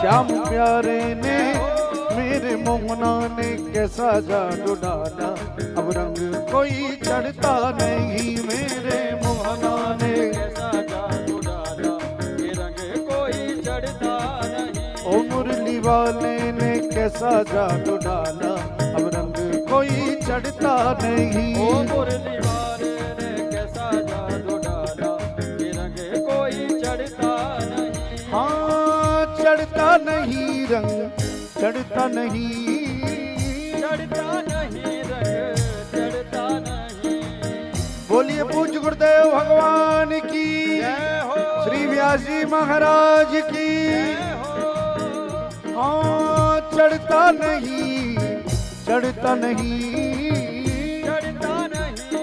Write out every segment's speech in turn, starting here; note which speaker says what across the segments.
Speaker 1: श्याम प्यारे ने मेरे मोहना ने कैसा जादू डाला, अब रंग कोई चढ़ता नहीं। मेरे मोहना ने
Speaker 2: कैसा जादू डाला, ये रंग कोई चढ़ता नहीं।
Speaker 1: ओ मुरली वाले ने कैसा जादू डाला, अब रंग कोई चढ़ता नहीं।
Speaker 2: ओ मुरली वाले ने कैसा जादू डाला, ये रंग कोई चढ़ता नहीं।
Speaker 1: हाँ चढ़ता नहीं रंग, चढ़ता नहीं,
Speaker 2: चढ़ता नहीं रंग, चढ़ता नहीं।
Speaker 1: बोलिए पूज्य गुरुदेव भगवान की
Speaker 2: जय हो,
Speaker 1: श्री व्यास जी महाराज की।
Speaker 2: जय हो।
Speaker 1: हाँ चढ़ता नहीं, चढ़ता नहीं,
Speaker 2: चढ़ता नहीं,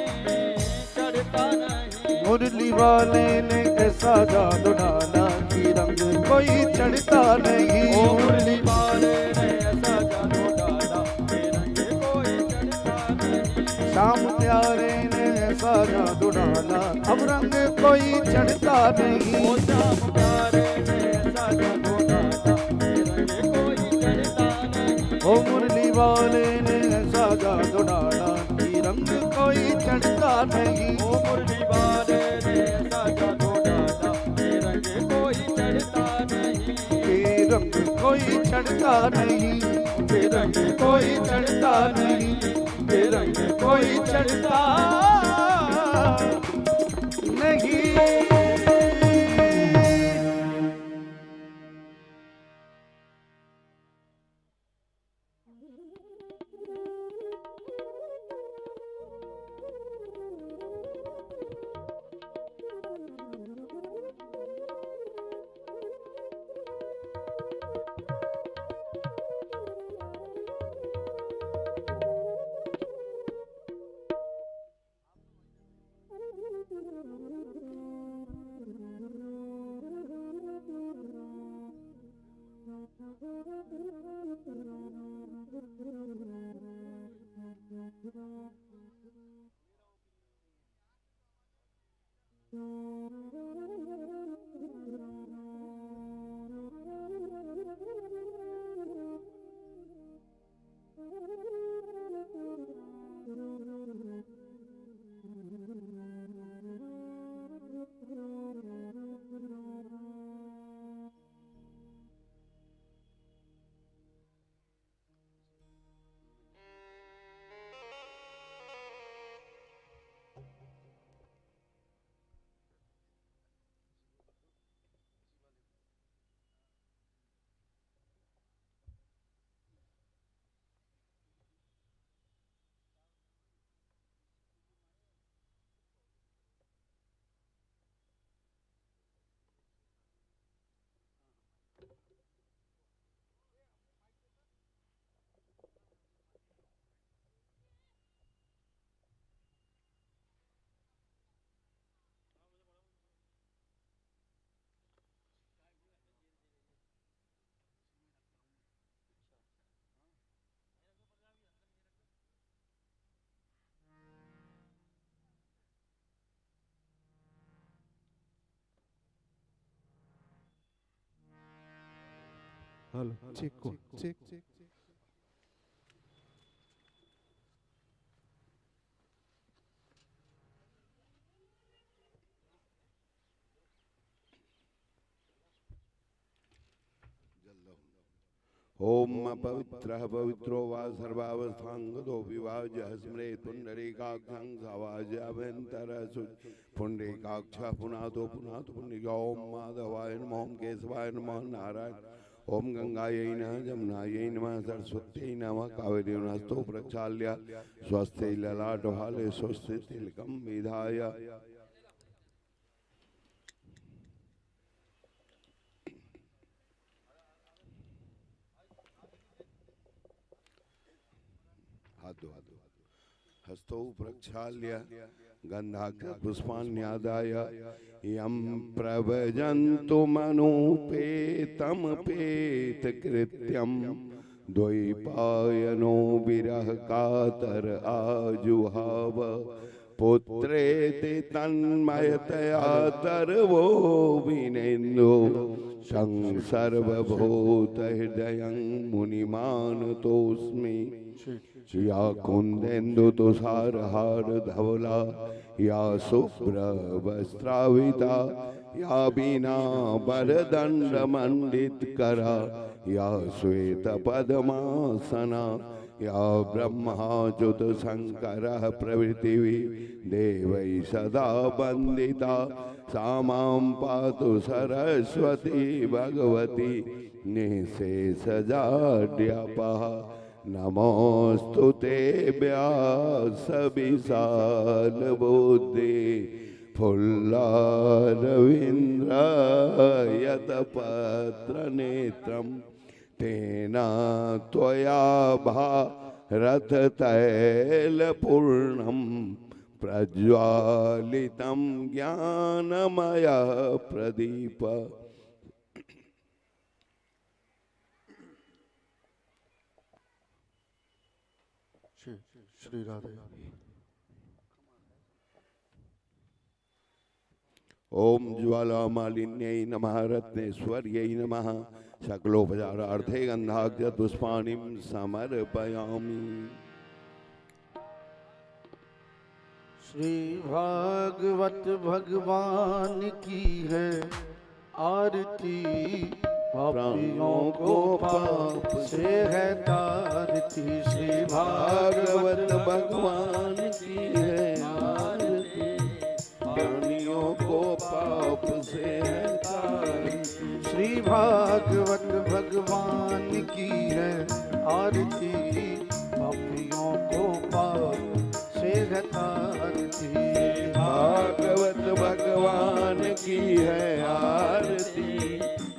Speaker 2: चढ़ता नहीं।
Speaker 1: मुरली वाले ने ऐसा जादू डाला कि रंग कोई चढ़ता नहीं।
Speaker 2: ओ मुरली वाले ने ऐसा जादू डाला, ये रंग कोई चढ़ता नहीं।
Speaker 1: श्याम प्यारे ने ऐसा जादू डाला, अब रंग कोई चढ़ता नहीं।
Speaker 2: ओ श्याम प्यारे ने ऐसा जादू डाला, ये रंग कोई चढ़ता नहीं।
Speaker 1: ओ मुरली वाले ने ऐसा जादू डाला कि रंग कोई चढ़ता नहीं।
Speaker 2: ओ मुरली वाले ने ऐसा जादू डाला, ये रंग कोई चढ़ता नहीं।
Speaker 1: कि रंग कोई चढ़ता नहीं, कि रंग कोई चढ़ता नहीं, कि रंग कोई चढ़ता नहीं। Hello check check.
Speaker 3: ओम पवित्रः पवित्रो वा सर्वावस्थांगतो विवाजः स्मरेत् पुंडरीकाक्षं सवाजाभ्यन्तरसु पुंडरीकाक्षः पुनातो पुण्डिका। ओम माधवाय नमः, ओम केशवाय नमः, नारायण। ओम गंगायै नमः, जमुनायै नमः, सरस्वत्यै नमः, कावेरी नमस्तु प्रक्षाल्य स्वस्ति ललाटहाले स्वस्ति तिलकं विधाय। हस्तौ प्रक्षाल्य गंधाक्ष पुष्पाण्यादाय यं प्रभजन्तु मनुपेतं पेतकृत्यं द्वैपायनो विरह कातर आजुहाव पुत्रेति तन्मयतया सर्वो विनेन्दो शं सर्वभूतहृदयं मुनिमानतोऽस्मि या कुन्देन्दु तुषारहार धवला या शुभ्रवस्त्राविता या बीना वरदण्डमण्डितकरा या श्वेतपद्मासना या ब्रह्माच्युत शङ्करः प्रभृतिभिः देवैः सदा वन्दिता सा मां पातु सरस्वती भगवती निःशेषजाड्यापः नमोऽस्तु ते व्यासविशालबुद्धे फुल्लारविन्द्रयतपत्रनेत्रं तेन त्वया भारततैलपूर्णं प्रज्वालितं ज्ञानमय प्रदीप।
Speaker 1: श्री राधे।
Speaker 3: ओम ज्वालामालिन्यै नमः रत्नेश्वर्यै नमः सकलोपचारार्थे गंधाग्र पुष्पाणिं समर्पयामि।
Speaker 1: श्री भागवत भगवान की है आरती, पापियों को पाप से है तारती। श्री
Speaker 3: भागवत भगवान की है आरती, प्राणियों को पाप से है तारती।
Speaker 1: श्री भागवत भगवान की है आरती, पापियों को पाप से है तारती।
Speaker 3: भागवत भगवान की है आरती,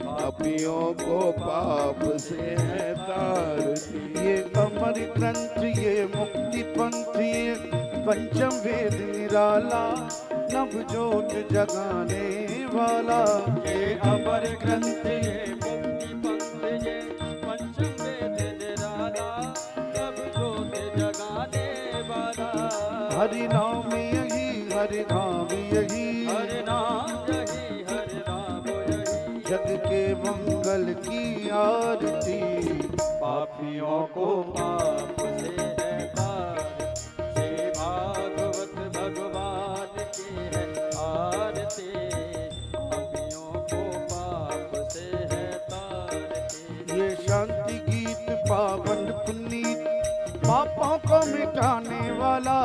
Speaker 3: पापियों को पाप से है तारती।
Speaker 1: ये अमर ग्रंथ ये मुक्ति पंथ ये पंचम वेद निराला, नव जोत जगाने वाला।
Speaker 2: ये अमर ग्रंथ ये मुक्ति पंथ ये पंचम वेद निराला, नव जोत जगाने वाला।
Speaker 1: हरि नाम यही हरि नाम यही,
Speaker 2: हरि नाम यही हरि नाम यही,
Speaker 1: जग के मंगल की आरती।
Speaker 2: पापियों को पाप से है तारती। श्री भागवत भगवान की है आरती, पापियों को पाप से है तारती।
Speaker 1: ये शांति गीत पावन पुनीत, पापों को मिटाने वाला,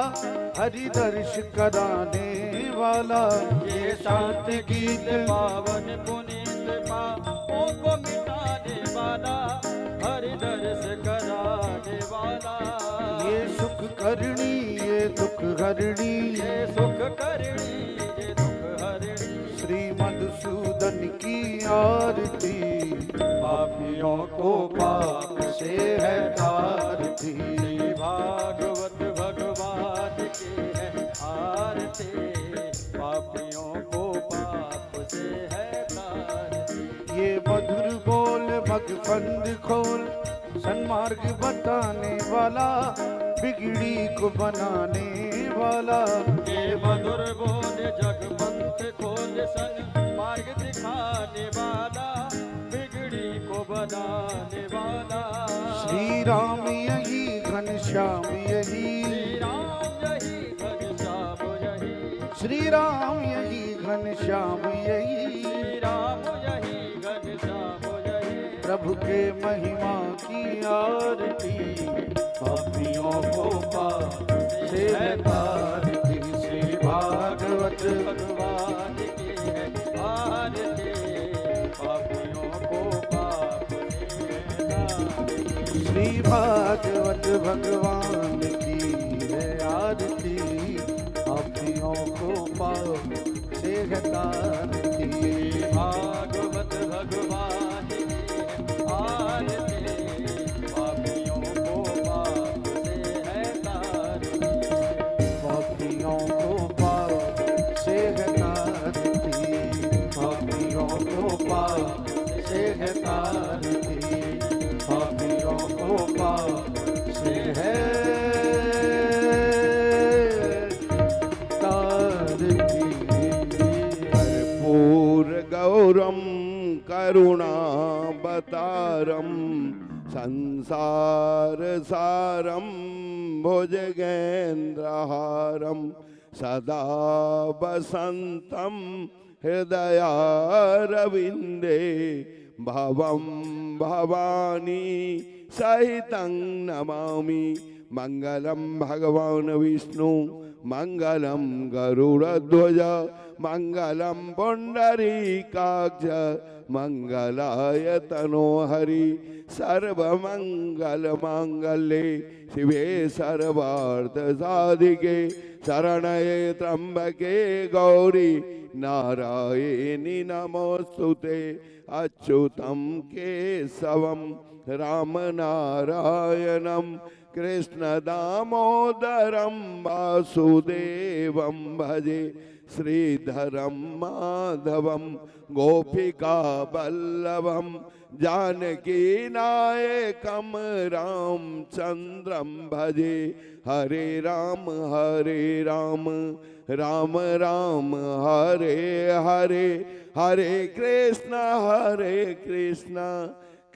Speaker 1: हरि दर्श कराने वाला।
Speaker 2: ये शांति गीत पावन पुनीत, पापों को मिटाने वाला, हरि दर्श कराने वाला।
Speaker 1: ये सुख करणी ये दुख हरणी,
Speaker 2: ये सुख करणी ये दुख हरणी,
Speaker 1: श्री मधुसूदन की आरती।
Speaker 2: पापियों को पाप
Speaker 1: से है तारती।
Speaker 2: श्री भागवत भगवान की है आरती, पापियों को पाप से है तारती।
Speaker 1: ये मधुर बोल भगवंत खोल, सन्मार्ग बताने वाला, बिगड़ी को बनाने वाला।
Speaker 2: ये मधुर बोल जगवंत खोल, सन मार्ग दिखाने वाला, बिगड़ी को बनाने वाला।
Speaker 1: श्री राम यही घनश्याम यही,
Speaker 2: श्री राम यही घनश्याम यही,
Speaker 1: श्री राम यही घनश्याम यही।
Speaker 2: श्री राम यही घनश्याम यही,
Speaker 1: प्रभु के महिमा की आरती, पापियों को पाप से है तारती। श्री भागवत
Speaker 2: भगवान की है आरती, पापियों को पाप से है तारती।
Speaker 1: श्री भागवत भगवान की है आरती, पापियों को पाप से है तारती।
Speaker 2: भागवत भगवान की है आरती, पापियों को पाप से है तारती।
Speaker 1: पापियों को पाप से है तारती, पापियों को पाप से है तारती, पापियों को पाप से है तारती।
Speaker 3: कर्पूर गौरम करुणावतारम संसार सारम भुजगेन्द्रहारम सदा वसंतम हृदयारविंदे भवं भवानी सहितं नमामि। मंगलम भगवान विष्णु मंगलम गरुड़ध्वज मंगलम पुंडरीकाक्ष मंगलाय तनोहरि सर्वमंगल मांगल्ये शिवे सर्वार्थ साधिके शरण्ये त्र्यंबके गौरी नारायणी नमोस्तुते। अच्युतं केशवं राम नारायणं कृष्ण दामोदरं वासुदेवं भजे श्रीधरं माधवं गोपिका वल्लभं जानकी नायकं रामचंद्रं भजे। हरे राम राम राम हरे हरे हरे कृष्ण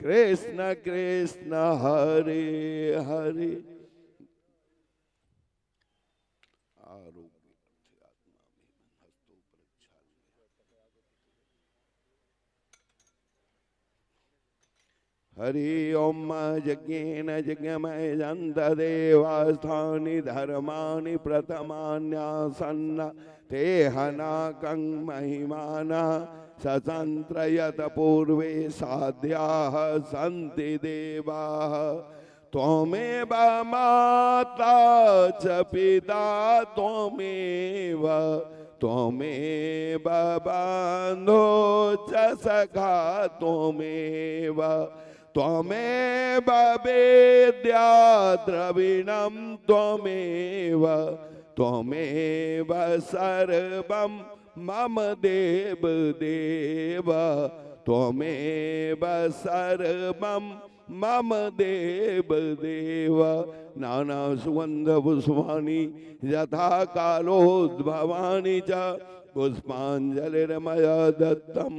Speaker 3: कृष्ण कृष्ण हरे हरे। हरि ओम यज्ञेन यज्ञमय जन्त देवास्थानि धर्माणि प्रथमान्यासन्न ते हनाकं महिमाना सतन्त्रयत पूर्वे साध्याः सन्ति देवाः। त्वमेव माता च पिता त्वमेव बन्धो च सखा त्वमेव वेद्या द्रविणं त्वमेव सर्वं मम देव त्वमेव सर्वं मम देव नाना सुगंध पुष्पाणि यथा कालोद्भवानि च पुष्पांजलिर्मया दत्तं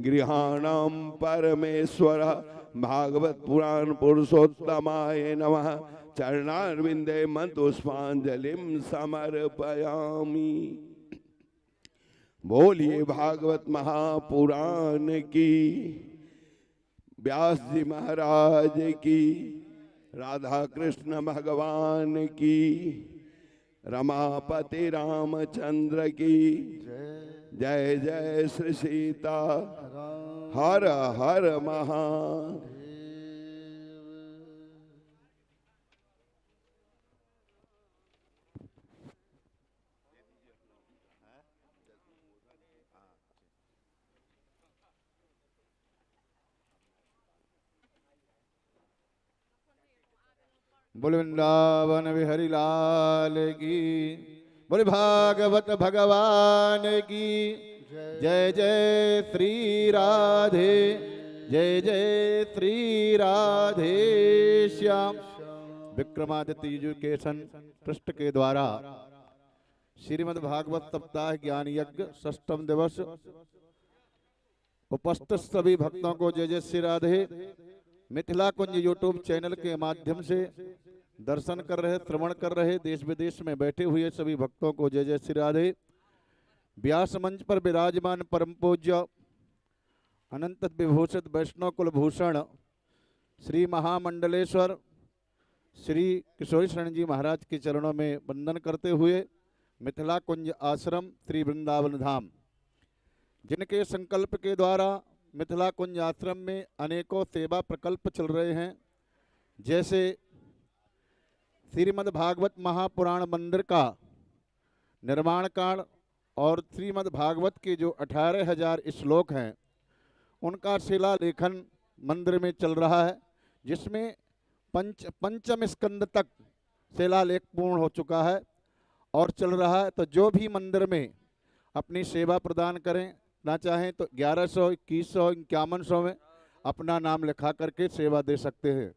Speaker 3: गृहाणां परमेश्वर। भागवत पुराण पुरुषोत्तमाय नमः। चरणारविंदे पुष्पांजलिं समर्पयामि। बोलिए भागवत महापुराण की, व्यास जी महाराज की, राधा कृष्ण भगवान की, रमापति रामचंद्र की जय जय श्री सीता हर हर महादेव।
Speaker 4: बोल वृंदावन बिहारी लाल की, बोले भागवत भगवान की जय जय श्री राधे, जय जय श्री राधे श्याम। विक्रमादित्य एजुकेशन ट्रस्ट के द्वारा श्रीमद् भागवत सप्ताह ज्ञान यज्ञ षष्ठम दिवस उपस्थित सभी भक्तों को जय जय श्री राधे। मिथिला कुंज यूट्यूब चैनल के माध्यम से दर्शन कर रहे, श्रवण कर रहे, देश विदेश में बैठे हुए सभी भक्तों को जय जय श्री राधे। व्यास मंच पर विराजमान परम पूज्य अनंत विभूषित वैष्णव कुलभूषण श्री महामंडलेश्वर श्री किशोरी शरण जी महाराज के चरणों में वंदन करते हुए मिथिला कुंज आश्रम श्री वृंदावन धाम, जिनके संकल्प के द्वारा मिथिला कुंज आश्रम में अनेकों सेवा प्रकल्प चल रहे हैं, जैसे श्रीमद् भागवत महापुराण मंदिर का निर्माण कार्य और श्रीमद् भागवत के जो 18,000 श्लोक हैं उनका शिलालेखन मंदिर में चल रहा है, जिसमें पंचम स्कंद तक शिलालेख पूर्ण हो चुका है और चल रहा है। तो जो भी मंदिर में अपनी सेवा प्रदान करें ना चाहें तो 1100, 2100, 5100 में अपना नाम लिखा करके सेवा दे सकते हैं।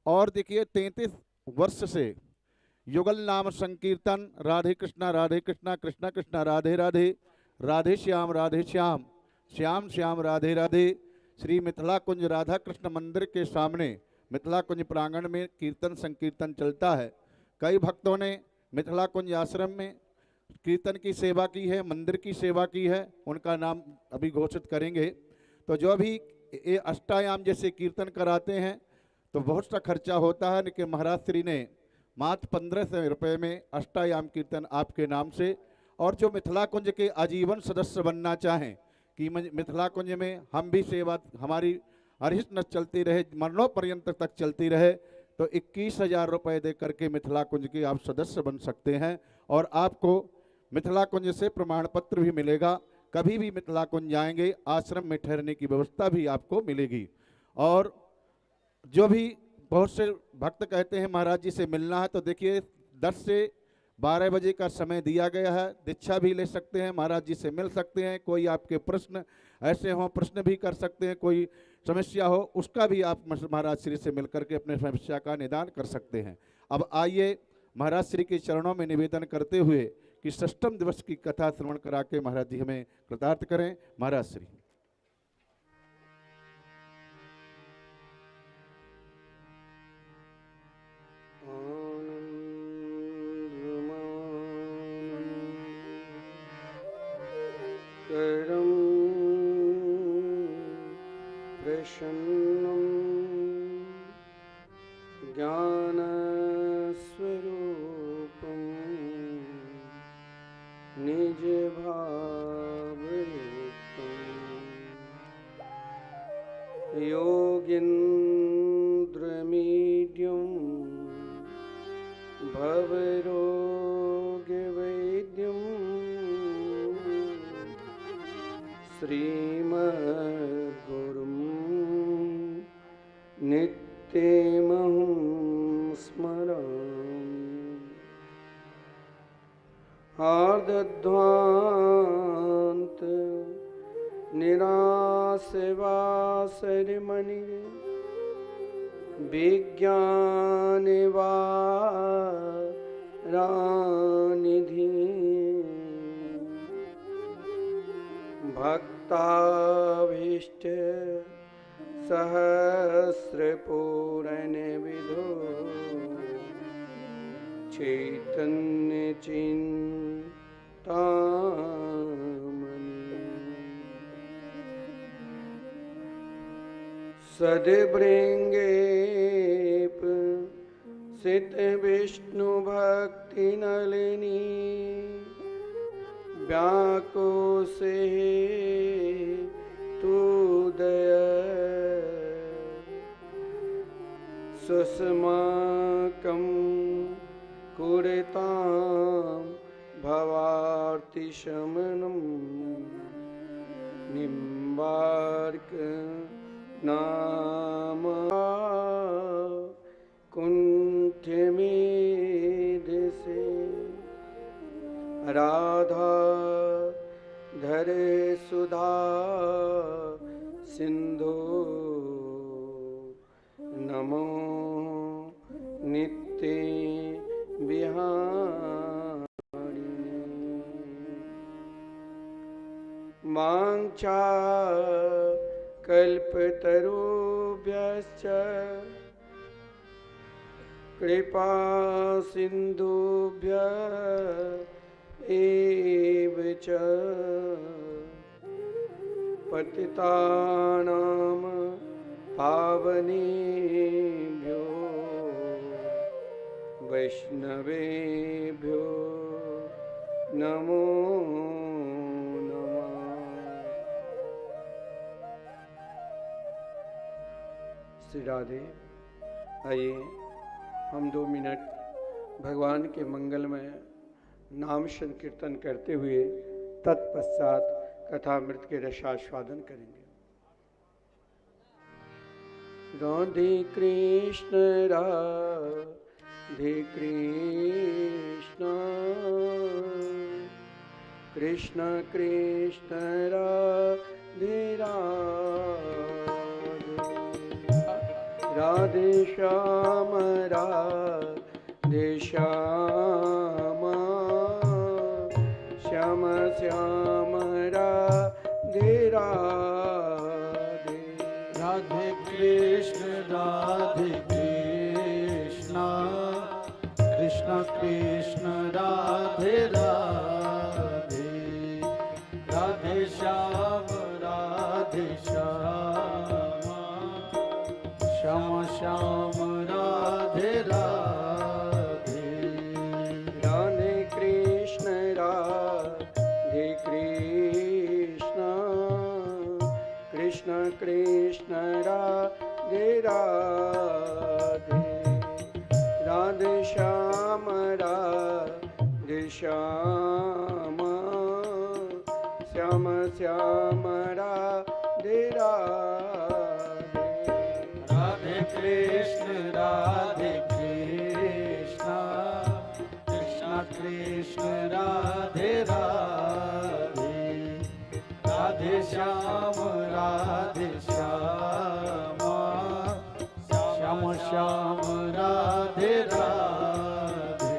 Speaker 4: और देखिए 33 वर्ष से युगल नाम संकीर्तन राधे कृष्णा कृष्णा कृष्णा राधे राधे, राधे श्याम श्याम श्याम राधे राधे, श्री मिथिला कुंज राधा कृष्ण मंदिर के सामने मिथिला कुंज प्रांगण में कीर्तन संकीर्तन चलता है। कई भक्तों ने मिथिला कुंज आश्रम में कीर्तन की सेवा की है, मंदिर की सेवा की है, उनका नाम अभी घोषित करेंगे। तो जो भी ये अष्टायाम जैसे कीर्तन कराते हैं तो बहुत सा खर्चा होता है, लेकिन महाराज श्री ने मात्र 1500 रुपये में अष्टायाम कीर्तन आपके नाम से, और जो मिथिला कुंज के आजीवन सदस्य बनना चाहें कि मिथिला कुंज में हम भी सेवा हमारी अरिहंत चलती रहे, मरणोपर्यंत तक चलती रहे, तो 21,000 रुपये दे करके मिथिला कुंज के आप सदस्य बन सकते हैं और आपको मिथिला कुंज से प्रमाण पत्र भी मिलेगा। कभी भी मिथिला कुंज जाएंगे आश्रम में ठहरने की व्यवस्था भी आपको मिलेगी। और जो भी बहुत से भक्त कहते हैं महाराज जी से मिलना है, तो देखिए 10 से 12 बजे का समय दिया गया है। दीक्षा भी ले सकते हैं, महाराज जी से मिल सकते हैं। कोई आपके प्रश्न ऐसे हों, प्रश्न भी कर सकते हैं। कोई समस्या हो उसका भी आप महाराज श्री से मिलकर के अपने समस्या का निदान कर सकते हैं। अब आइए महाराज श्री के चरणों में निवेदन करते हुए कि षष्ठम दिवस की कथा श्रवण करा के महाराज जी हमें कृतार्थ करें। महाराज श्री।
Speaker 2: प्रसन्नं ज्ञानस्वरूपं निजभावरूपं योगीन्द्रमीड्यं भवरोगवैद्यं श्रीमद्गुरुं नित्यमहं स्मरामि। आर्दध्वान्त निराशवासरमणिरे विज्ञानवारानिधि भक्ताभीष्ट सहस्रपूरण विधो चैतन्य चिंतामणि सद्भृंगेप सित विष्णु भक्ति नलिनी व्याकुसे तू दया सुषमाकं कुरुतां भवार्तिशमनं निम्बार्क नाम कुंठमेधसे राधा धरे सुधा सिंधु नमो नित्य विहारिणे वाञ्छा कल्पतरुभ्यश्च कृपा सिन्धुभ्य एव च पतितानां पावनेभ्यो वैष्णवेभ्यो नमो नमः। श्री राधे। आइए हम 2 मिनट भगवान के मंगलमय नाम संकीर्तन करते हुए तत्पश्चात कथामृत के रसास्वादन करेंगे। राधे कृष्ण राधे कृष्ण कृष्ण कृष्ण राधे राधे राधे श्याम राधे श्याम श्याम श्याम राधे राधे
Speaker 1: कृष्ण राधे कृष्ण कृष्ण कृष्ण राधे राधे राधे श्याम श्याम श्याम राधे राधे
Speaker 2: राधे कृष्ण कृष्ण कृष्ण राधे राधे राधे श्याम श्याम श्याम राधे राधे
Speaker 1: राधे कृष्ण कृष्ण कृष्ण राधे राधे राधे श्याम श्याम श्याम राधे राधे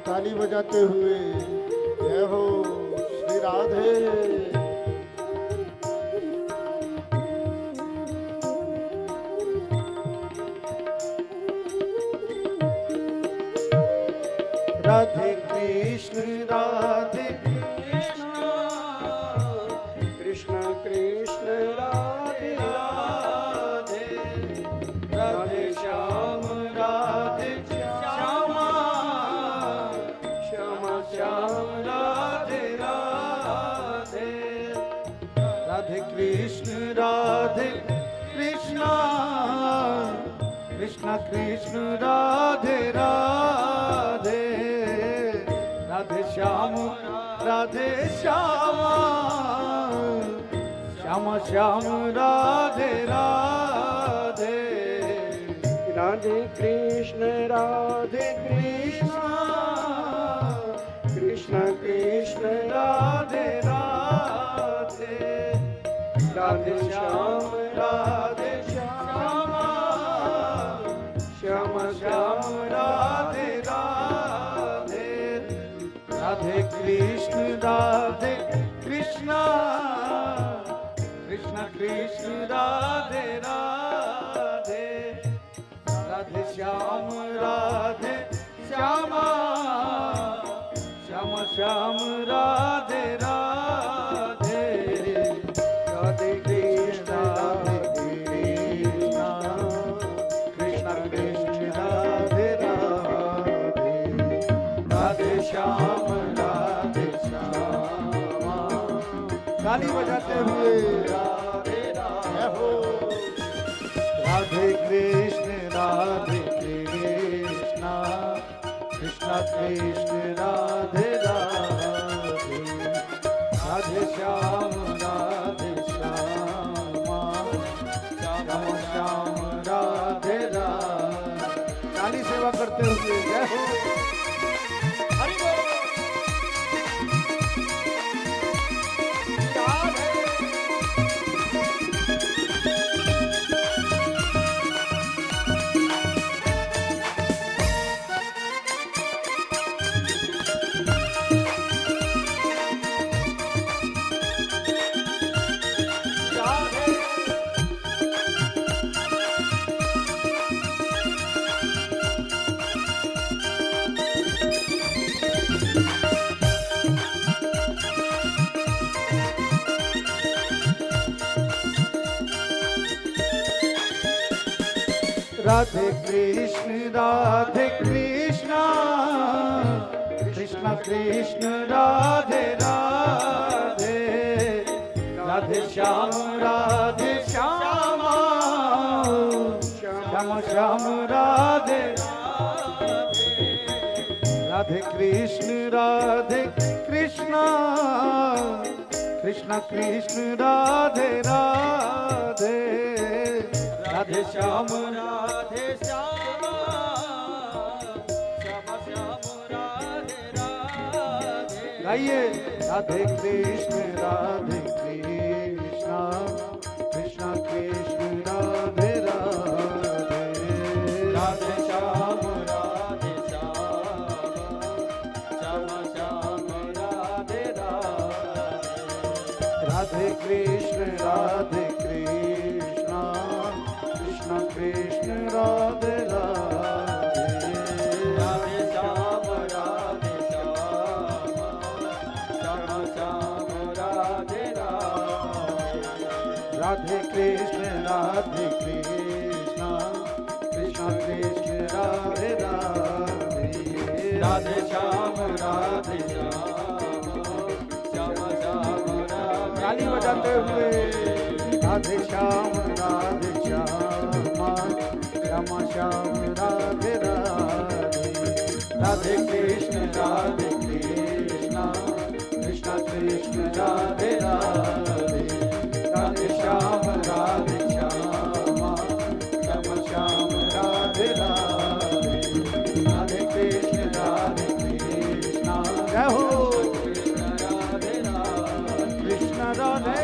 Speaker 4: ताली बजाते हुए जय हो श्री राधे।
Speaker 1: राधे कृष्ण राधे
Speaker 2: कृष्ण कृष्ण राधे राधे
Speaker 1: राधे श्याम
Speaker 2: श्याम श्याम
Speaker 1: राधे राधे राधे कृष्ण कृष्ण कृष्ण राधे राधे राधे श्याम श्याम राधे राधे
Speaker 2: राधे कृष्ण कृष्ण कृष्ण राधे राधे राधे श्याम श्याम श्याम राधे राधे
Speaker 1: राधे कृष्ण कृष्ण कृष्ण राधे राधे राधे श्याम श्याम श्याम राधे राधे राधे कृष्ण कृष्ण कृष्ण राधे राधे राधे श्याम ताली बजाते हुए जय हो राधे कृष्ण कृष्ण कृष्ण राधे राधे राधे श्याम श्याम राधे राधे ताली सेवा करते हुए जय हो हरि बोल। राधे कृष्ण कृष्ण कृष्ण राधे राधे राधे श्याम श्याम श्याम राधे राधे कृष्ण कृष्ण कृष्ण राधे राधे
Speaker 2: राधे श्याम श्याम श्याम राधे राधे।
Speaker 1: गाइए राधे कृष्ण कृष्ण कृष्ण राधे राधे।
Speaker 2: राधे श्याम श्याम श्याम राधे राधे।
Speaker 1: राधे कृष्ण कृष्ण कृष्ण राधे राधे।
Speaker 2: राधे श्याम श्याम श्याम राधे राधे।
Speaker 1: राधे कृष्ण कृष्ण कृष्ण राधे राधे।
Speaker 2: राधे श्याम श्याम श्याम राधे।
Speaker 1: ताली बजाते हुए राधे श्याम श्याम श्याम राधे राधे। राधे कृष्ण कृष्ण कृष्ण राधे राधे। राधे श्याम श्याम श्याम राधे राधे। राधे कृष्ण जय हो
Speaker 2: राधे राधे।
Speaker 1: कृष्ण राधे।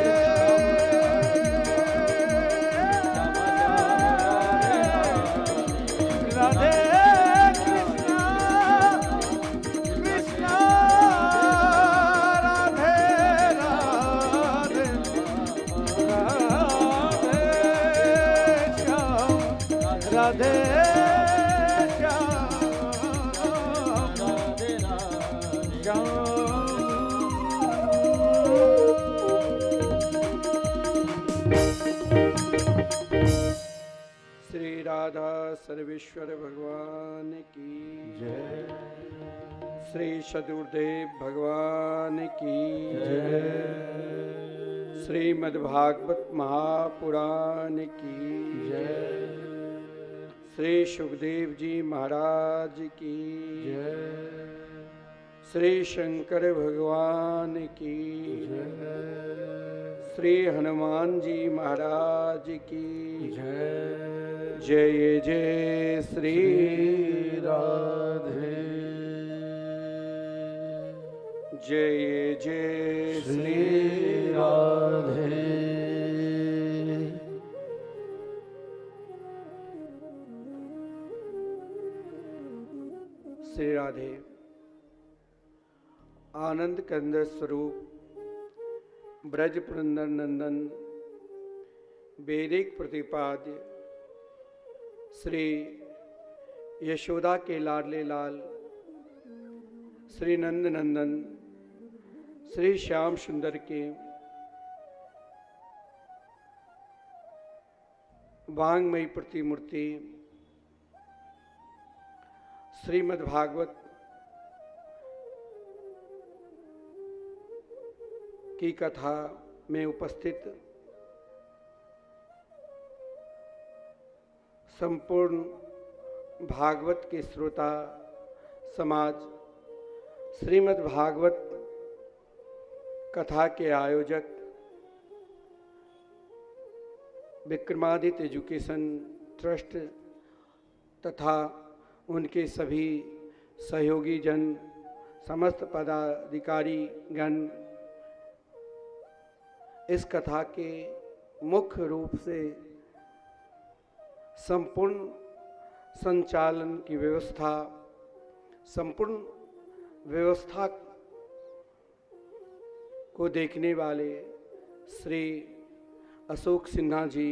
Speaker 1: राधे कृष्ण कृष्ण राधे राधे। राधे श्याम राधे श्याम श्याम।
Speaker 5: श्री राधा सर्वेश्वर भगवान की
Speaker 1: जय।
Speaker 5: श्री सदगुरुदेव भगवान की
Speaker 1: जय।
Speaker 5: श्रीमद्भागवत महापुराण की
Speaker 1: जय।
Speaker 5: श्री सुखदेव जी महाराज की
Speaker 1: जय।
Speaker 5: श्री शंकर भगवान की
Speaker 1: जय।
Speaker 5: श्री हनुमान जी महाराज की
Speaker 1: जय।
Speaker 5: जय जय श्री
Speaker 1: राधे।
Speaker 5: जय जय
Speaker 1: श्री राधे।
Speaker 5: श्री राधे। आनंद कंद स्वरूप ब्रज पुरंदर नंदन वैदिक प्रतिपाद्य श्री यशोदा के लाडले लाल श्री नंद नंदन श्री श्याम सुंदर के वांगमयी प्रतिमूर्ति श्रीमद्भागवत की कथा में उपस्थित संपूर्ण भागवत के श्रोता समाज, श्रीमद्भागवत कथा के आयोजक विक्रमादित्य एजुकेशन ट्रस्ट तथा उनके सभी सहयोगी जन, समस्त पदाधिकारी गण, इस कथा के मुख्य रूप से संपूर्ण संचालन की व्यवस्था, संपूर्ण व्यवस्था को देखने वाले श्री अशोक सिन्हा जी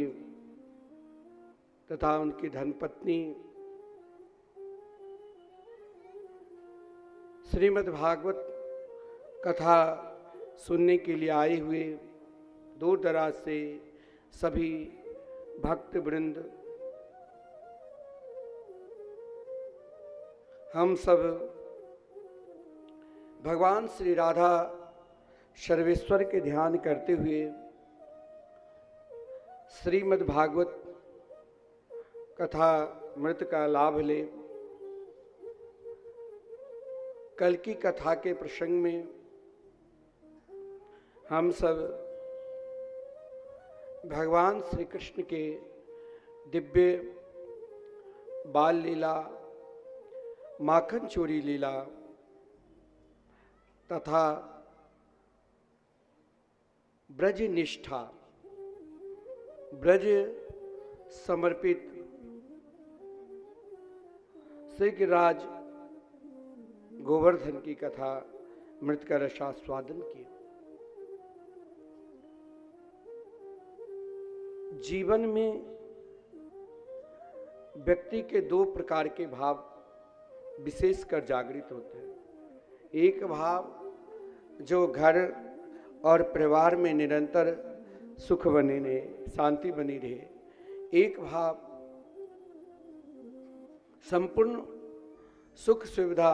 Speaker 5: तथा उनकी धर्मपत्नी, श्रीमद्भागवत कथा सुनने के लिए आए हुए दूर दराज से सभी भक्त वृंद, हम सब भगवान श्री राधा सर्वेश्वर के ध्यान करते हुए श्रीमद्भागवत कथा मृत का लाभ ले। कल की कथा के प्रसंग में हम सब भगवान श्री कृष्ण के दिव्य बाल लीला, माखन चोरी लीला तथा ब्रज निष्ठा, ब्रज समर्पित श्री गिरिराज गोवर्धन की कथा मृतका रसास्वादन की। जीवन में व्यक्ति के दो प्रकार के भाव विशेषकर जागृत होते हैं। एक भाव जो घर और परिवार में निरंतर सुख बने रहे, शांति बनी रहे। एक भाव संपूर्ण सुख सुविधा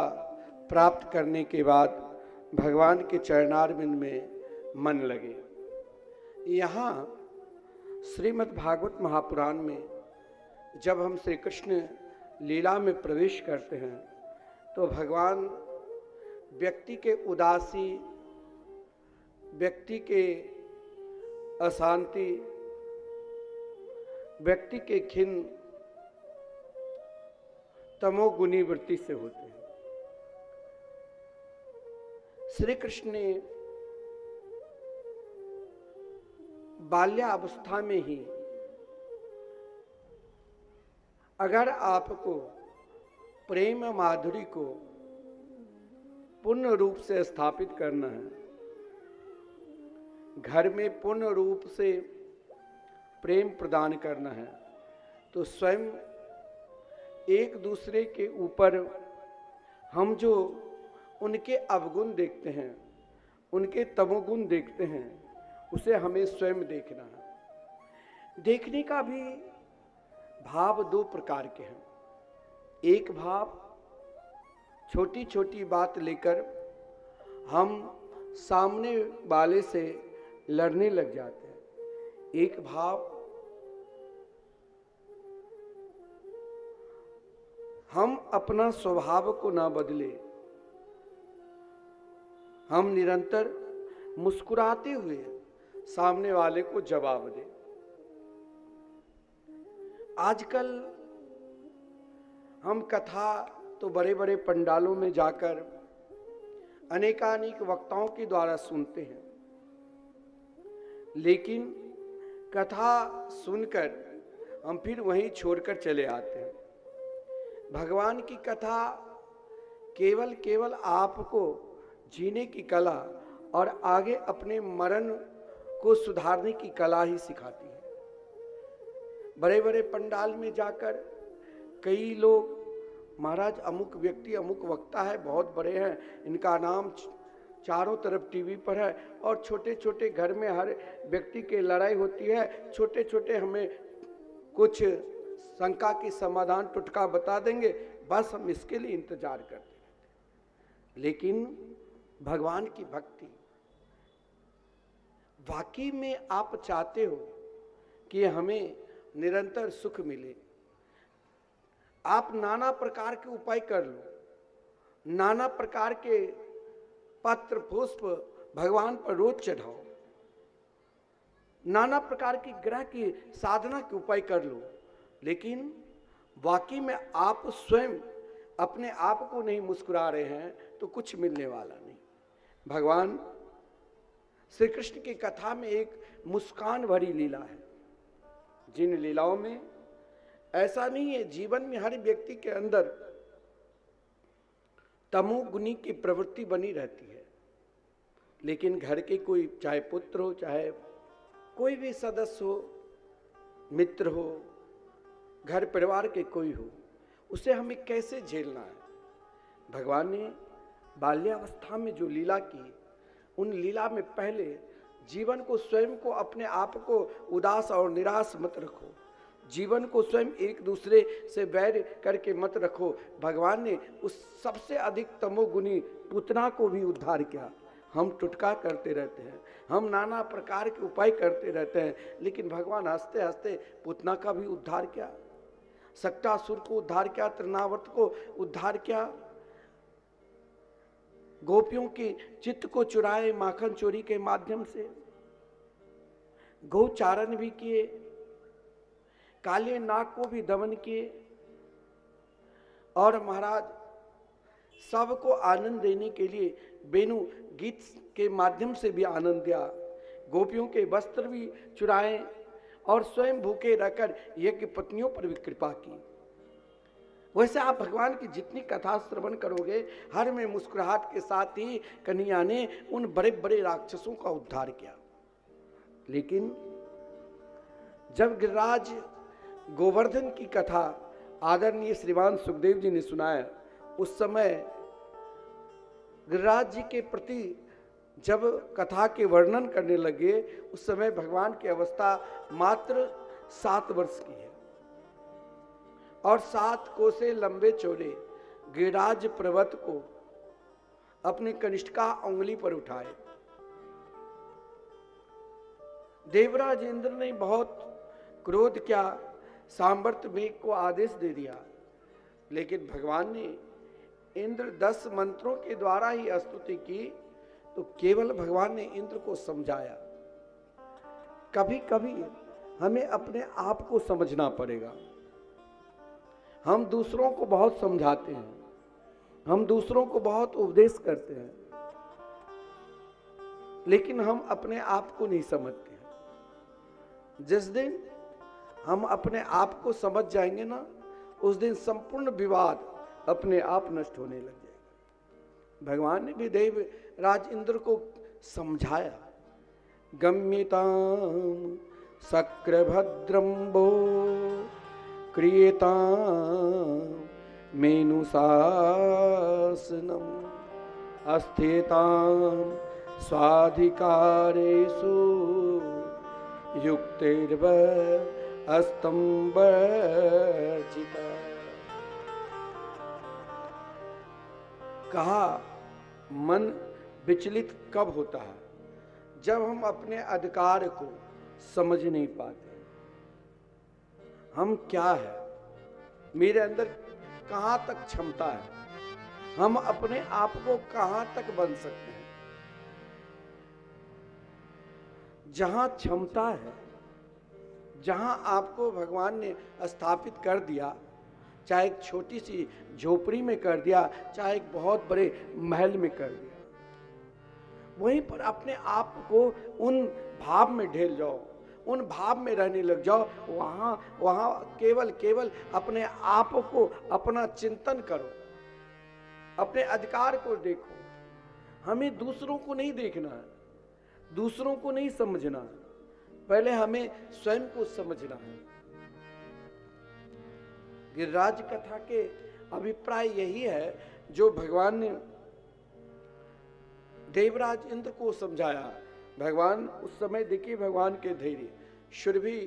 Speaker 5: प्राप्त करने के बाद भगवान के चरणारविंद में मन लगे। यहाँ श्रीमद् भागवत महापुराण में जब हम श्री कृष्ण लीला में प्रवेश करते हैं तो भगवान व्यक्ति के उदासी, व्यक्ति के अशांति, व्यक्ति के खिन्न तमोगुनी वृत्ति से होते हैं। श्री कृष्ण ने बाल्यावस्था में ही अगर आपको प्रेम माधुरी को पूर्ण रूप से स्थापित करना है, घर में पूर्ण रूप से प्रेम प्रदान करना है, तो स्वयं एक दूसरे के ऊपर हम जो उनके अवगुण देखते हैं, उनके तमोगुण देखते हैं, उसे हमें स्वयं देखना है। देखने का भी भाव दो प्रकार के हैं। एक भाव छोटी छोटी बात लेकर हम सामने वाले से लड़ने लग जाते हैं। एक भाव हम अपना स्वभाव को ना बदले, हम निरंतर मुस्कुराते हुए सामने वाले को जवाब दें। आजकल हम कथा तो बड़े बड़े पंडालों में जाकर अनेकानेक वक्ताओं के द्वारा सुनते हैं, लेकिन कथा सुनकर हम फिर वहीं छोड़कर चले आते हैं। भगवान की कथा केवल आपको जीने की कला और आगे अपने मरण को सुधारने की कला ही सिखाती है। बड़े बड़े पंडाल में जाकर कई लोग, महाराज अमुक व्यक्ति अमुक वक्ता है, बहुत बड़े हैं, इनका नाम चारों तरफ टीवी पर है, और छोटे छोटे घर में हर व्यक्ति की लड़ाई होती है, छोटे छोटे हमें कुछ शंका की समाधान टुटका बता देंगे, बस हम इसके लिए इंतजार करते रहते हैं। लेकिन भगवान की भक्ति, वाकई में आप चाहते हो कि हमें निरंतर सुख मिले, आप नाना प्रकार के उपाय कर लो, नाना प्रकार के पत्र पुष्प भगवान पर रोज चढ़ाओ, नाना प्रकार की ग्रह की साधना के उपाय कर लो, लेकिन वाकई में आप स्वयं अपने आप को नहीं मुस्कुरा रहे हैं तो कुछ मिलने वाला नहीं। भगवान श्री कृष्ण की कथा में एक मुस्कान भरी लीला है, जिन लीलाओं में ऐसा नहीं है, जीवन में हर व्यक्ति के अंदर तमोगुनी की प्रवृत्ति बनी रहती है, लेकिन घर के कोई, चाहे पुत्र हो, चाहे कोई भी सदस्य हो, मित्र हो, घर परिवार के कोई हो, उसे हमें कैसे झेलना है। भगवान ने बाल्यावस्था में जो लीला की, उन लीला में पहले जीवन को, स्वयं को, अपने आप को उदास और निराश मत रखो, जीवन को स्वयं एक दूसरे से वैर करके मत रखो। भगवान ने उस सबसे अधिक तमोगुनी पूतना को भी उद्धार किया। हम टुटका करते रहते हैं, हम नाना प्रकार के उपाय करते रहते हैं, लेकिन भगवान हंसते हंसते पूतना का भी उद्धार किया, सक्टासुर को उद्धार किया, तृणावर्त को उद्धार किया, गोपियों के चित्त को चुराए माखन चोरी के माध्यम से, गौचारण भी किए, काले नाग को भी दमन किए और महाराज सबको आनंद देने के लिए वेणु गीत के माध्यम से भी आनंद दिया। गोपियों के वस्त्र भी चुराए और स्वयं भूखे रहकर यज्ञ पत्नियों पर भी कृपा की। वैसे आप भगवान की जितनी कथा श्रवण करोगे, हर में मुस्कुराहट के साथ ही कन्हैया ने उन बड़े बड़े राक्षसों का उद्धार किया। लेकिन जब गिरिराज गोवर्धन की कथा आदरणीय श्रीमान सुखदेव जी ने सुनाया, उस समय गिरिराज जी के प्रति जब कथा के वर्णन करने लगे, उस समय भगवान की अवस्था मात्र 7 वर्ष की है और 7 कोसे लंबे चौड़े गिरिराज पर्वत को अपनी कनिष्ठिका उंगली पर उठाए। देवराज इंद्र ने बहुत क्रोध किया, सांवर्त मेघ को आदेश दे दिया, लेकिन भगवान ने इंद्र 10 मंत्रों के द्वारा ही स्तुति की, तो केवल भगवान ने इंद्र को समझाया। कभी कभी हमें अपने आप को समझना पड़ेगा। हम दूसरों को बहुत समझाते हैं, हम दूसरों को बहुत उपदेश करते हैं, लेकिन हम अपने आप को नहीं समझते हैं। जिस दिन हम अपने आप को समझ जाएंगे ना, उस दिन संपूर्ण विवाद अपने आप नष्ट होने लग जाएगा। भगवान ने भी देव राज इंद्र को समझाया। गम्यताम शक्रभद्रम्बो क्रियताम मेनुशासनम अस्थिताम स्वाधिकारेषु युक्तिर्व अस्तंबर्जिता। कहा मन विचलित कब होता है? जब हम अपने अधिकार को समझ नहीं पाते। हम क्या है, मेरे अंदर कहां तक क्षमता है, हम अपने आप को कहां तक बन सकते हैं। जहां क्षमता है, जहां आपको भगवान ने स्थापित कर दिया, चाहे एक छोटी सी झोपड़ी में कर दिया, चाहे एक बहुत बड़े महल में कर दिया, वहीं पर अपने आप को उन भाव में ढेल जाओ, उन भाव में रहने लग जाओ। वहां केवल अपने आप को, अपना चिंतन करो, अपने अधिकार को देखो। हमें दूसरों को नहीं देखना है, दूसरों को नहीं समझना है, पहले हमें स्वयं को समझना है। गिरिराज कथा के अभिप्राय यही है जो भगवान ने देवराज इंद्र को समझाया। भगवान उस समय देखिए, भगवान के धैर्य, सुरभि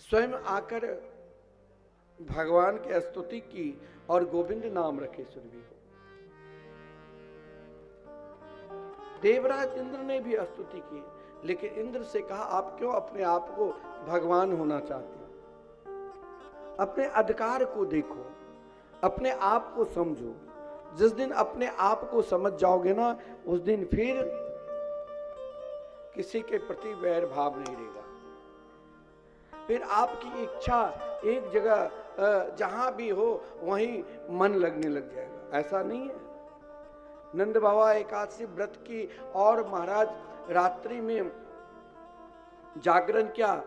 Speaker 5: स्वयं आकर भगवान की स्तुति की और गोविंद नाम रखे सुरभि को। देवराज इंद्र ने भी स्तुति की, लेकिन इंद्र से कहा, आप क्यों अपने आप को भगवान होना चाहते हो? अपने अधिकार को देखो, अपने आप को समझो। जिस दिन अपने आप को समझ जाओगे ना, उस दिन फिर किसी के प्रति वैर भाव नहीं रहेगा। फिर आपकी इच्छा एक जगह जहां भी हो वहीं मन लगने लग जाएगा। ऐसा नहीं है। नंद बाबा एकादशी व्रत की और महाराज रात्रि में जागरण किया।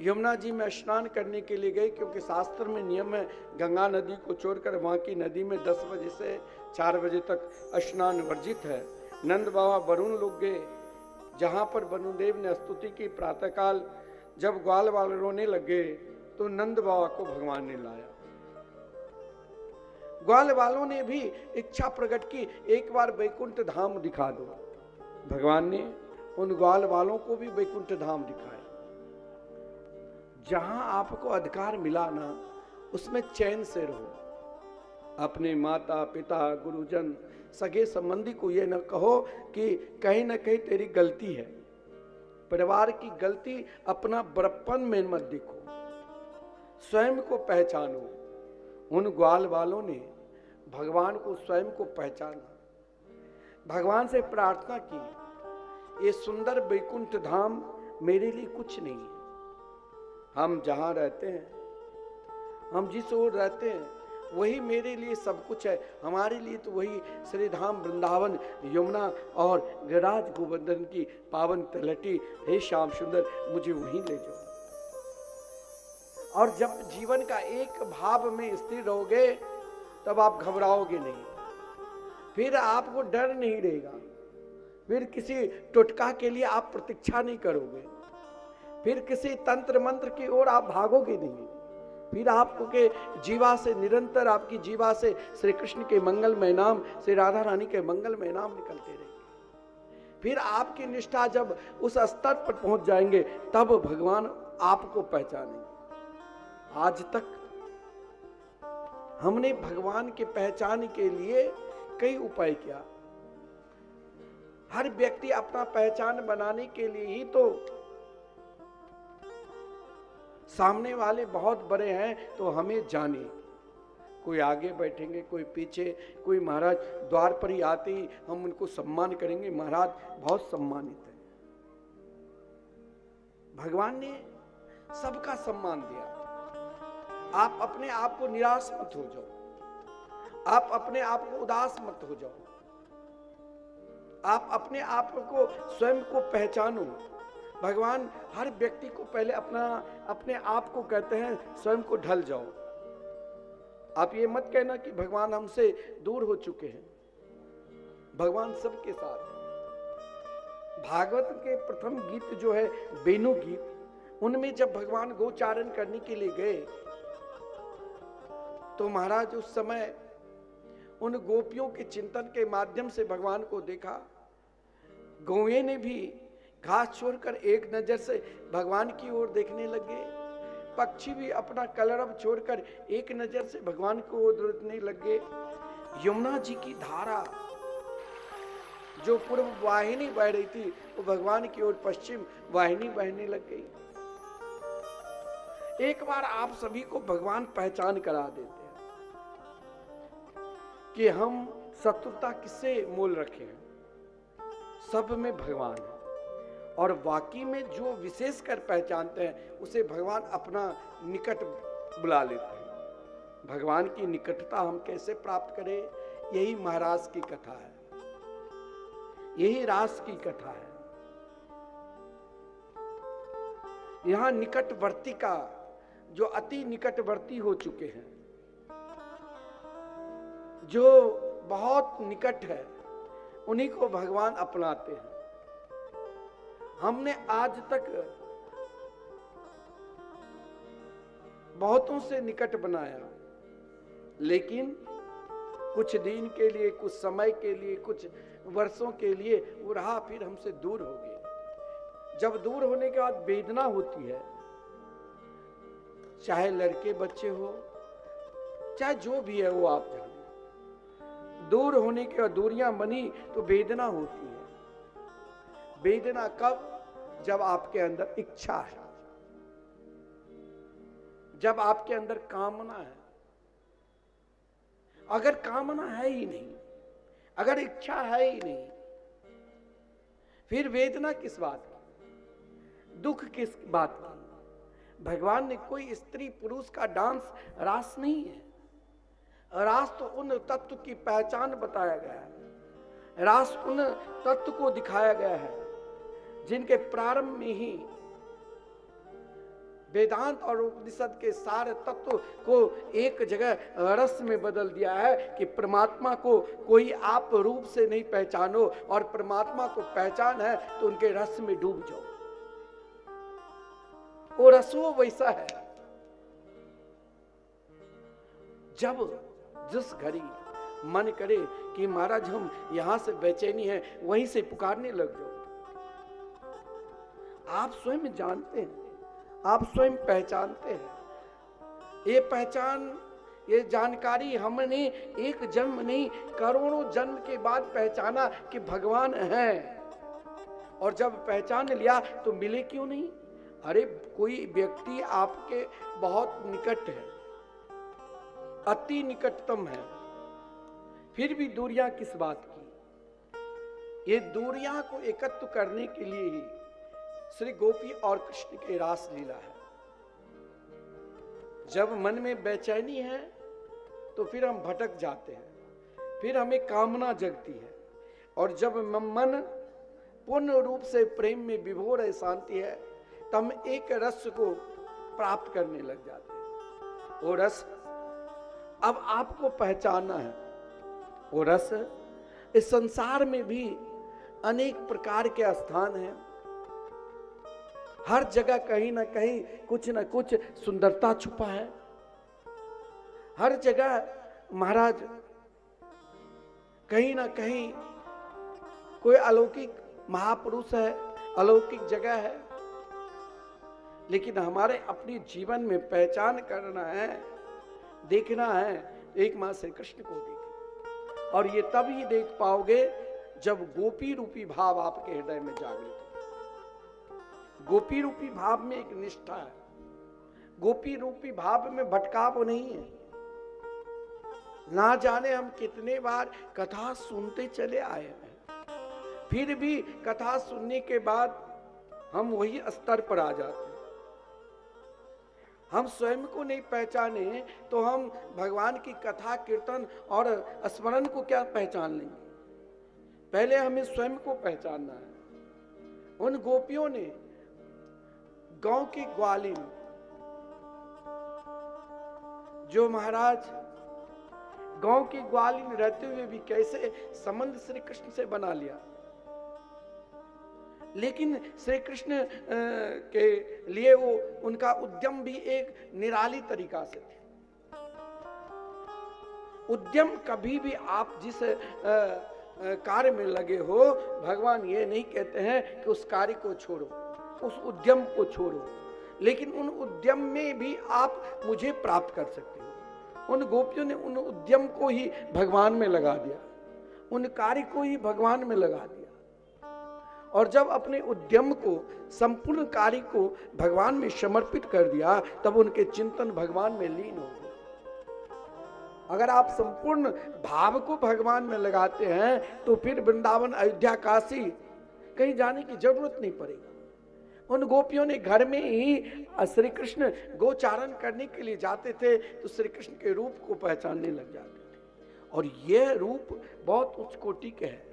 Speaker 5: यमुना जी में स्नान करने के लिए गए, क्योंकि शास्त्र में नियम है गंगा नदी को छोड़कर वहां की नदी में 10 बजे से 4 बजे तक स्नान वर्जित है। नंद बाबा वरुण लोग गए, जहां पर वरुणदेव ने स्तुति की प्रातःकाल। जब ग्वाल वाले रोने लगे तो नंद बाबा को भगवान ने लाया। ग्वाल वालों ने भी इच्छा प्रकट की, एक बार वैकुंठ धाम दिखा दो। भगवान ने उन ग्वाल वालों को भी वैकुंठ धाम दिखाया। जहां आपको अधिकार मिला ना, उसमें चैन से रहो। अपने माता पिता, गुरुजन, सगे संबंधी को यह न कहो कि कहीं ना कहीं तेरी गलती है। परिवार की गलती अपना बड़प्पन में मत देखो, स्वयं को पहचानो। उन ग्वाल वालों ने भगवान को, स्वयं को पहचाना, भगवान से प्रार्थना की ये सुंदर वैकुंठ धाम मेरे लिए कुछ नहीं है। हम जहाँ रहते हैं, हम जिस ओर रहते हैं, वही मेरे लिए सब कुछ है। हमारे लिए तो वही श्री धाम वृंदावन, यमुना और गिरिराज गोवर्धन की पावन तलहटी। हे श्याम सुंदर, मुझे वहीं ले जाओ। और जब जीवन का एक भाव में स्थिर रहोगे, तब आप घबराओगे नहीं, फिर आपको डर नहीं रहेगा, फिर किसी टुटका के लिए आप प्रतीक्षा नहीं करोगे, फिर किसी तंत्र मंत्र की ओर आप भागोगे नहीं, फिर आपको के जीवा से निरंतर, आपकी जीवा से श्री कृष्ण के मंगलमय नाम, श्री राधा रानी के मंगलमय नाम निकलते रहेंगे। फिर आपकी निष्ठा जब उस स्तर पर पहुंच जाएंगे, तब भगवान आपको पहचानेंगे। आज तक हमने भगवान के पहचान के लिए कई उपाय किया। हर व्यक्ति अपना पहचान बनाने के लिए ही तो, सामने वाले बहुत बड़े हैं तो हमें जाने, कोई आगे बैठेंगे, कोई पीछे, कोई महाराज द्वार पर ही आते ही हम उनको सम्मान करेंगे, महाराज बहुत सम्मानित है। भगवान ने सबका सम्मान दिया। आप अपने आप को निराश मत हो जाओ, आप अपने आप को उदास मत हो जाओ, आप अपने आप को स्वयं को पहचानो। भगवान हर व्यक्ति को पहले अपने आप को कहते हैं स्वयं को ढल जाओ। आप ये मत कहना कि भगवान हमसे दूर हो चुके हैं, भगवान सबके साथ है। भागवत के प्रथम गीत जो है वेणु गीत, उनमें जब भगवान गोचारण करने के लिए गए तो महाराज उस समय उन गोपियों के चिंतन के माध्यम से भगवान को देखा। गौएं ने भी घास छोड़कर एक नजर से भगवान की ओर देखने लगे, पक्षी भी अपना कलरव छोड़कर एक नजर से भगवान को ओर देखने लगे। यमुना जी की धारा जो पूर्व वाहिनी बह रही थी, वो भगवान की ओर पश्चिम वाहिनी बहने लग गई। एक बार आप सभी को भगवान पहचान करा देते हैं कि हम शत्रुता किससे मोल रखे हैं, सब में भगवान है। और वाकई में जो विशेष कर पहचानते हैं, उसे भगवान अपना निकट बुला लेते हैं। भगवान की निकटता हम कैसे प्राप्त करें, यही महाराज की कथा है, यही रास की कथा है। यहां निकटवर्ती का, जो अति निकटवर्ती हो चुके हैं, जो बहुत निकट है, उन्हीं को भगवान अपनाते हैं। हमने आज तक बहुतों से निकट बनाया, लेकिन कुछ दिन के लिए, कुछ समय के लिए, कुछ वर्षों के लिए वो रहा, फिर हमसे दूर हो गए। जब दूर होने के बाद वेदना होती है, चाहे लड़के बच्चे हो, चाहे जो भी है वो आप जानो, दूर होने के बाद दूरियां बनी तो वेदना होती है। वेदना कब? जब आपके अंदर इच्छा है, जब आपके अंदर कामना है। अगर कामना है ही नहीं, अगर इच्छा है ही नहीं, फिर वेदना किस बात की, दुख किस बात की? भगवान ने कोई स्त्री पुरुष का डांस रास नहीं है। रास तो उन तत्व की पहचान बताया गया है, रास उन तत्व को दिखाया गया है जिनके प्रारंभ में ही वेदांत और उपनिषद के सारे तत्व को एक जगह रस में बदल दिया है कि परमात्मा को कोई आप रूप से नहीं पहचानो, और परमात्मा को पहचान है तो उनके रस में डूब जाओ। वो रसो वैसा है, जब जिस घड़ी मन करे कि महाराज हम यहां से बेचैनी है, वहीं से पुकारने लग जाओ। आप स्वयं जानते हैं, आप स्वयं पहचानते हैं। ये पहचान, ये जानकारी हमने एक जन्म नहीं, करोड़ों जन्म के बाद पहचाना कि भगवान है। और जब पहचान लिया तो मिले क्यों नहीं? अरे कोई व्यक्ति आपके बहुत निकट है, अति निकटतम है, फिर भी दूरियां किस बात की? ये दूरियां को एकत्र करने के लिए ही श्री गोपी और कृष्ण की रास लीला है। जब मन में बेचैनी है तो फिर हम भटक जाते हैं, फिर हमें कामना जगती है, और जब मन पूर्ण रूप से प्रेम में विभोर है, शांति है, तब हम एक रस को प्राप्त करने लग जाते हैं। वो रस अब आपको पहचानना है। वो रस, इस संसार में भी अनेक प्रकार के स्थान हैं, हर जगह कहीं ना कहीं कुछ ना कुछ सुंदरता छुपा है। हर जगह महाराज कहीं ना कहीं कोई अलौकिक महापुरुष है, अलौकिक जगह है। लेकिन हमारे अपने जीवन में पहचान करना है, देखना है, एक मां श्री कृष्ण को देखना, और ये तभी देख पाओगे जब गोपी रूपी भाव आपके हृदय में जागृत हो। गोपी रूपी भाव में एक निष्ठा है, गोपी रूपी भाव में भटकाव नहीं है। ना जाने हम कितने बार कथा सुनते चले आए हैं, फिर भी कथा सुनने के बाद हम वही स्तर पर आ जाते हैं। हम स्वयं को नहीं पहचाने तो हम भगवान की कथा कीर्तन और स्मरण को क्या पहचान लेंगे? पहले हमें स्वयं को पहचानना है। उन गोपियों ने गांव की ग्वालिन, जो महाराज गांव की ग्वालिन रहते हुए भी कैसे संबंध श्री कृष्ण से बना लिया, लेकिन श्री कृष्ण के लिए वो उनका उद्यम भी एक निराली तरीका से थे। उद्यम कभी भी आप जिस कार्य में लगे हो, भगवान ये नहीं कहते हैं कि उस कार्य को छोड़ो, उस उद्यम को छोड़ो, लेकिन उन उद्यम में भी आप मुझे प्राप्त कर सकते हो। उन गोपियों ने उन उद्यम को ही भगवान में लगा दिया, उन कार्य को ही भगवान में लगा दिया, और जब अपने उद्यम को, संपूर्ण कार्य को भगवान में समर्पित कर दिया, तब उनके चिंतन भगवान में लीन हो गए। अगर आप संपूर्ण भाव को भगवान में लगाते हैं तो फिर वृंदावन, अयोध्या, काशी कहीं जाने की जरूरत नहीं पड़ेगी। उन गोपियों ने घर में ही श्री कृष्ण गोचारण करने के लिए जाते थे तो श्री कृष्ण के रूप को पहचानने लग जाते थे, और यह रूप बहुत उच्च कोटि के है।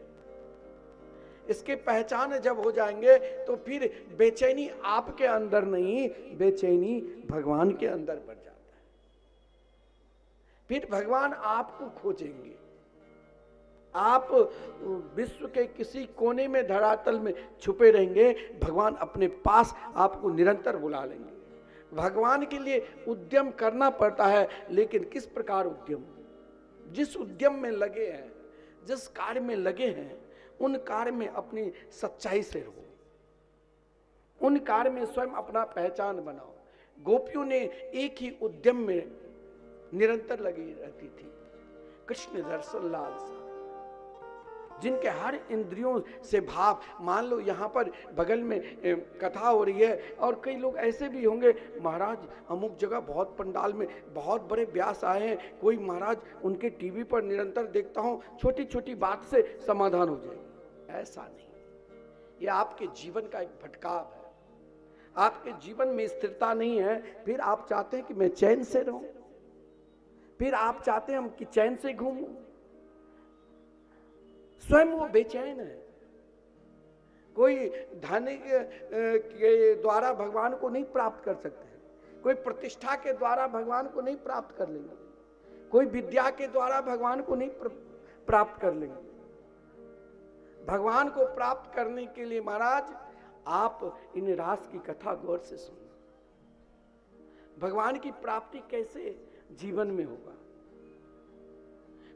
Speaker 5: इसके पहचान जब हो जाएंगे तो फिर बेचैनी आपके अंदर नहीं, बेचैनी भगवान के अंदर बढ़ जाता है। फिर भगवान आपको खोजेंगे। आप विश्व के किसी कोने में, धरातल में छुपे रहेंगे, भगवान अपने पास आपको निरंतर बुला लेंगे। भगवान के लिए उद्यम करना पड़ता है, लेकिन किस प्रकार उद्यम? जिस उद्यम में लगे हैं, जिस कार्य में लगे हैं, उन कार्य में अपनी सच्चाई से रहो, उन कार्य में स्वयं अपना पहचान बनाओ। गोपियों ने एक ही उद्यम में निरंतर लगी रहती थी, कृष्ण दर्शन लालसा, जिनके हर इंद्रियों से भाव। मान लो यहाँ पर बगल में कथा हो रही है, और कई लोग ऐसे भी होंगे, महाराज अमुक जगह बहुत पंडाल में बहुत बड़े व्यास आए हैं, कोई महाराज उनके टीवी पर निरंतर देखता हूँ, छोटी छोटी बात से समाधान हो जाएगी। ऐसा नहीं, ये आपके जीवन का एक भटकाव है, आपके जीवन में स्थिरता नहीं है। फिर आप चाहते हैं कि मैं चैन से रहूं, फिर आप चाहते हैं हम कि चैन से घूमूं, स्वयं वो बेचैन है। कोई धन के द्वारा भगवान को नहीं प्राप्त कर सकते हैं, कोई प्रतिष्ठा के द्वारा भगवान को नहीं प्राप्त कर लेंगे, कोई विद्या के द्वारा भगवान को नहीं प्राप्त कर लेंगे। भगवान को प्राप्त करने के लिए महाराज आप इन रास की कथा गौर से सुनो। भगवान की प्राप्ति कैसे जीवन में होगा?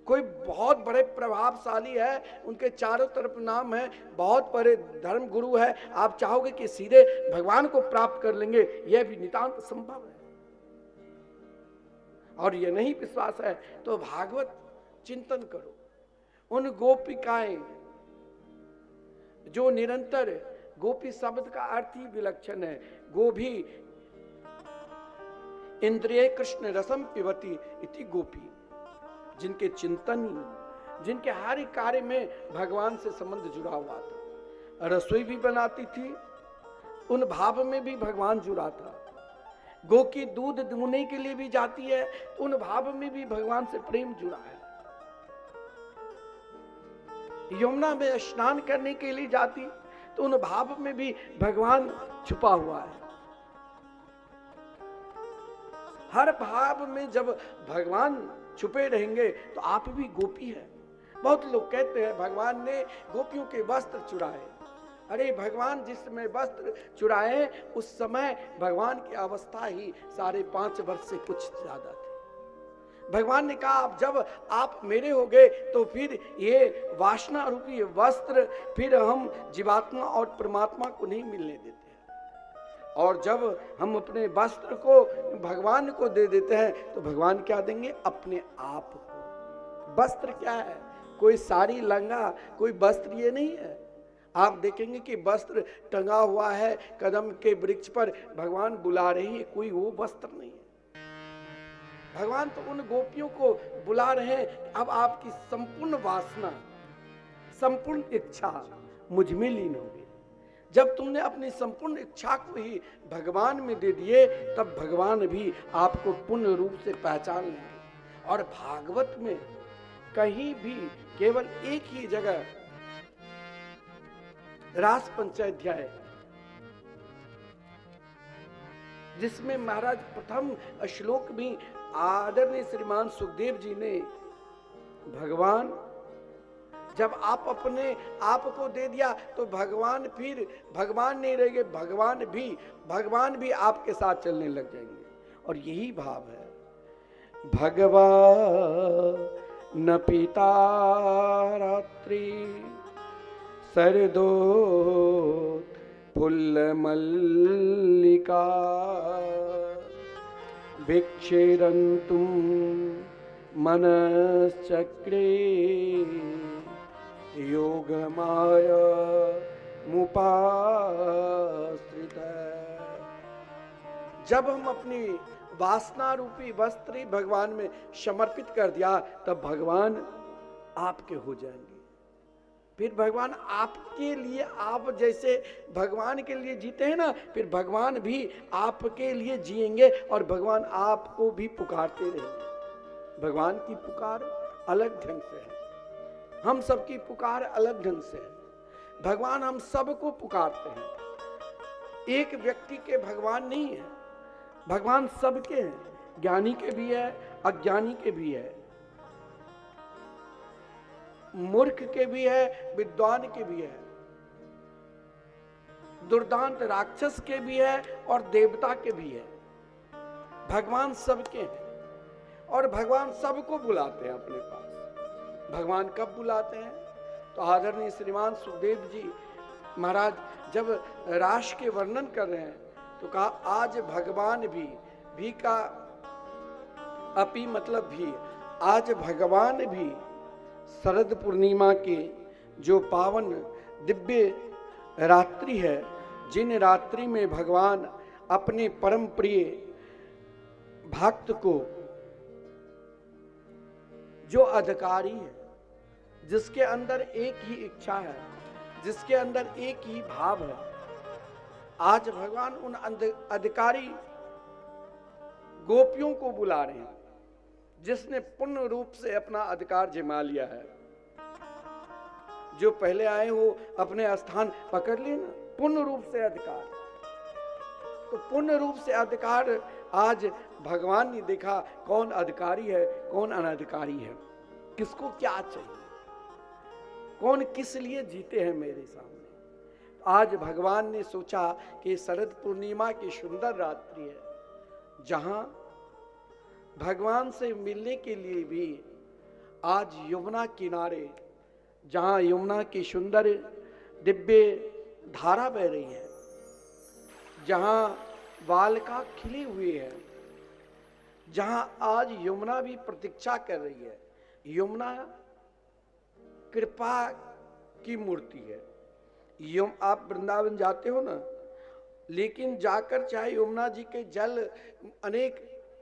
Speaker 5: कोई बहुत बड़े प्रभावशाली है, उनके चारों तरफ नाम है, बहुत बड़े धर्म गुरु है, आप चाहोगे कि सीधे भगवान को प्राप्त कर लेंगे, यह भी नितांत संभव है। और यह नहीं विश्वास है तो भागवत चिंतन करो। उन गोपिकाएं जो निरंतर, गोपी शब्द का अर्थ ही विलक्षण है, गोभी इंद्रिय कृष्ण रसम पिबती इति गोपी, जिनके चिंतन ही जिनके हर कार्य में भगवान से संबंध जुड़ा हुआ था। रसोई भी बनाती थी, उन भाव में भी भगवान जुड़ा था। गौ की दूध दूहने के लिए भी जाती है, उन भाव में भी भगवान से प्रेम जुड़ा है। यमुना में स्नान करने के लिए जाती, तो उन भाव में भी भगवान छुपा हुआ है। हर भाव में जब भगवान छुपे रहेंगे तो आप भी गोपी हैं। बहुत लोग कहते हैं भगवान ने गोपियों के वस्त्र चुराए। अरे भगवान जिस समय वस्त्र चुराए उस समय भगवान की अवस्था ही 5.5 वर्ष से कुछ ज्यादा थी। भगवान ने कहा अब जब आप मेरे हो गए तो फिर ये वासना रूपी वस्त्र फिर हम जीवात्मा और परमात्मा को नहीं मिलने देते हैं। और जब हम अपने वस्त्र को भगवान को दे देते हैं तो भगवान क्या देंगे? अपने आप को। वस्त्र क्या है? कोई साड़ी लंगा कोई वस्त्र ये नहीं है। आप देखेंगे कि वस्त्र टंगा हुआ है कदम के वृक्ष पर, भगवान बुला रही है, कोई वो वस्त्र नहीं है। भगवान तो उन गोपियों को बुला रहे हैं, अब आपकी संपूर्ण वासना संपूर्ण इच्छा मुझ में लीन होगी। जब तुमने अपनी संपूर्ण इच्छा को ही भगवान में दे दिए तब भगवान भी आपको पूर्ण रूप से पहचान लेंगे। और भागवत में कहीं भी केवल एक ही जगह रास पंचाध्याय जिसमें महाराज प्रथम श्लोक में आदरणीय श्रीमान सुखदेव जी ने भगवान जब आप अपने आप को दे दिया तो भगवान फिर भगवान नहीं रहेंगे, भगवान भी आपके साथ चलने लग जाएंगे। और यही भाव है भगवान न पिता रात्रि सरदो फुल्ल मल्लिका भिक्षेरन्तुम मनश्चक्रे योग माया मुपाश्रित। जब हम अपनी वासना रूपी वस्त्र भगवान में समर्पित कर दिया तब भगवान आपके हो जाएंगे। फिर भगवान आपके लिए, आप जैसे भगवान के लिए जीते हैं ना, फिर भगवान भी आपके लिए जिएंगे और भगवान आपको भी पुकारते रहेंगे। भगवान की पुकार अलग ढंग से है, हम सबकी पुकार अलग ढंग से है। भगवान हम सबको पुकारते हैं, एक व्यक्ति के भगवान नहीं है, भगवान सबके हैं। ज्ञानी के भी है, अज्ञानी के भी है, मूर्ख के भी है, विद्वान के भी है, दुर्दांत राक्षस के भी है और देवता के भी है। भगवान सबके हैं और भगवान सबको बुलाते हैं अपने पास। भगवान कब बुलाते हैं? तो आदरणीय श्रीमान सुखदेव जी महाराज जब रास के वर्णन कर रहे हैं तो कहा आज भगवान भी का अपी मतलब भी, आज भगवान भी शरद पूर्णिमा के जो पावन दिव्य रात्रि है, जिन रात्रि में भगवान अपने परम प्रिय भक्त को, जो अधिकारी है, जिसके अंदर एक ही इच्छा है, जिसके अंदर एक ही भाव है, आज भगवान उन अधिकारी गोपियों को बुला रहे हैं जिसने पूर्ण रूप से अपना अधिकार जमा लिया है। जो पहले आए हो अपने स्थान पकड़ लिए ना, पूर्ण रूप से अधिकार। तो पूर्ण रूप से अधिकार आज भगवान ने देखा कौन अधिकारी है कौन अनधिकारी है, किसको क्या चाहिए, कौन किस लिए जीते हैं मेरे सामने। आज भगवान ने सोचा कि शरद पूर्णिमा की सुंदर रात्रि है, जहां भगवान से मिलने के लिए भी आज यमुना किनारे, जहां यमुना की सुंदर दिव्य धारा बह रही है, जहां बालिका खिली हुई है, जहां आज यमुना भी प्रतीक्षा कर रही है। यमुना कृपा की मूर्ति है। आप वृंदावन जाते हो ना, लेकिन जाकर चाहे यमुना जी के जल अनेक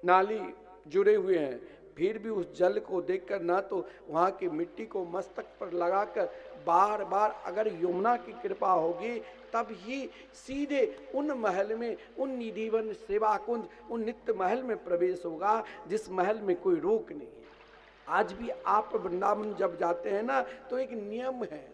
Speaker 5: नाली जुड़े हुए हैं, फिर भी उस जल को देखकर ना तो वहाँ की मिट्टी को मस्तक पर लगाकर बार बार अगर यमुना की कृपा होगी तब ही सीधे उन महल में, उन निधिवन सेवा कुंज, उन नित्य महल में प्रवेश होगा जिस महल में कोई रोक नहीं है। आज भी आप वृंदावन जब जाते हैं ना तो एक नियम है,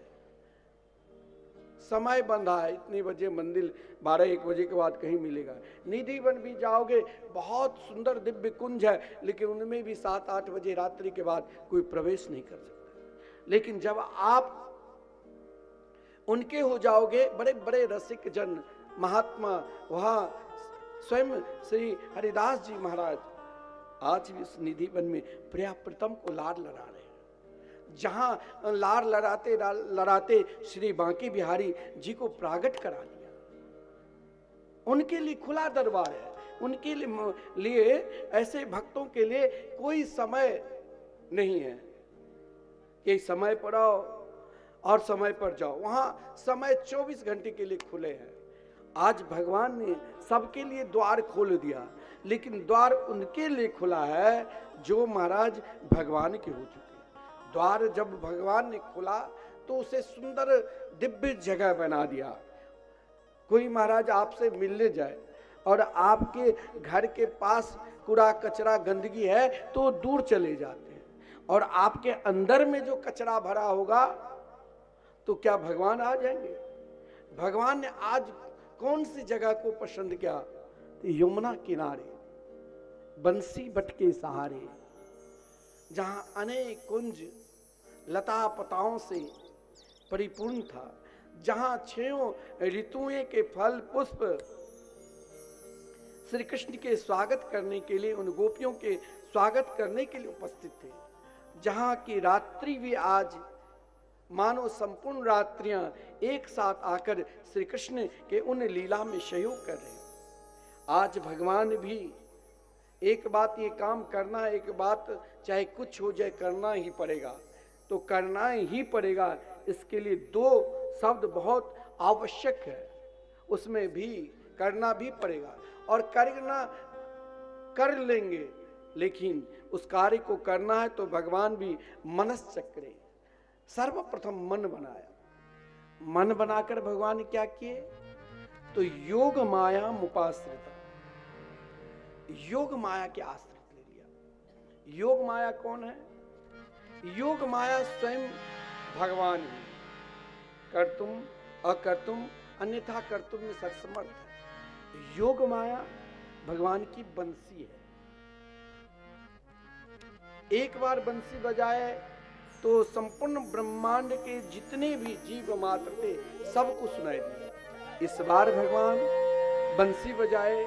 Speaker 5: समय बंधा है, इतने बजे मंदिर, 12-1 बजे के बाद कहीं मिलेगा। निधिवन भी जाओगे, बहुत सुंदर दिव्य कुंज है, लेकिन उनमें भी 7-8 बजे रात्रि के बाद कोई प्रवेश नहीं कर सकता। लेकिन जब आप उनके हो जाओगे, बड़े बड़े रसिक जन महात्मा, वहाँ स्वयं श्री हरिदास जी महाराज आज भी उस निधिवन में प्रिया प्रीतम को लाड लड़ा रहे हैं। जहां लाड लड़ाते लड़ाते श्री बांके बिहारी जी को प्रागट करा दिया। उनके लिए खुला दरबार है, उनके लिए ऐसे भक्तों के लिए कोई समय नहीं है कि समय पर आओ और समय पर जाओ। वहां समय 24 घंटे के लिए खुले हैं। आज भगवान ने सबके लिए द्वार खोल दिया, लेकिन द्वार उनके लिए खुला है जो महाराज भगवान के हो चुके। द्वार जब भगवान ने खुला तो उसे सुंदर दिव्य जगह बना दिया। कोई महाराज आपसे मिलने जाए और आपके घर के पास कूड़ा कचरा गंदगी है तो दूर चले जाते हैं, और आपके अंदर में जो कचरा भरा होगा तो क्या भगवान आ जाएंगे? भगवान ने आज कौन सी जगह को पसंद किया? तो यमुना किनारे बंसी बट के सहारे, जहां अनेक कुंज लता पताओं से परिपूर्ण था, जहां 6 ऋतुओं के फल पुष्प श्री कृष्ण के स्वागत करने के लिए, उन गोपियों के स्वागत करने के लिए उपस्थित थे, जहां की रात्रि भी आज मानो संपूर्ण रात्रियां एक साथ आकर श्री कृष्ण के उन लीला में सहयोग कर रहे हैं। आज भगवान भी एक बात, ये काम करना, एक बात चाहे कुछ हो जाए करना ही पड़ेगा, तो करना ही पड़ेगा। इसके लिए 2 शब्द बहुत आवश्यक है, उसमें भी करना भी पड़ेगा, और करना कर लेंगे, लेकिन उस कार्य को करना है तो भगवान भी मनश्चक्र, सर्वप्रथम मन बनाया। मन बनाकर भगवान ने क्या किए? तो योग माया मुपाश्रिता, योग माया के आश्रित ले लिया। योग माया कौन है? योग माया स्वयं भगवान ही, कर्तुम अकर्तुम अन्यथा कर्तुम में सर्वसमर्थ है। योग माया भगवान की बंसी है। एक बार बंसी बजाए तो संपूर्ण ब्रह्मांड के जितने भी जीव मात्र थे सबको सुनाई दिया। इस बार भगवान बंसी बजाए,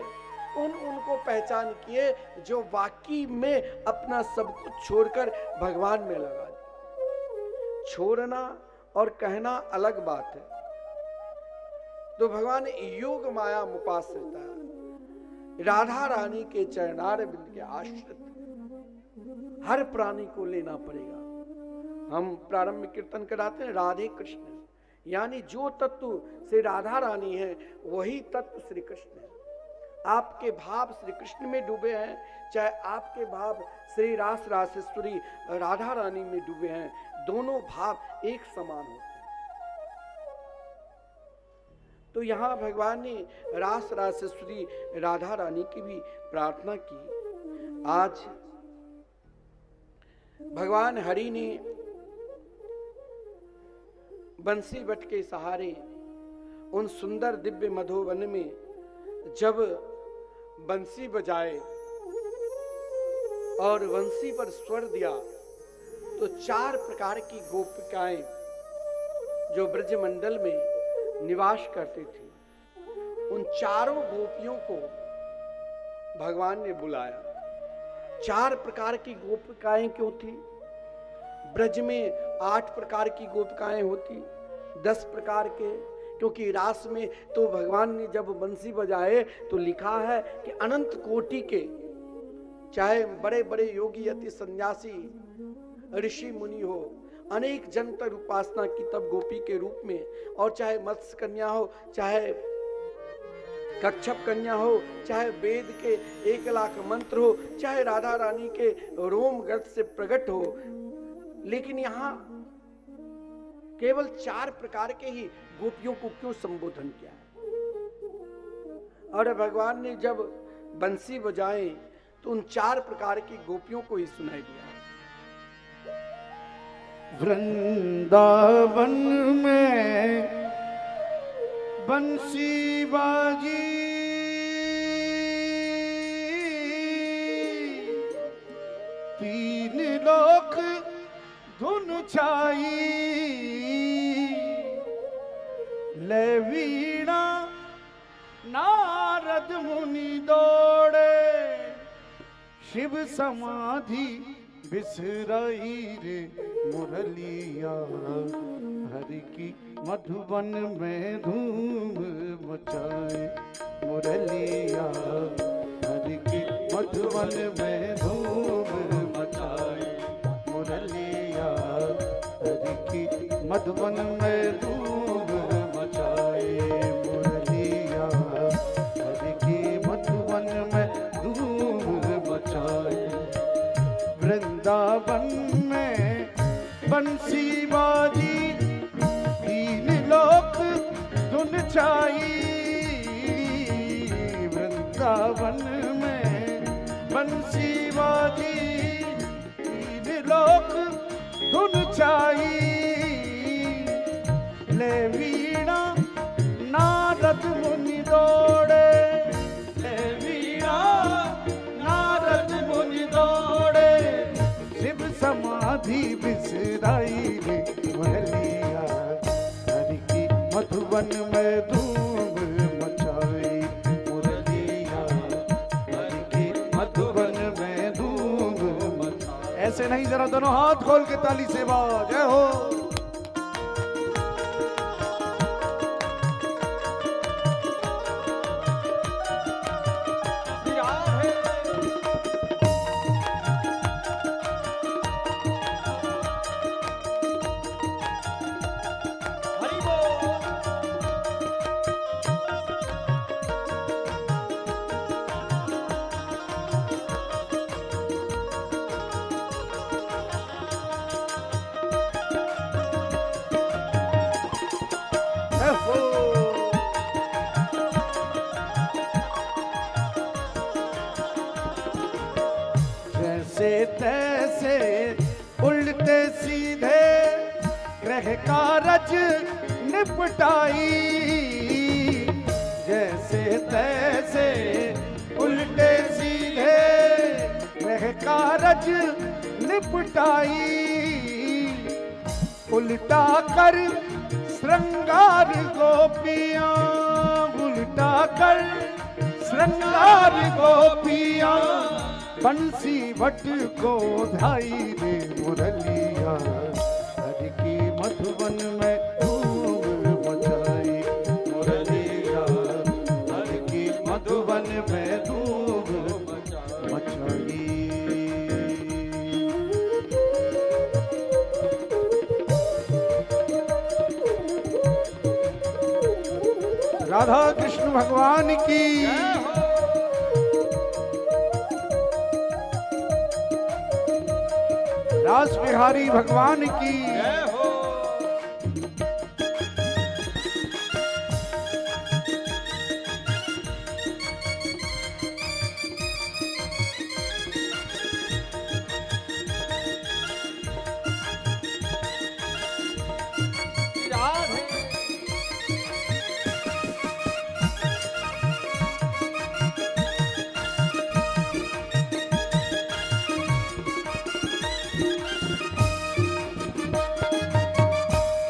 Speaker 5: उनको पहचान किए जो वाकई में अपना सब कुछ छोड़कर भगवान में लगा दिया। छोड़ना और कहना अलग बात है। तो भगवान योग माया मुपाश्रिता, राधा रानी के चरणार बिंद के आश्रित हर प्राणी को लेना पड़ेगा। हम प्रारंभ में कीर्तन कराते हैं राधे कृष्ण, यानी जो तत्व से राधा रानी है वही तत्व श्री कृष्ण है। आपके भाव श्री कृष्ण में डूबे हैं, चाहे आपके भाव श्री रास रासेश्वरी राधा रानी में डूबे हैं, दोनों भाव एक समान होते हैं। तो यहां भगवान ने रास रासेश्वरी राधा रानी की भी प्रार्थना की। आज भगवान हरि ने बंसी बट के सहारे उन सुंदर दिव्य मधुवन में जब बंसी बजाए और बंसी पर स्वर दिया तो 4 प्रकार की गोपिकाएं जो ब्रजमंडल में निवास करती थी, उन चारों गोपियों को भगवान ने बुलाया। 4 प्रकार की गोपिकाएं क्यों थी? ब्रज में 8 प्रकार की गोपिकाएं होती, 10 प्रकार के, क्योंकि रास में तो भगवान ने जब बंसी बजाए तो लिखा है कि अनंत कोटि के, चाहे बड़े बड़े योगी यति सन्यासी ऋषि मुनि हो, अनेक जंतर उपासना की तब गोपी के रूप में, और चाहे मत्स्य कन्या हो, चाहे कच्छप कन्या हो, चाहे वेद के 1,00,000 मंत्र हो, चाहे राधा रानी के रोम गर्द से प्रकट हो, लेकिन यहाँ केवल 4 प्रकार के ही गोपियों को क्यों संबोधन किया है? और भगवान ने जब बंसी बजाए तो उन 4 प्रकार की गोपियों को ही सुनाई दिया।
Speaker 1: वृंदावन में बंसी बाजी, तीन लोक धुन छाई, ले वीणा नारद मुनि दौड़े, शिव समाधि बिसराई रे मुरलिया, हरि की मधुबन में धूम मचाए, मुरलिया हरि की मधुबन में धूम मचाए, मुरलिया हरि की मधुबन में धूम मचाए, मुरलिया हरि की मधुबन में धूम मचाए। वृंदावन में बंसी बाजी, तीन लोक धुन छाई, वृंदावन में बंसी बाजी, तीन लोक धुन छाई, ले वीणा नारद मुनि दौड़े, ले वीणा नारद मुनि दौड़े, शिव समाधि बिसराई रे मुरलिया, हरि की मधुबन में धूम मचाई, मुरलिया हरि की मधुबन में धूम मचाई। ऐसे नहीं, जरा दोनों हाथ खोल के ताली से बाज, जय हो। जैसे तैसे उल्टे सीधे ग्रह कारज निपटाई, जैसे तैसे उल्टे सीधे ग्रह कारज निपटाई, उल्टा कर श्रृंगार गोपियां, उल्टा कर श्रृंगार गोपियां, बंसी भट्ट को धाई रे मुरलिया, हरि की मधुबन में धूम मचाई, मुरलिया हरि की मधुबन में धूम मचाई। राधा कृष्ण भगवान की, रास बिहारी भगवान की।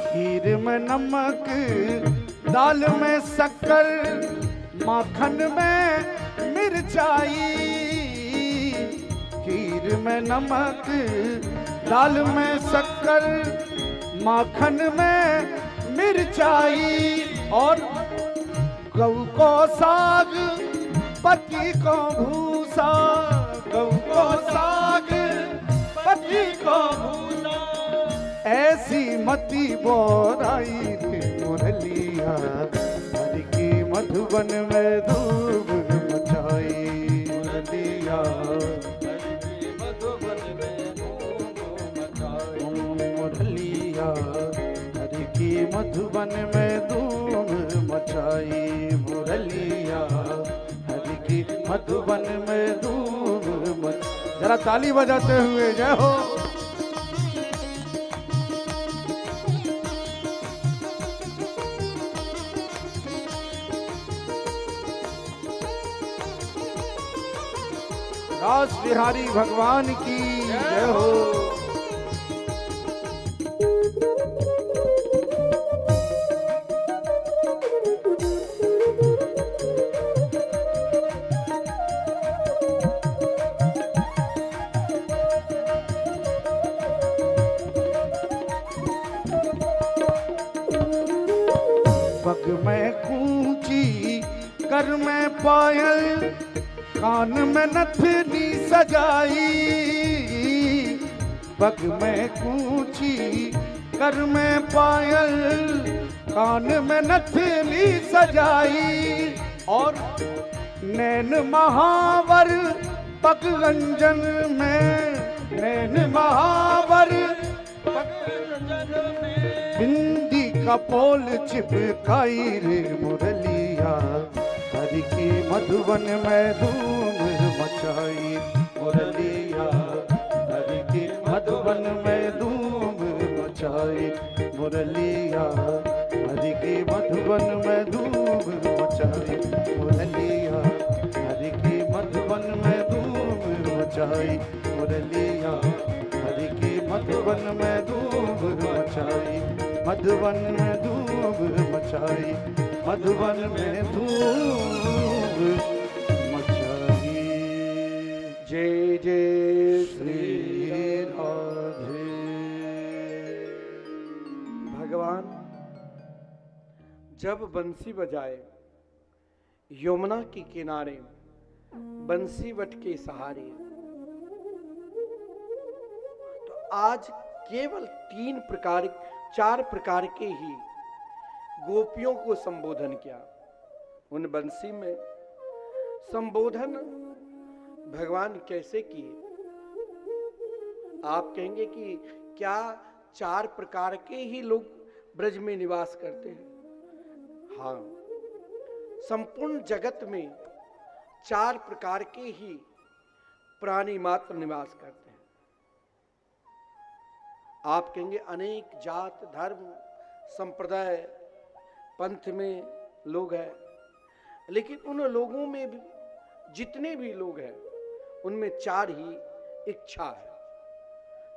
Speaker 1: खीर में नमक, दाल में शक्कर, माखन में मिर्चाई, खीर में नमक, दाल में शक्कर, माखन में मिर्चाई, और गौ को साग पति को भूसा, गौ को साग पति को भूसा, ऐसी मति बोराई रे मुरलिया, हरि की मधु मधुबन में धूम मचाई मुरलिया
Speaker 2: हरि की मधुबन में धूम मचाई
Speaker 1: मुरलिया हरि की मधुबन में धूम मचाई मुरलिया हरि की मधुबन में धूम जरा ताली बजाते हुए जय हो। रास बिहारी भगवान की जय हो। पग में कूंची कर में पायल कान में नथनी सजाई पग में कूंची कर में पायल कान में नथनी सजाई और नैन महावर पग गंजन में नैन महावर बिंदी का पोल चिपकाई रे मुरलिया हरि की मधुबन में धूम मचाई मुरलिया हरि की मधुबन में धूम मचाई मुरलिया हरि की मधुबन में धूम मचाई मुरलिया हरि की मधुबन में धूम मचाई मुरलिया हरि की मधुबन में धूम मचाई मधुबन में धूम मचाई मधुबन में धूम मचाई। जय जय श्री राधे।
Speaker 5: भगवान जब बंसी बजाए यमुना के किनारे बंसी वट के सहारे, तो आज केवल 4 प्रकार के ही गोपियों को संबोधन किया। उन बंसी में संबोधन भगवान कैसे किए? आप कहेंगे कि क्या 4 प्रकार के ही लोग ब्रज में निवास करते हैं? हाँ, संपूर्ण जगत में 4 प्रकार के ही प्राणी मात्र निवास करते हैं। आप कहेंगे अनेक जात धर्म संप्रदाय पंथ में लोग हैं, लेकिन उन लोगों में भी जितने भी लोग हैं उनमें 4 ही इच्छा है,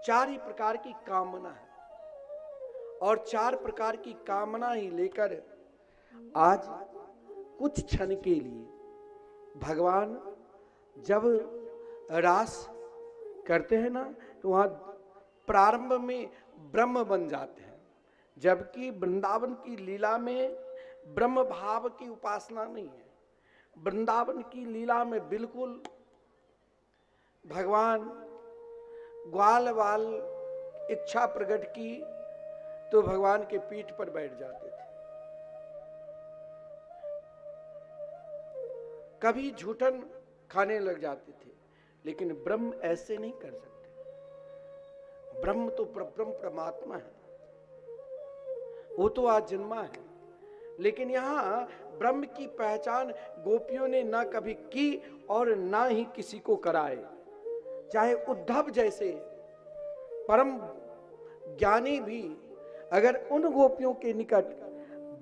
Speaker 5: 4 ही प्रकार की कामना है, और 4 प्रकार की कामना ही लेकर आज कुछ क्षण के लिए भगवान जब रास करते हैं ना, तो वहां प्रारंभ में ब्रह्म बन जाते हैं, जबकि वृंदावन की लीला में ब्रह्म भाव की उपासना नहीं है। वृंदावन की लीला में बिल्कुल भगवान ग्वाल वाल इच्छा प्रकट की तो भगवान के पीठ पर बैठ जाते थे। कभी झूठन खाने लग जाते थे, लेकिन ब्रह्म ऐसे नहीं कर सकते। ब्रह्म तो ब्रह्म परमात्मा है, वो तो आज जन्मा है, लेकिन यहाँ ब्रह्म की पहचान गोपियों ने ना कभी की और ना ही किसी को कराए। चाहे उद्धव जैसे परम ज्ञानी भी अगर उन गोपियों के निकट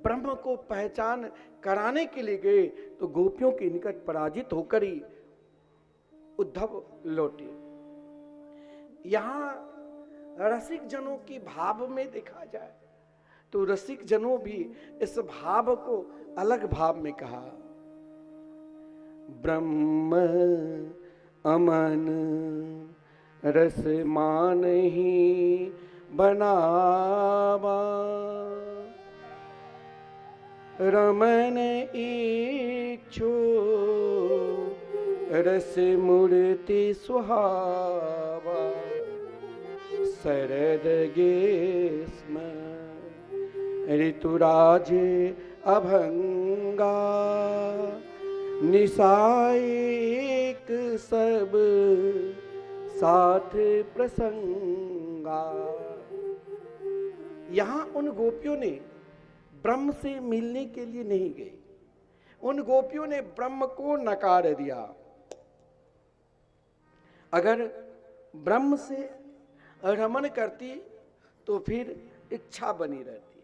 Speaker 5: ब्रह्म को पहचान कराने के लिए गए तो गोपियों के निकट पराजित होकर ही उद्धव लौटे। यहाँ रसिक जनों की भाव में देखा जाए तो रसिक जनों भी इस भाव को अलग भाव में कहा। ब्रह्म अमन रस मान ही बनावा, रमन इच्छो रस मूर्ति सुहावा, शरद ग्रीष्म ऋतुराज अभंग गंगा, निसाएक सब साथ प्रसंगा। यहां उन गोपियों ने ब्रह्म से मिलने के लिए नहीं गए, उन गोपियों ने ब्रह्म को नकार दिया। अगर ब्रह्म से रमण करती तो फिर इच्छा बनी रहती,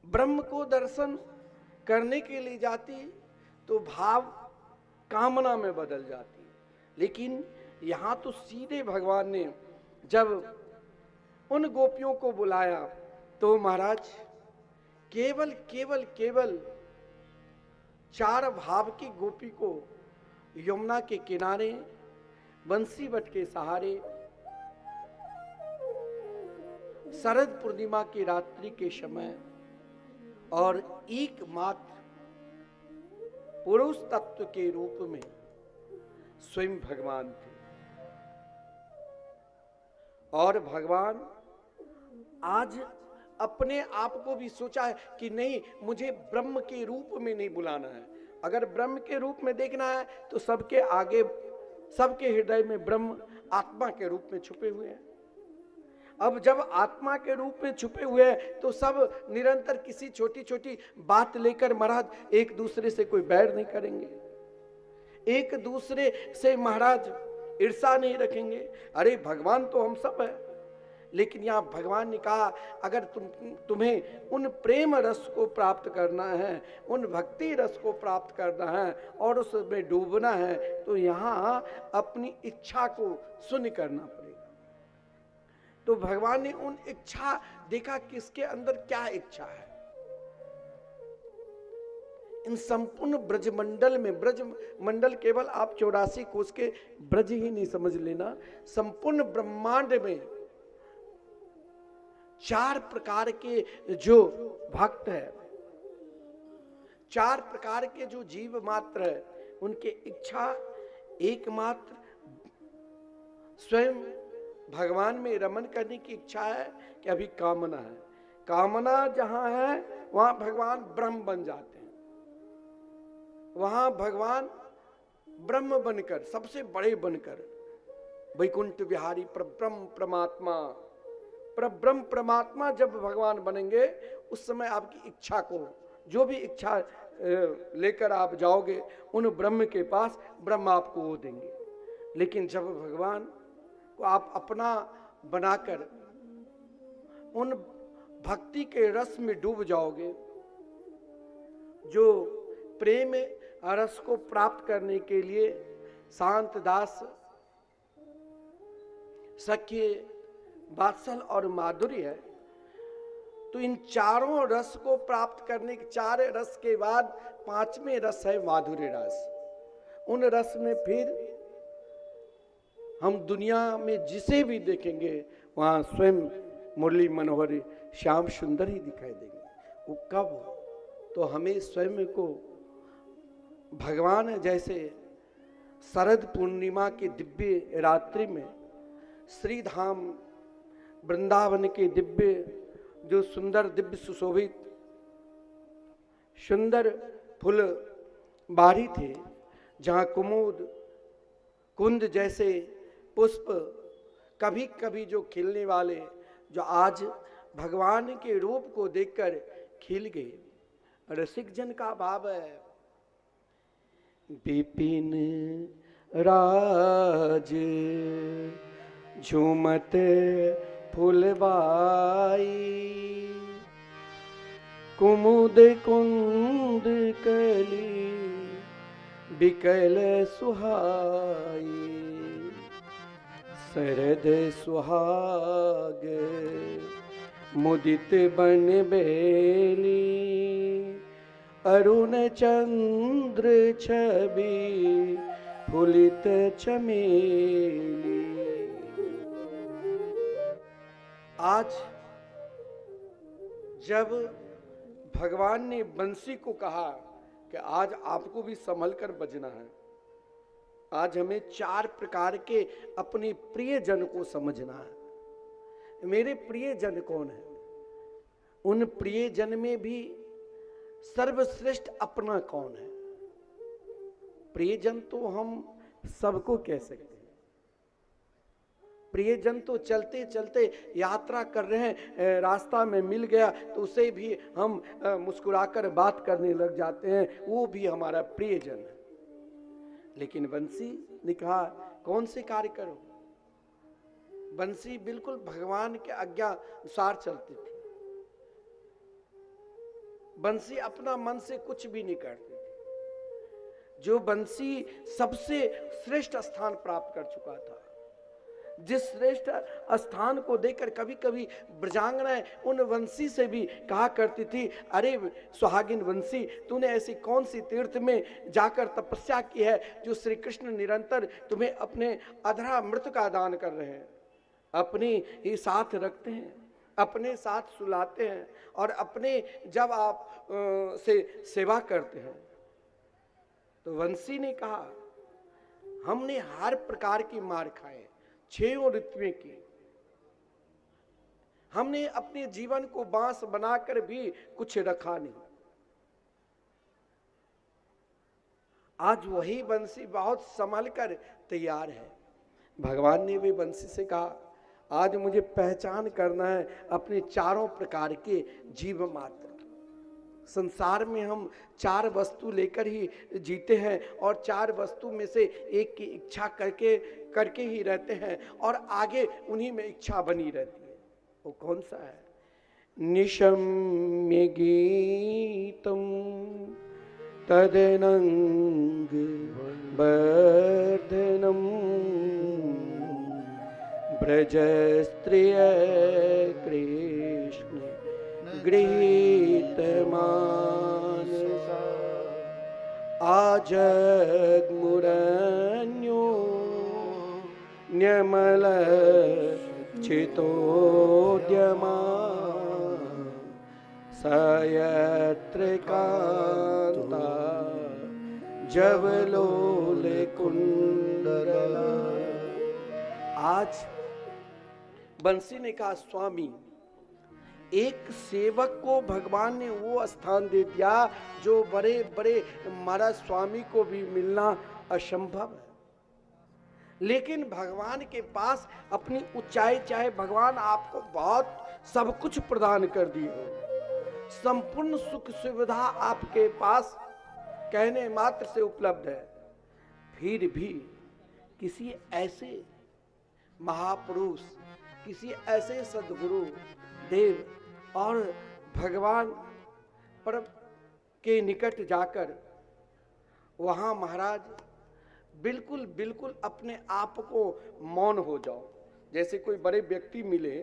Speaker 5: ब्रह्म को दर्शन करने के लिए जाती तो भाव कामना में बदल जाती। लेकिन यहां तो सीधे भगवान ने जब उन गोपियों को बुलाया तो महाराज केवल केवल केवल 4 भाव की गोपी को यमुना के किनारे बंसी बट के सहारे शरद पूर्णिमा की रात्रि के समय और एकमात्र पुरुष तत्व के रूप में स्वयं भगवान थे। और भगवान आज अपने आप को भी सोचा है कि नहीं, मुझे ब्रह्म के रूप में नहीं बुलाना है। अगर ब्रह्म के रूप में देखना है तो सबके आगे, सबके हृदय में ब्रह्म आत्मा के रूप में छुपे हुए हैं। अब जब आत्मा के रूप में छुपे हुए हैं तो सब निरंतर किसी छोटी छोटी बात लेकर महाराज एक दूसरे से कोई बैर नहीं करेंगे, एक दूसरे से महाराज ईर्षा नहीं रखेंगे। अरे भगवान तो हम सब है, लेकिन यहां भगवान ने कहा अगर तुम्हें उन प्रेम रस को प्राप्त करना है, उन भक्ति रस को प्राप्त करना है और उसमें डूबना है तो यहां अपनी इच्छा को शून्य करना पड़ेगा। तो भगवान ने उन इच्छा देखा किसके अंदर क्या इच्छा है। इन संपूर्ण ब्रजमंडल में, ब्रजमंडल केवल आप 84 कोष के ब्रज ही नहीं समझ लेना, संपूर्ण ब्रह्मांड में 4 प्रकार के जो भक्त है, 4 प्रकार के जो जीव मात्र है, उनके इच्छा एकमात्र स्वयं भगवान में रमन करने की इच्छा है कि अभी कामना है। कामना जहां है वहां भगवान ब्रह्म बन जाते हैं, वहां भगवान ब्रह्म बनकर, सबसे बड़े बनकर, वैकुंठ विहारी परब्रह्म परमात्मा, परब्रह्म परमात्मा जब भगवान बनेंगे उस समय आपकी इच्छा को, जो भी इच्छा लेकर आप जाओगे उन ब्रह्म के पास, ब्रह्म आपको वो देंगे। लेकिन जब भगवान को आप अपना बनाकर उन भक्ति के रस में डूब जाओगे, जो प्रेम रस को प्राप्त करने के लिए शांत दास, सख्य, वात्सल और माधुर्य है, तो इन चारों रस को प्राप्त करने के 4 रस के बाद 5वें रस है माधुर्य रस। उन रस में फिर हम दुनिया में जिसे भी देखेंगे वहां स्वयं मुरली मनोहर श्याम सुंदर ही दिखाई देंगे। वो कब? तो हमें स्वयं को भगवान जैसे शरद पूर्णिमा के दिव्य रात्रि में श्री धाम वृंदावन के दिव्य जो सुंदर दिव्य सुशोभित सुंदर फूल बारी थे, जहाँ कुमुद कुंद जैसे पुष्प कभी कभी जो खिलने वाले, जो आज भगवान के रूप को देखकर खिल गए। रसिक जन का भाव है, विपिन राज झूमत फुलवाई, कुमुद कुंद कली बिकल सुहाई, शरद सुहाग मुदित बन बेली, अरुण चंद्र छवि फुलित चमेली। आज जब भगवान ने बंसी को कहा कि आज आपको भी संभल कर बजना है, आज हमें 4 प्रकार के अपने प्रिय जन को समझना है। मेरे प्रिय जन कौन है? उन प्रिय जन में भी सर्वश्रेष्ठ अपना कौन है? प्रियजन तो हम सबको कह सकते हैं। प्रियजन तो चलते चलते यात्रा कर रहे हैं, रास्ता में मिल गया तो उसे भी हम मुस्कुराकर बात करने लग जाते हैं, वो भी हमारा प्रियजन है। लेकिन बंसी ने कहा कौन से कार्य करो? बंसी बिल्कुल भगवान के आज्ञा अनुसार चलती थी। बंसी अपना मन से कुछ भी नहीं करती थी। जो बंसी सबसे श्रेष्ठ स्थान प्राप्त कर चुका था, जिस श्रेष्ठ स्थान को देखकर कभी कभी ब्रजांगनाएं उन वंशी से भी कहा करती थी, अरे सुहागिन वंशी, तूने ऐसी कौन सी तीर्थ में जाकर तपस्या की है जो श्री कृष्ण निरंतर तुम्हें अपने अधरा मृत का दान कर रहे हैं, अपने ही साथ रखते हैं, अपने साथ सुलाते हैं और अपने जब आप से सेवा करते हैं। तो वंशी ने कहा हमने हर प्रकार की मार खाए, 6 ऋतुएं की, हमने अपने जीवन को बांस बनाकर भी कुछ रखा नहीं। आज वही बंसी बहुत संभल कर तैयार है। भगवान ने भी बंसी से कहा आज मुझे पहचान करना है अपने चारों प्रकार के जीव मात्र। संसार में हम 4 वस्तु लेकर ही जीते हैं और 4 वस्तु में से एक की इच्छा करके ही रहते हैं और आगे उन्हीं में इच्छा बनी रहती है। वो कौन सा है? निशम्य गीतम तदनंग वर्धनम ब्रजस्त्रिय कृष्ण गृहीत मानसा आजग्मुरन्यो न्यमल चितोद्यमा सयत्र कांता जवलोल कुंडला। आज बंसी ने कहा स्वामी, एक सेवक को भगवान ने वो स्थान दे दिया जो बड़े बड़े महाराज स्वामी को भी मिलना असंभव है। लेकिन भगवान के पास अपनी ऊंचाई, चाहे भगवान आपको बहुत सब कुछ प्रदान कर दी हो, संपूर्ण सुख सुविधा आपके पास कहने मात्र से उपलब्ध है, फिर भी किसी ऐसे महापुरुष, किसी ऐसे सद्गुरु देव और भगवान पर के निकट जाकर वहां महाराज बिल्कुल अपने आप को मौन हो जाओ। जैसे कोई बड़े व्यक्ति मिले,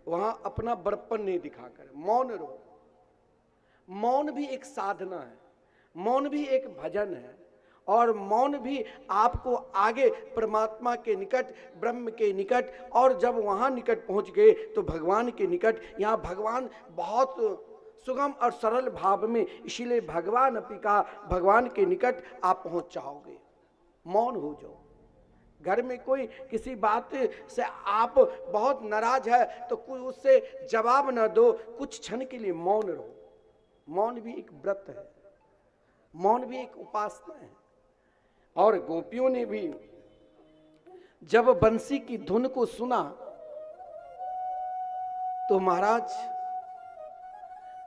Speaker 5: वहां अपना बड़प्पन नहीं दिखाकर मौन रहो। मौन भी एक साधना है, मौन भी एक भजन है और मौन भी आपको आगे परमात्मा के निकट, ब्रह्म के निकट, और जब वहां निकट पहुंच गए तो भगवान के निकट। यहाँ भगवान बहुत सुगम और सरल भाव में, इसीलिए भगवान अपनी कहा भगवान के निकट आप पहुंच जाओगे। मौन हो जाओ। घर में कोई किसी बात से आप बहुत नाराज है तो कोई उससे जवाब न दो, कुछ क्षण के लिए मौन रहो। मौन भी एक व्रत है, मौन भी एक उपासना है। और गोपियों ने भी जब बंसी की धुन को सुना तो महाराज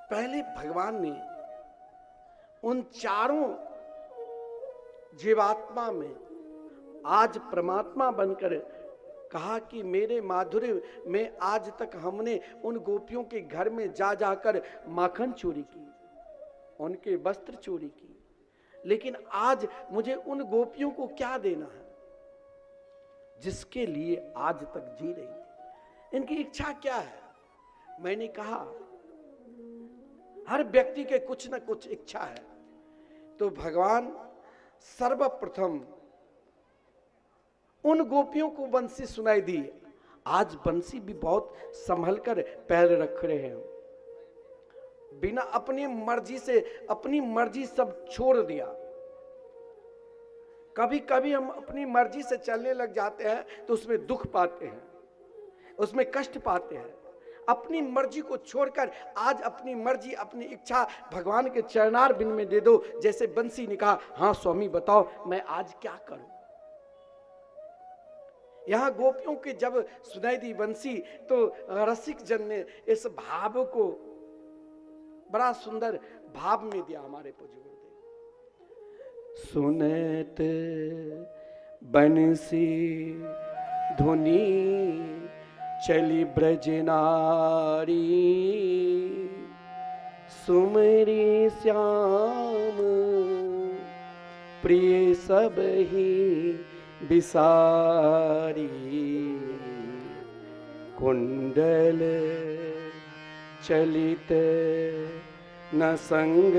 Speaker 5: पहले भगवान ने उन चारों जीवात्मा में आज परमात्मा बनकर कहा कि मेरे माधुर्य में आज तक हमने उन गोपियों के घर में जा जाकर माखन चोरी की, उनके वस्त्र चोरी की, लेकिन आज मुझे उन गोपियों को क्या देना है जिसके लिए आज तक जी रही है। इनकी इच्छा क्या है? मैंने कहा हर व्यक्ति के कुछ न कुछ इच्छा है। तो भगवान सर्वप्रथम उन गोपियों को बंसी सुनाई दी। आज बंसी भी बहुत संभल कर पैर रख रहे हैं, बिना अपनी मर्जी से, अपनी मर्जी सब छोड़ दिया। कभी कभी हम अपनी मर्जी से चलने लग जाते हैं तो उसमें दुख पाते हैं, उसमें कष्ट पाते हैं। अपनी मर्जी को छोड़कर आज अपनी मर्जी, अपनी इच्छा भगवान के चरणार बिन में दे दो। जैसे बंसी ने कहा, हाँ स्वामी बताओ मैं आज क्या करूं। यहां गोपियों के जब सुनाई दी बंसी तो रसिक जन ने इस भाव को बड़ा सुंदर भाव में दिया हमारे पूज्य गुरुदेव। सुनत बंसी धुनी चली ब्रज नारी, सुमरी श्याम प्रिय सब ही बिसारी। कुंडल चलित न संग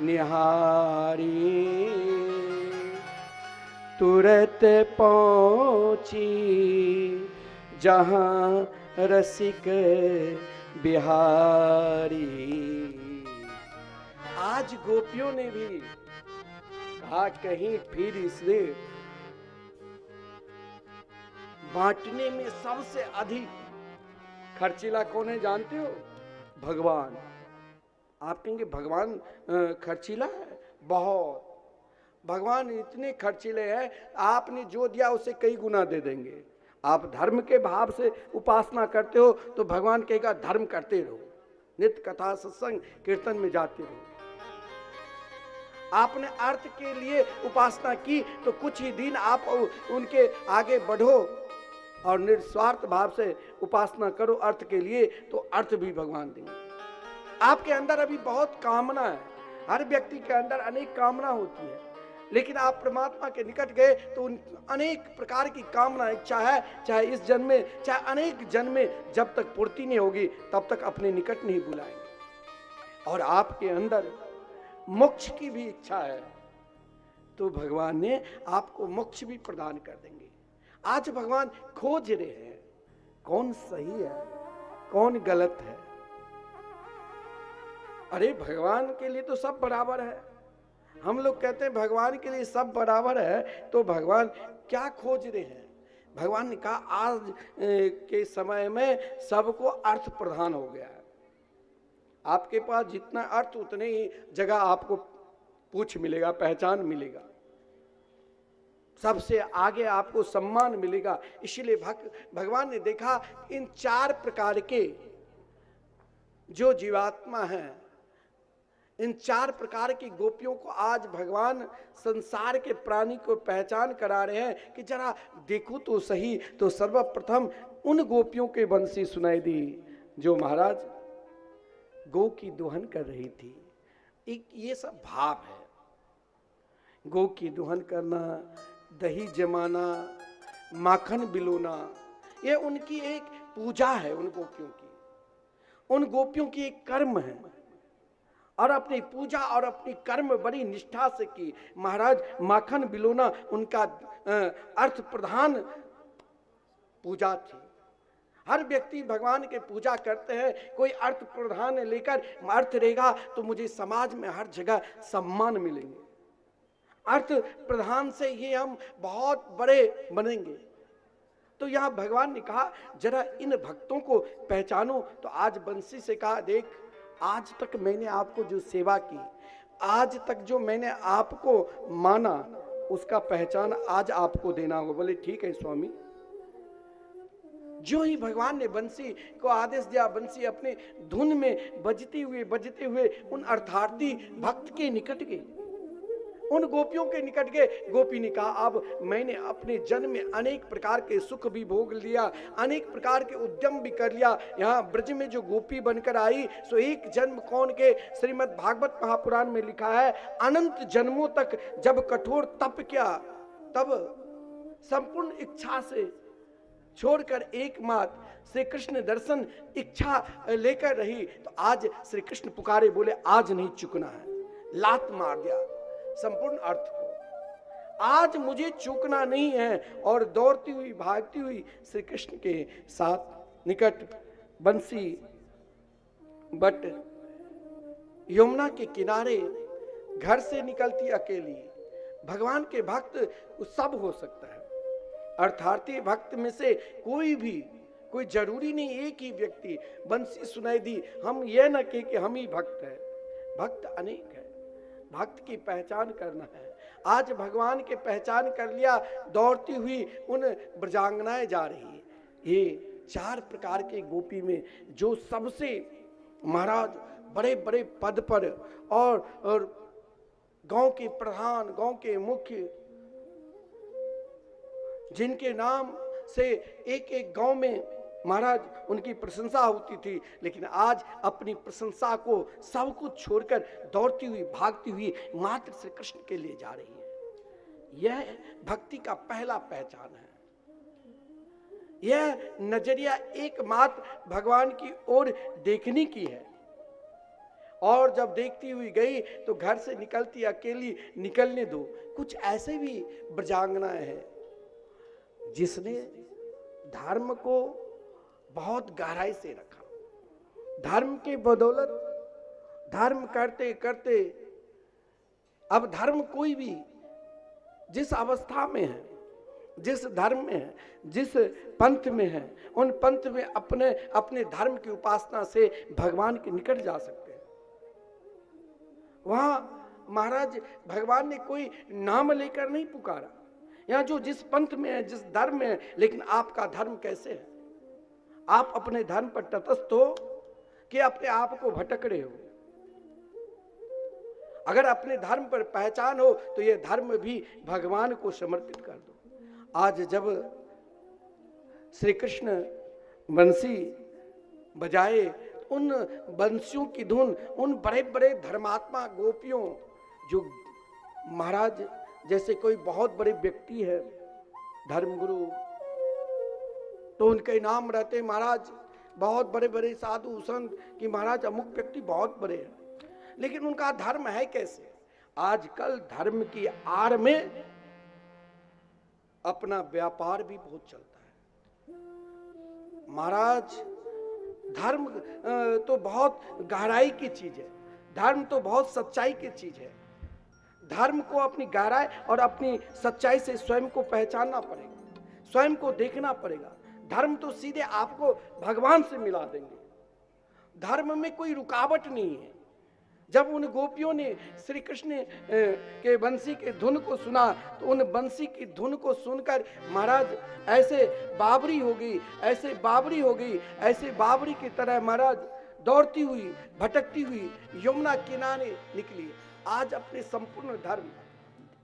Speaker 5: निहारी, तुरत पहुंची जहां रसिक बिहारी। आज गोपियों ने भी कहा कहीं फिर इसे बांटने में सबसे अधिक खर्चीला कौन है जानते हो? भगवान। आप कहेंगे भगवान खर्चीला है? बहुत। भगवान इतने खर्चीले हैं, आपने जो दिया उसे कई गुना दे देंगे। आप धर्म के भाव से उपासना करते हो तो भगवान कहेगा धर्म करते रहो, नित्य कथा सत्संग कीर्तन में जाते रहो। आपने अर्थ के लिए उपासना की तो कुछ ही दिन आप उनके आगे बढ़ो और निस्वार्थ भाव से उपासना करो अर्थ के लिए, तो अर्थ भी भगवान देंगे। आपके अंदर अभी बहुत कामना है, हर व्यक्ति के अंदर अनेक कामना होती है, लेकिन आप परमात्मा के निकट गए तो उन अनेक प्रकार की कामना इच्छा है, चाहे इस जन्म में चाहे अनेक जन्म में, जब तक पूर्ति नहीं होगी तब तक अपने निकट नहीं बुलाएंगे। और आपके अंदर मोक्ष की भी इच्छा है तो भगवान ने आपको मोक्ष भी प्रदान कर देंगे। आज भगवान खोज रहे हैं कौन सही है कौन गलत है। अरे भगवान के लिए तो सब बराबर है। हम लोग कहते हैं भगवान के लिए सब बराबर है, तो भगवान क्या खोज रहे हैं? भगवान ने कहा आज के समय में सबको अर्थ प्रधान हो गया है। आपके पास जितना अर्थ उतने ही जगह आपको पूछ मिलेगा, पहचान मिलेगा, सबसे आगे आपको सम्मान मिलेगा। इसलिए भगवान ने देखा इन चार प्रकार के जो जीवात्मा हैं, इन चार प्रकार की गोपियों को आज भगवान संसार के प्राणी को पहचान करा रहे हैं कि जरा देखो तो सही। तो सर्वप्रथम उन गोपियों के बंसी सुनाई दी जो महाराज गौ की दोहन कर रही थी। एक ये सब भाव है, गौ की दोहन करना, दही जमाना, माखन बिलोना, ये उनकी एक पूजा है। उन गोपियों की, उन गोपियों की एक कर्म है और अपनी पूजा और अपनी कर्म बड़ी निष्ठा से की। महाराज माखन बिलोना उनका अर्थ प्रधान पूजा थी। हर व्यक्ति भगवान के पूजा करते हैं, कोई अर्थ प्रधान लेकर अर्थ रहेगा तो मुझे समाज में हर जगह सम्मान मिलेंगे। अर्थ प्रधान से ये हम बहुत बड़े बनेंगे। तो यहाँ भगवान ने कहा जरा इन भक्तों को पहचानो। तो आज बंसी से कहा देख, आज तक मैंने आपको जो सेवा की, आज तक जो मैंने आपको माना, उसका पहचान आज आपको देना होगा। बोले ठीक है स्वामी। जो ही भगवान ने बंसी को आदेश दिया, बंसी अपने धुन में बजते हुए उन अर्थार्थी भक्त के निकट गए, उन गोपियों के निकट गए। गोपी ने कहा अब मैंने अपने जन्म में अनेक प्रकार के सुख भी भोग लिया, अनेक प्रकार के उद्यम भी कर लिया। यहाँ ब्रज में जो गोपी बनकर आई सो एक जन्म कौन के, श्रीमद् भागवत महापुराण में लिखा है अनंत जन्मों तक जब कठोर तप किया तब संपूर्ण इच्छा से छोड़कर एकमात्र श्री कृष्ण दर्शन इच्छा लेकर रही। तो आज श्री कृष्ण पुकारे, बोले आज नहीं चुकना है। लात मार दिया संपूर्ण अर्थ को, आज मुझे चूकना नहीं है। और दौड़ती हुई भागती हुई श्री कृष्ण के साथ निकट बंसी बट यमुना के किनारे घर से निकलती अकेली। भगवान के भक्त सब हो सकता है, अर्थार्थी भक्त में से कोई भी कोई जरूरी नहीं एक ही व्यक्ति बंसी सुनाई दी, हम ये न कहें कि हम ही भक्त हैं। भक्त अनेक है, भक्त की पहचान करना है। आज भगवान के पहचान कर लिया, दौड़ती हुई उन ब्रजांगनाएं जा रही है। ये 4 प्रकार के गोपी में जो सबसे महाराज बड़े बड़े पद पर और गांव के प्रधान, गांव के मुख्य, जिनके नाम से एक एक गांव में महाराज उनकी प्रशंसा होती थी, लेकिन आज अपनी प्रशंसा को सब कुछ छोड़कर दौड़ती हुई भागती हुई मात्र श्री कृष्ण के लिए जा रही है। यह भक्ति का पहला पहचान है। यह नजरिया एकमात्र भगवान की ओर देखने की है। और जब देखती हुई गई तो घर से निकलती अकेली निकलने दो। कुछ ऐसे भी ब्रजांगनाएं हैं जिसने धर्म को बहुत गहराई से रखा। धर्म के बदौलत धर्म करते करते अब धर्म कोई भी जिस अवस्था में है, जिस धर्म में है, जिस पंथ में है, उन पंथ में अपने अपने धर्म की उपासना से भगवान के निकट जा सकते हैं। वहां महाराज भगवान ने कोई नाम लेकर नहीं पुकारा। यहाँ जो जिस पंथ में है, जिस धर्म में है, लेकिन आपका धर्म कैसे है? आप अपने धर्म पर तटस्थ हो कि अपने आप को भटक रहे हो? अगर अपने धर्म पर पहचान हो तो यह धर्म भी भगवान को समर्पित कर दो। आज जब श्री कृष्ण बंसी बजाए, उन बंसियों की धुन उन बड़े बड़े धर्मात्मा गोपियों, जो महाराज जैसे कोई बहुत बड़े व्यक्ति है धर्मगुरु, तो उनके नाम रहते महाराज बहुत बड़े बड़े साधु संत कि महाराज अमुक व्यक्ति बहुत बड़े हैं, लेकिन उनका धर्म है कैसे? आजकल धर्म की आड़ में अपना व्यापार भी बहुत चलता है। महाराज धर्म तो बहुत गहराई की चीज है, धर्म तो बहुत सच्चाई की चीज है। धर्म को अपनी गहराई और अपनी सच्चाई से स्वयं को पहचानना पड़ेगा, स्वयं को देखना पड़ेगा। धर्म तो सीधे आपको भगवान से मिला देंगे। धर्म में कोई रुकावट नहीं है। जब उन गोपियों ने श्री कृष्ण के बंसी के धुन को सुना तो उन बंसी की धुन को सुनकर महाराज ऐसे बाबरी हो गई, ऐसे बाबरी हो गई, ऐसे बाबरी की तरह महाराज दौड़ती हुई भटकती हुई यमुना किनारे निकली। आज अपने संपूर्ण धर्म,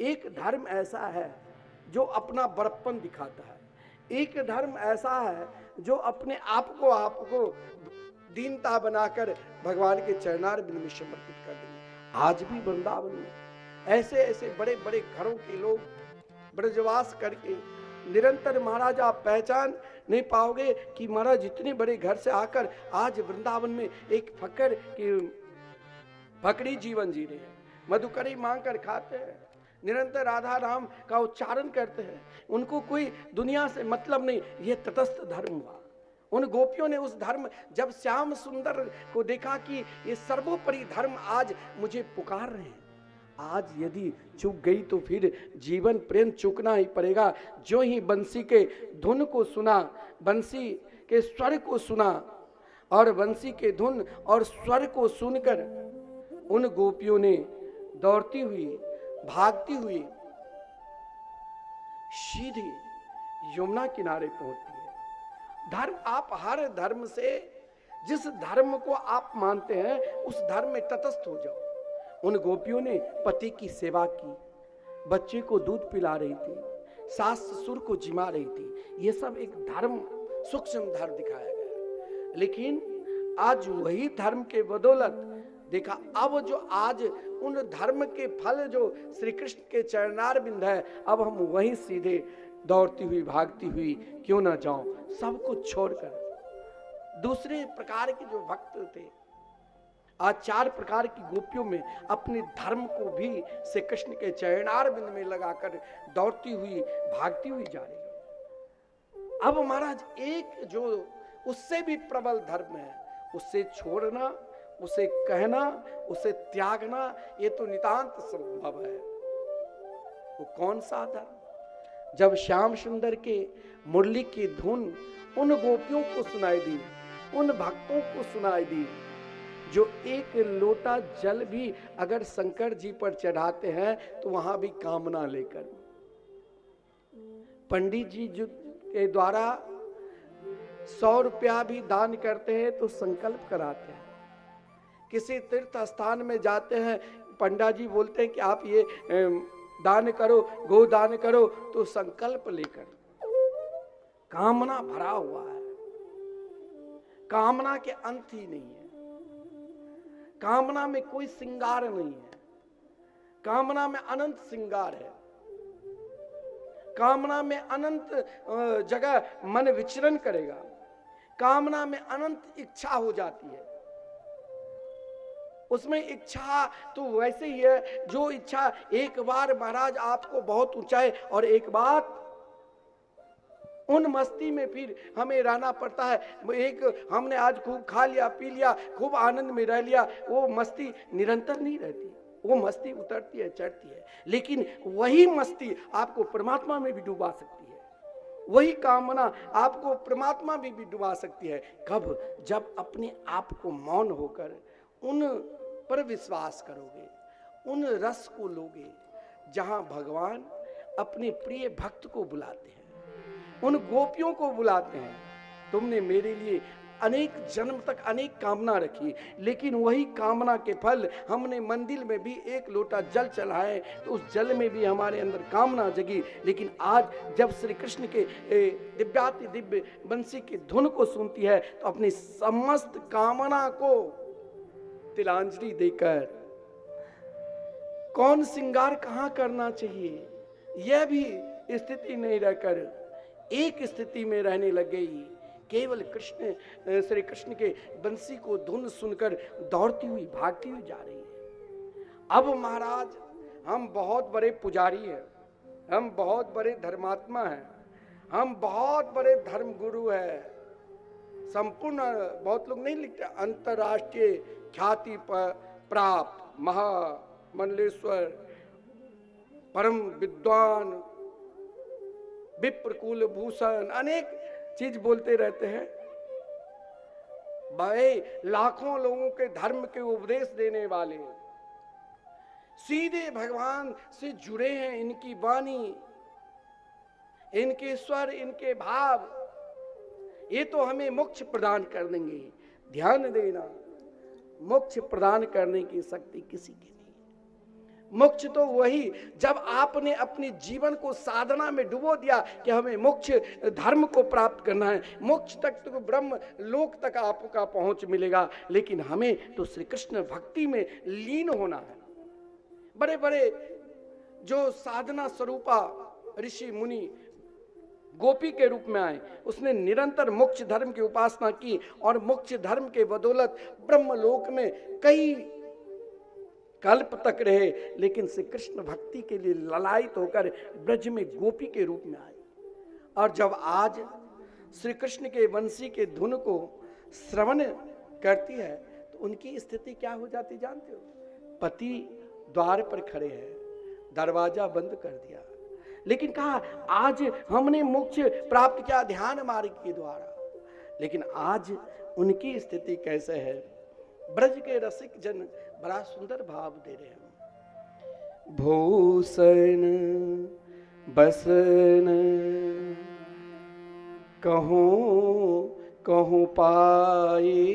Speaker 5: एक धर्म ऐसा है जो अपना बड़प्पन दिखाता है, एक धर्म ऐसा है जो अपने आपको दीनता बनाकर भगवान के चरणार बिंद में समर्पित कर देंगे। आज भी वृंदावन में ऐसे ऐसे बड़े बड़े घरों के लोग ब्रजवास करके निरंतर महाराज आप पहचान नहीं पाओगे कि महाराज इतने बड़े घर से आकर आज वृंदावन में एक फकड़ी जीवन जी रहे हैं, मधुकरी मांग कर खाते हैं, निरंतर राधा राम का उच्चारण करते हैं। उनको कोई दुनिया से मतलब नहीं। ये तटस्थ धर्म हुआ। उन गोपियों ने उस धर्म, जब श्याम सुंदर को देखा कि ये सर्वोपरि धर्म आज मुझे पुकार रहे हैं, आज यदि चूक गई तो फिर जीवन प्रेम चूकना ही पड़ेगा। जो ही बंसी के धुन को सुना, बंसी के स्वर को सुना और बंसी के धुन और स्वर को सुनकर उन गोपियों ने दौड़ती हुई भागती हुई सीधी यमुना किनारे पहुंचती है। धर्म, आप हर धर्म से, जिस धर्म को आप मानते हैं उस धर्म में तटस्थ हो जाओ। उन गोपियों ने पति की सेवा की, बच्चे को दूध पिला रही थी, सास ससुर को जिमा रही थी। ये सब एक धर्म, सूक्ष्म धर्म दिखाया गया। लेकिन आज वही धर्म के बदौलत देखा, अब जो आज उन धर्म के फल जो श्री कृष्ण के चरणार बिंद है, अब हम वहीं सीधे दौड़ती हुई भागती हुई क्यों ना जाऊं, सब कुछ छोड़कर। दूसरे प्रकार के जो भक्त थे, आज 4 प्रकार की गोपियों में अपने धर्म को भी श्री कृष्ण के चरणार बिंद में लगाकर दौड़ती हुई भागती हुई जा रही है। अब महाराज एक जो उससे भी प्रबल धर्म है, उससे छोड़ना, उसे कहना, उसे त्यागना, ये तो नितांत संभव है। वो कौन सा धर्म? जब श्याम सुंदर के मुरली की धुन उन गोपियों को सुनाई दी, उन भक्तों को सुनाई दी जो एक लोटा जल भी अगर शंकर जी पर चढ़ाते हैं तो वहां भी कामना लेकर, पंडित जी जो के द्वारा 100 रुपया भी दान करते हैं तो संकल्प कराते हैं। किसी तीर्थ स्थान में जाते हैं, पंडा जी बोलते हैं कि आप ये दान करो, गो दान करो, तो संकल्प लेकर कामना भरा हुआ है। कामना के अंत ही नहीं है, कामना में कोई श्रृंगार नहीं है, कामना में अनंत श्रृंगार है, कामना में अनंत जगह मन विचरण करेगा, कामना में अनंत इच्छा हो जाती है। उसमें इच्छा तो वैसे ही है जो इच्छा एक बार महाराज आपको बहुत ऊंचाई, और एक बात उन मस्ती में फिर हमें रहना पड़ता है। एक हमने आज खूब खा लिया, पी लिया, खूब आनंद में रह लिया, वो मस्ती निरंतर नहीं रहती, वो मस्ती उतरती है, चढ़ती है। लेकिन वही मस्ती आपको परमात्मा में भी डुबा सकती है, वही कामना आपको परमात्मा में भी डुबा सकती है। कब? जब अपने आप को मौन होकर उन पर विश्वास करोगे, उन रस को लोगे जहां भगवान अपने प्रिय भक्त को बुलाते हैं, उन गोपियों को बुलाते हैं। तुमने मेरे लिए अनेक जन्म तक अनेक कामना रखी, लेकिन वही कामना के फल हमने मंदिर में भी एक लोटा जल चढ़ाए तो उस जल में भी हमारे अंदर कामना जगी। लेकिन आज जब श्री कृष्ण के दिव्याति दिव्य बंसी की धुन को सुनती है तो अपनी समस्त कामना को तिलांजलि देकर कौन श्रृंगार कहां करना चाहिए यह भी स्थिति नहीं रहकर एक स्थिति में रहने लग गई। केवल कृष्ण श्री कृष्ण के बंसी को धुन सुनकर दौड़ती हुई भागती हुई जा रही है। अब महाराज हम बहुत बड़े पुजारी हैं, हम बहुत बड़े धर्मात्मा हैं, हम बहुत बड़े धर्म गुरु हैं, संपूर्ण बहुत लोग नहीं लिखते अंतरराष्ट्रीय ख्याति प्राप्त महामंडलेश्वर परम विद्वान विप्र कुल भूषण अनेक चीज बोलते रहते हैं। भाई लाखों लोगों के धर्म के उपदेश देने वाले, सीधे भगवान से जुड़े हैं, इनकी वाणी, इनके स्वर, इनके भाव, ये तो हमें मोक्ष प्रदान कर देंगे। ध्यान देना, मोक्ष प्रदान करने की शक्ति किसी की नहीं। मोक्ष तो वही जब आपने अपने जीवन को साधना में डुबो दिया कि हमें मोक्ष धर्म को प्राप्त करना है, मोक्ष तक तो ब्रह्म लोक तक आपका पहुंच मिलेगा। लेकिन हमें तो श्री कृष्ण भक्ति में लीन होना है। बड़े बड़े जो साधना स्वरूपा ऋषि मुनि गोपी के रूप में आए, उसने निरंतर मोक्ष धर्म की उपासना की और मोक्ष धर्म के बदौलत ब्रह्मलोक में कई कल्प तक रहे। लेकिन श्री कृष्ण भक्ति के लिए ललायित होकर ब्रज में गोपी के रूप में आए। और जब आज श्री कृष्ण के वंशी के धुन को श्रवण करती है तो उनकी स्थिति क्या हो जाती जानते हो? पति द्वार पर खड़े हैं, दरवाजा बंद कर दिया, लेकिन कहा आज हमने मोक्ष प्राप्त किया ध्यान मार्ग के द्वारा। लेकिन आज उनकी स्थिति कैसे है? ब्रज के रसिक जन बड़ा सुंदर भाव दे रहे हैं। भूषण बसन कहूँ कहूँ पाए,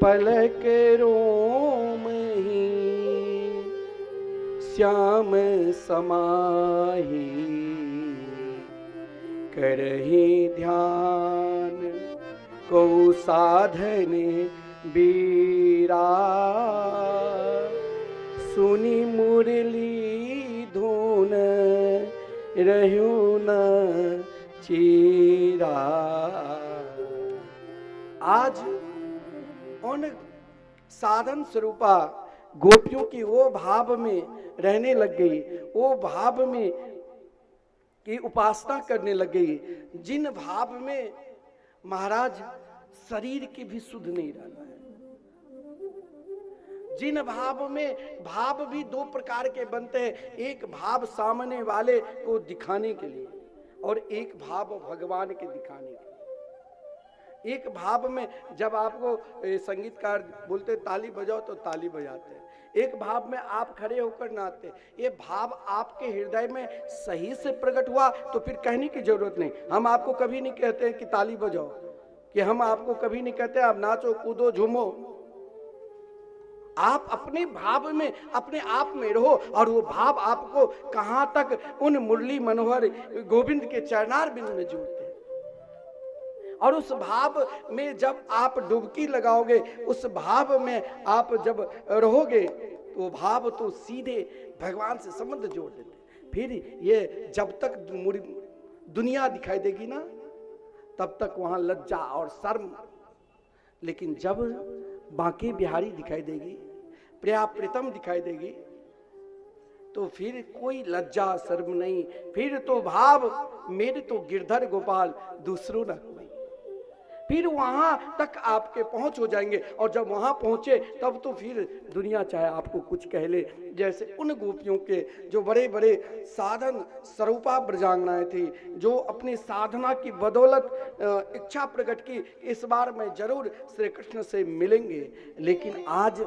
Speaker 5: पलक रोम ही श्याम समाही, करहि ध्यान को साधन बीरा, सुनी मुरली धुन रहु न चीरा। आज उन साधन स्वरूपा गोपियों की वो भाव में रहने लग गई, वो भाव में की उपासना करने लग गई जिन भाव में महाराज शरीर की भी सुध नहीं रहना है, जिन भाव में, भाव भी दो प्रकार के बनते हैं, एक भाव सामने वाले को दिखाने के लिए और एक भाव भगवान के दिखाने के लिए। एक भाव में जब आपको संगीतकार बोलते ताली बजाओ तो ताली बजाते हैं, एक भाव में आप खड़े होकर नाचते। ये भाव आपके हृदय में सही से प्रकट हुआ तो फिर कहने की जरूरत नहीं। हम आपको कभी नहीं कहते हैं कि ताली बजाओ, कि हम आपको कभी नहीं कहते आप नाचो कूदो झूमो। आप अपने भाव में, अपने आप में रहो और वो भाव आपको कहां तक उन मुरली मनोहर गोविंद के चरणार बिंद में जोड़ते हैं। और उस भाव में जब आप डुबकी लगाओगे, उस भाव में आप जब रहोगे तो वो भाव तो सीधे भगवान से संबंध जोड़ देते। फिर ये जब तक दुनिया दिखाई देगी ना, तब तक वहां लज्जा और शर्म, लेकिन जब बांके बिहारी दिखाई देगी, प्रिया प्रीतम दिखाई देगी, तो फिर कोई लज्जा शर्म नहीं। फिर तो भाव मेरे तो गिरधर गोपाल दूसरों न कोई। फिर वहां तक आपके पहुंच हो जाएंगे और जब वहां पहुंचे तब तो फिर दुनिया चाहे आपको कुछ कह ले। जैसे उन गोपियों के जो बड़े बड़े साधन स्वरूपा ब्रजांगनाएं थी, जो अपनी साधना की बदौलत इच्छा प्रकट की इस बार मैं जरूर श्री कृष्ण से मिलेंगे, लेकिन आज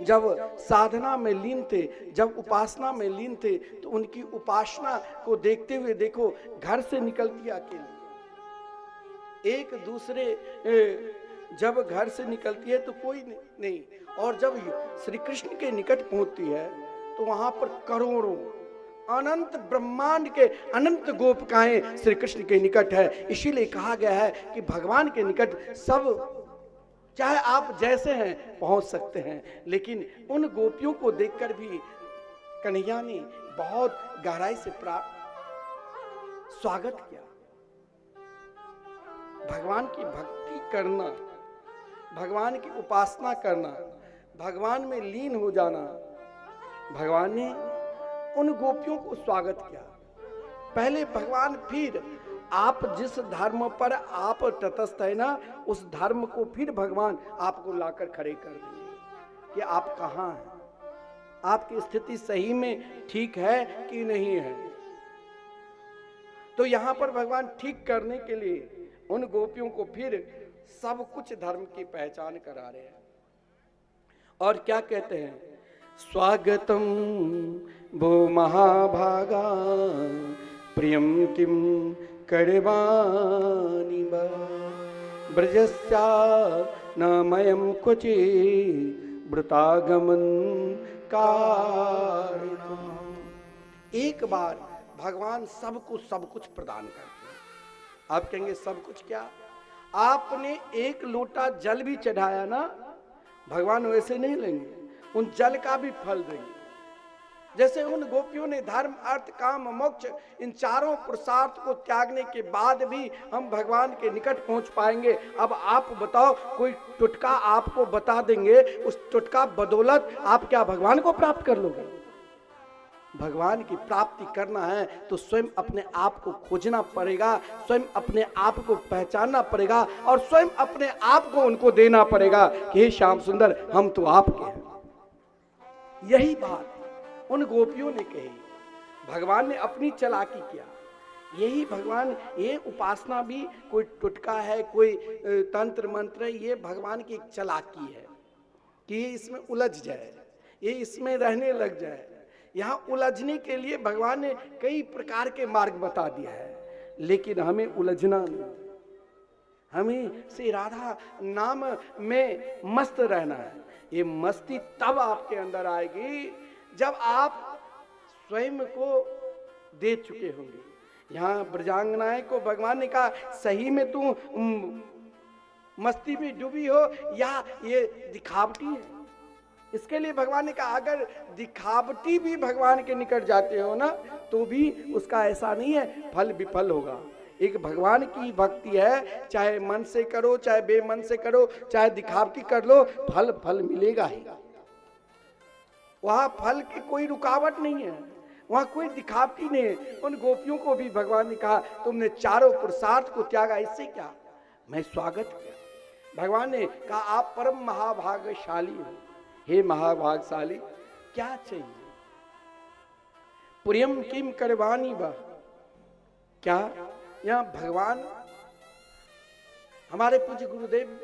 Speaker 5: जब साधना में लीन थे, जब उपासना में लीन थे, तो उनकी उपासना को देखते हुए देखो घर से निकलती अकेली, एक दूसरे जब घर से निकलती है तो कोई नहीं, और जब श्री कृष्ण के निकट पहुंचती है तो वहां पर करोड़ों अनंत ब्रह्मांड के अनंत गोपिकाएं श्री कृष्ण के निकट है। इसीलिए कहा गया है कि भगवान के निकट सब, चाहे आप जैसे हैं पहुंच सकते हैं, लेकिन उन गोपियों को देखकर भी कन्हैया ने बहुत गहराई से स्वागत किया। भगवान की भक्ति करना, भगवान की उपासना करना, भगवान में लीन हो जाना, भगवान ने उन गोपियों को स्वागत किया। पहले भगवान, फिर आप जिस धर्म पर आप तटस्थ है ना, उस धर्म को फिर भगवान आपको लाकर खड़े कर देंगे कि आप कहाँ हैं, आपकी स्थिति सही में ठीक है कि नहीं है। तो यहां पर भगवान ठीक करने के लिए उन गोपियों को फिर सब कुछ धर्म की पहचान करा रहे हैं। और क्या कहते हैं, स्वागतम भो महाभागा प्रियम किम करवाणि ब्रजस्या नमयम कुचि वृतागमन कारणम। एक बार भगवान सबको सब कुछ प्रदान करते हैं। आप कहेंगे सब कुछ क्या? आपने एक लोटा जल भी चढ़ाया ना, भगवान वैसे नहीं लेंगे, उन जल का भी फल देंगे। जैसे उन गोपियों ने धर्म अर्थ काम मोक्ष इन चारों पुरुषार्थ को त्यागने के बाद भी हम भगवान के निकट पहुंच पाएंगे। अब आप बताओ, कोई टुटका आपको बता देंगे, उस टुटका बदौलत आप क्या भगवान को प्राप्त कर लोगे? भगवान की प्राप्ति करना है तो स्वयं अपने आप को खोजना पड़ेगा, स्वयं अपने आप को पहचानना पड़ेगा और स्वयं अपने आप को उनको देना पड़ेगा कि हे श्याम सुंदर, हम तो आपके हैं। यही बात उन गोपियों ने कही, भगवान ने अपनी चालाकी किया। यही भगवान, ये उपासना भी कोई टुटका है, कोई तंत्र मंत्र है, ये भगवान की एक चालाकी है कि ये इसमें उलझ जाए, ये इसमें रहने लग जाए। यहाँ उलझने के लिए भगवान ने कई प्रकार के मार्ग बता दिया है, लेकिन हमें उलझना नहीं, हमें श्री राधा नाम में मस्त रहना है। ये मस्ती तब आपके अंदर आएगी जब आप स्वयं को दे चुके होंगे। यहाँ ब्रजांगनाएं को भगवान ने कहा, सही में तू मस्ती में डूबी हो या ये दिखावटी है? इसके लिए भगवान ने कहा, अगर दिखावटी भी भगवान के निकट जाते हो ना, तो भी उसका ऐसा नहीं है, फल विफल होगा। एक भगवान की भक्ति है, चाहे मन से करो, चाहे बेमन से करो, चाहे दिखावटी कर लो, फल मिलेगा ही। वहां फल की कोई रुकावट नहीं है, वहां कोई दिखावटी नहीं है। उन गोपियों को भी भगवान ने कहा, तुमने चारों पुरुषार्थ को त्यागा, इससे क्या? मैं स्वागत किया। भगवान ने कहा, आप परम महाभाग्यशाली हो, हे महाभागशाली, क्या चाहिए? प्रियम किम करवानी बा, क्या यहाँ भगवान, हमारे पूज्य गुरुदेव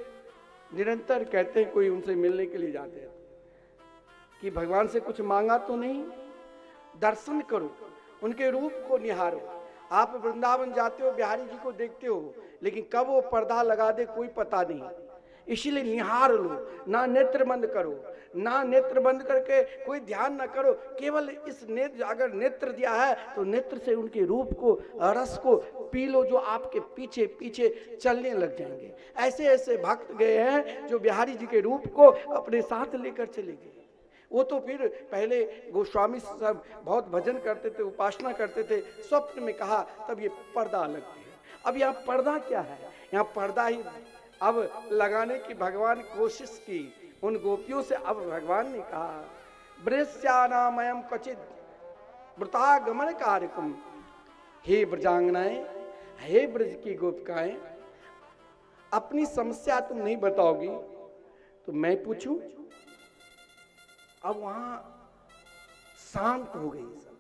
Speaker 5: निरंतर कहते हैं, कोई उनसे मिलने के लिए जाते हैं कि भगवान से कुछ मांगा तो नहीं, दर्शन करो, उनके रूप को निहारो। आप वृंदावन जाते हो, बिहारी जी को देखते हो, लेकिन कब वो पर्दा लगा दे कोई पता नहीं, इसीलिए निहार लो, ना नेत्र बंद करो, ना नेत्र बंद करके कोई ध्यान ना करो, केवल इस नेत्र, अगर नेत्र दिया है तो नेत्र से उनके रूप को, रस को पी लो, जो आपके पीछे पीछे चलने लग जाएंगे। ऐसे ऐसे भक्त गए हैं जो बिहारी जी के रूप को अपने साथ लेकर चले गए। वो तो फिर पहले गोस्वामी सब बहुत भजन करते थे, उपासना करते थे, स्वप्न में कहा, तब ये पर्दा लगती है। अब यहाँ पर्दा क्या है? यहाँ पर्दा ही अब लगाने की भगवान कोशिश की उन गोपियों से। अब भगवान ने कहा, ब्रह्मस्यानामयम क्वचित व्रतागमन कार्यक्रम, हे ब्रजांगनाएं, हे ब्रज की गोपिकाएं, अपनी समस्या तुम नहीं बताओगी तो मैं पूछूं? अब वहां शांत हो गई सब।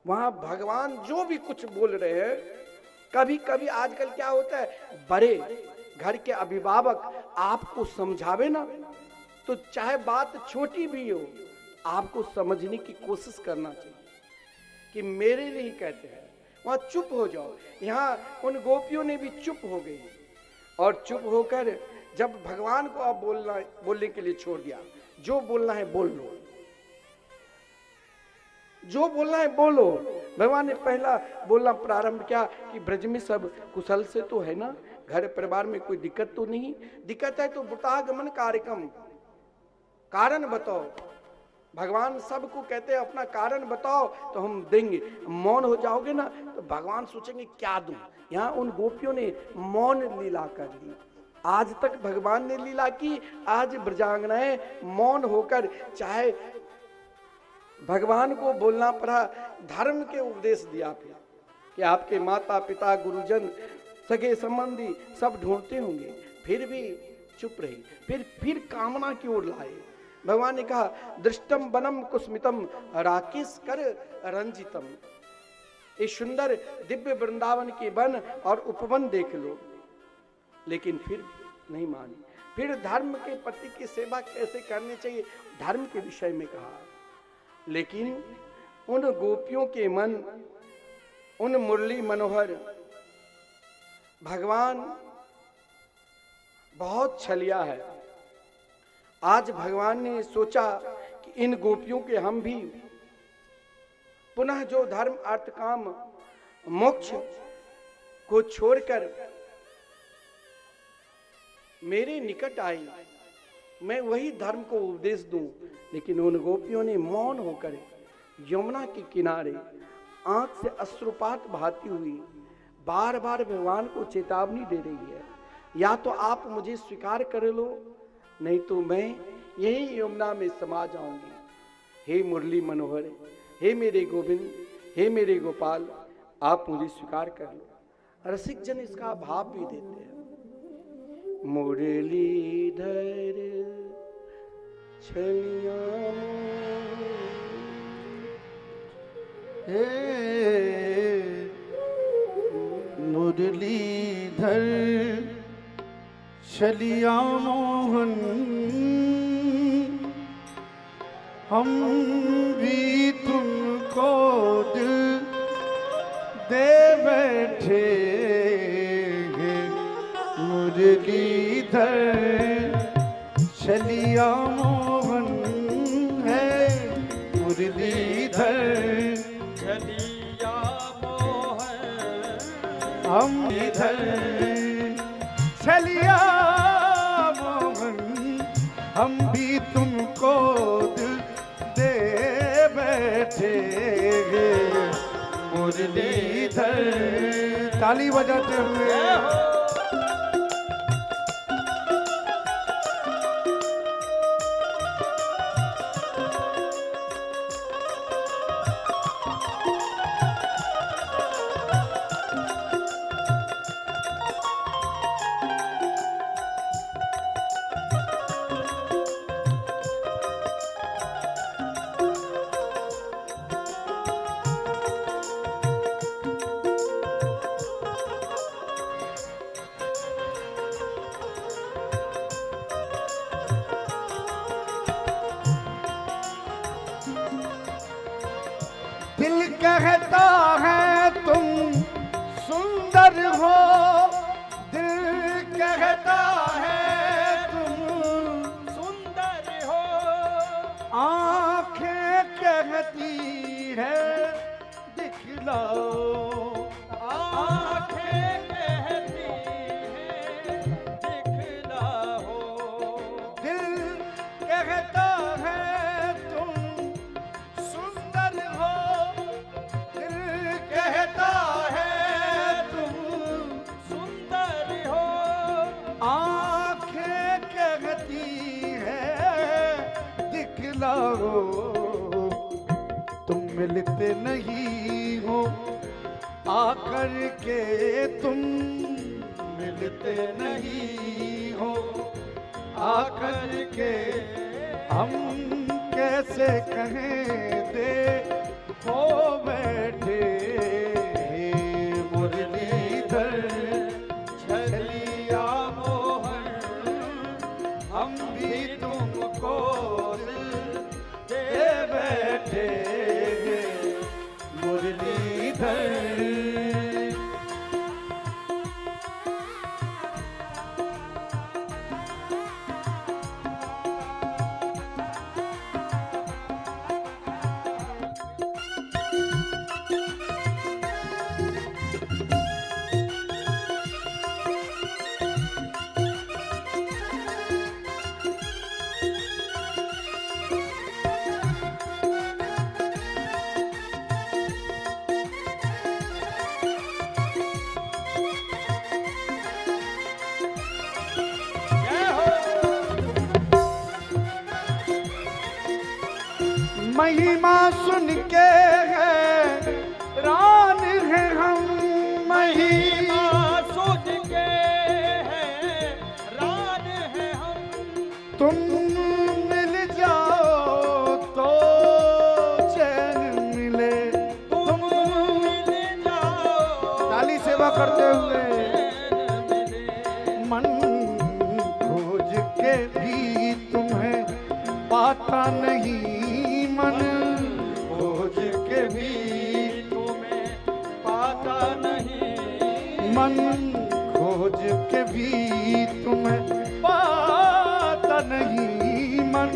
Speaker 5: वहां भगवान जो भी कुछ बोल रहे हैं, कभी कभी आजकल क्या होता है, बड़े घर के अभिभावक आपको समझावे ना, तो चाहे बात छोटी भी हो, आपको समझने की कोशिश करना चाहिए कि मेरे लिए ही कहते हैं। वहां चुप हो जाओ। यहाँ उन गोपियों ने भी चुप हो गई, और चुप होकर जब भगवान को अब बोलने के लिए छोड़ दिया, जो बोलना है बोल लो, जो बोलना है बोलो। भगवान ने पहला बोलना प्रारंभ किया कि ब्रज में सब कुशल से तो है ना, घर परिवार में कोई दिक्कत तो नहीं? दिक्कत है तो व्रतागमन कार्यक्रम, कारण बताओ। भगवान सबको कहते हैं अपना कारण बताओ तो हम देंगे। मौन हो जाओगे ना तो भगवान सोचेंगे क्या दूं। यहाँ उन गोपियों ने मौन लीला कर ली। आज तक भगवान ने लीला की, आज ब्रजांगनाएं मौन होकर, चाहे भगवान को बोलना पड़ा, धर्म के उपदेश दिया फिर कि आपके माता पिता गुरुजन सगे संबंधी सब ढूंढते होंगे, फिर भी चुप रही। फिर कामना की ओर लाए। भगवान ने कहा, दृष्टम बनम कुस्मितम राकेश कर रंजितम, इस सुंदर दिव्य वृंदावन के वन और उपवन देख लो। लेकिन फिर नहीं मानी। फिर धर्म के पति की सेवा कैसे करनी चाहिए, धर्म के विषय में कहा। लेकिन उन गोपियों के मन, उन मुरली मनोहर, भगवान बहुत छलिया है। आज भगवान ने सोचा कि इन गोपियों के हम भी पुनः जो धर्म अर्थ काम मोक्ष को छोड़कर मेरे निकट आई, मैं वही धर्म को उपदेश दूं। लेकिन उन गोपियों ने मौन होकर यमुना के किनारे आंख से अश्रुपात बहाती हुई बार बार भगवान को चेतावनी दे रही है, या तो आप मुझे स्वीकार कर लो, नहीं तो मैं यही यमुना में समा जाऊंगी। हे मुरली मनोहर, हे मेरे गोविंद, हे मेरे गोपाल, आप मुझे स्वीकार कर लो। रसिक जन इसका भाव भी देते हैं। मुरलीधर छलिया
Speaker 1: हे मुरलीधर छलिया मोहन, हम भी तुमको दिल दे बैठे। मुरलीधर छलिया मोहन है, मुरलीधर
Speaker 2: छलिया मोहन,
Speaker 1: हम इधर छलिया मोहन, हम भी तुमको दिल दे बैठे। मुरलीधर, ताली बजाते हुए कहता है तुम सुंदर हो, दिल कहता है तुम
Speaker 2: सुंदर हो,
Speaker 1: आंखें कहती है दिखलाओ,
Speaker 2: आंखें कहती हैं दिखलाओ,
Speaker 1: दिल कहता है तुम सुंदर हो, दिल कहता है तुम
Speaker 2: सुंदर हो,
Speaker 1: आंखें कहती है दिखलाओ, तुम मिलते नहीं हो आकर के, तुम मिलते नहीं हो आकर के, हम कैसे कहें दे हो बैठे मुरलीधर छलिया मोहन, हम भी तुमको दिल दे बैठे मुरलीधर। महिमा सुन के है रान है हम, महिमा
Speaker 2: सुन के है रान है हम,
Speaker 1: तुम मिल जाओ तो चैन मिले,
Speaker 2: तुम मिल जाओ
Speaker 1: ताली सेवा करते हुए
Speaker 2: मिले,
Speaker 1: मन खोज के भी तुम्हें पाता नहीं, मन खोज के भी
Speaker 2: तुम्हें पाता नहीं,
Speaker 1: मन खोज के भी तुम्हें पाता नहीं, मन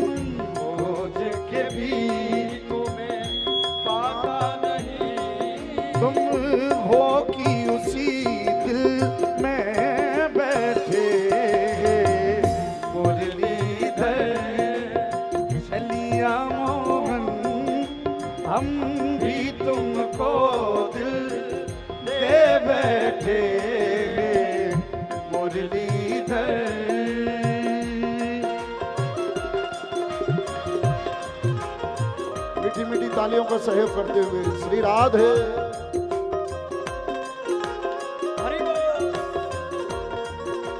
Speaker 1: खोज के भी
Speaker 2: तुम्हें पाता नहीं,
Speaker 1: तुम हो कि उसी दिल में बैठे मुरलीधर छलिया मोहन, हम भी तुमको दिल दे बैठे मुरलीधर।
Speaker 4: मीठी मीठी तालियों का सहयोग करते हुए श्री राधे।
Speaker 2: हरि बोल,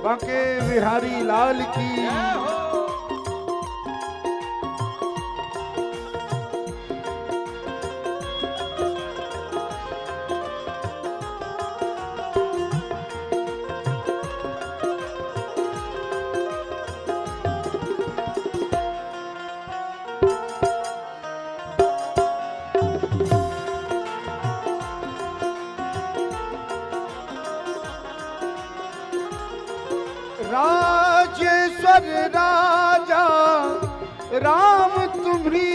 Speaker 1: बांके बिहारी लाल की
Speaker 2: जय हो।
Speaker 1: राजेश्वर राजा राम तुम्ही,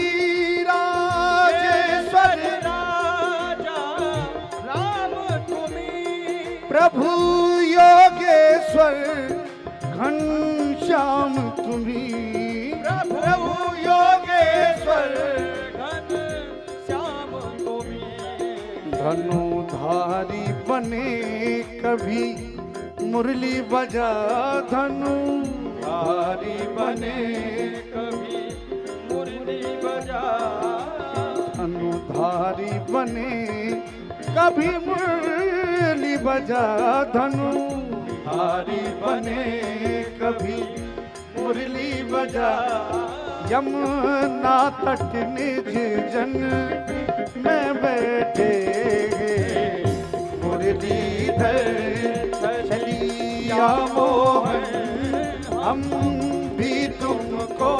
Speaker 1: राजेश्वर
Speaker 2: राजा राम तुम्ही,
Speaker 1: प्रभु योगेश्वर घनश्याम तुम्ही, प्रभु योगेश्वर
Speaker 2: घन श्याम तुम्ही,
Speaker 1: धनुधारी बने कभी मुरली बजा, धनुधारी बने
Speaker 2: कभी मुरली बजा,
Speaker 1: धनुधारी बने कभी मुरली बजा, धनुधारी बने कभी मुरली बजा, यमुना तट निज जन में बैठे मुरलीधर छलिया मोहन, हम भी तुमको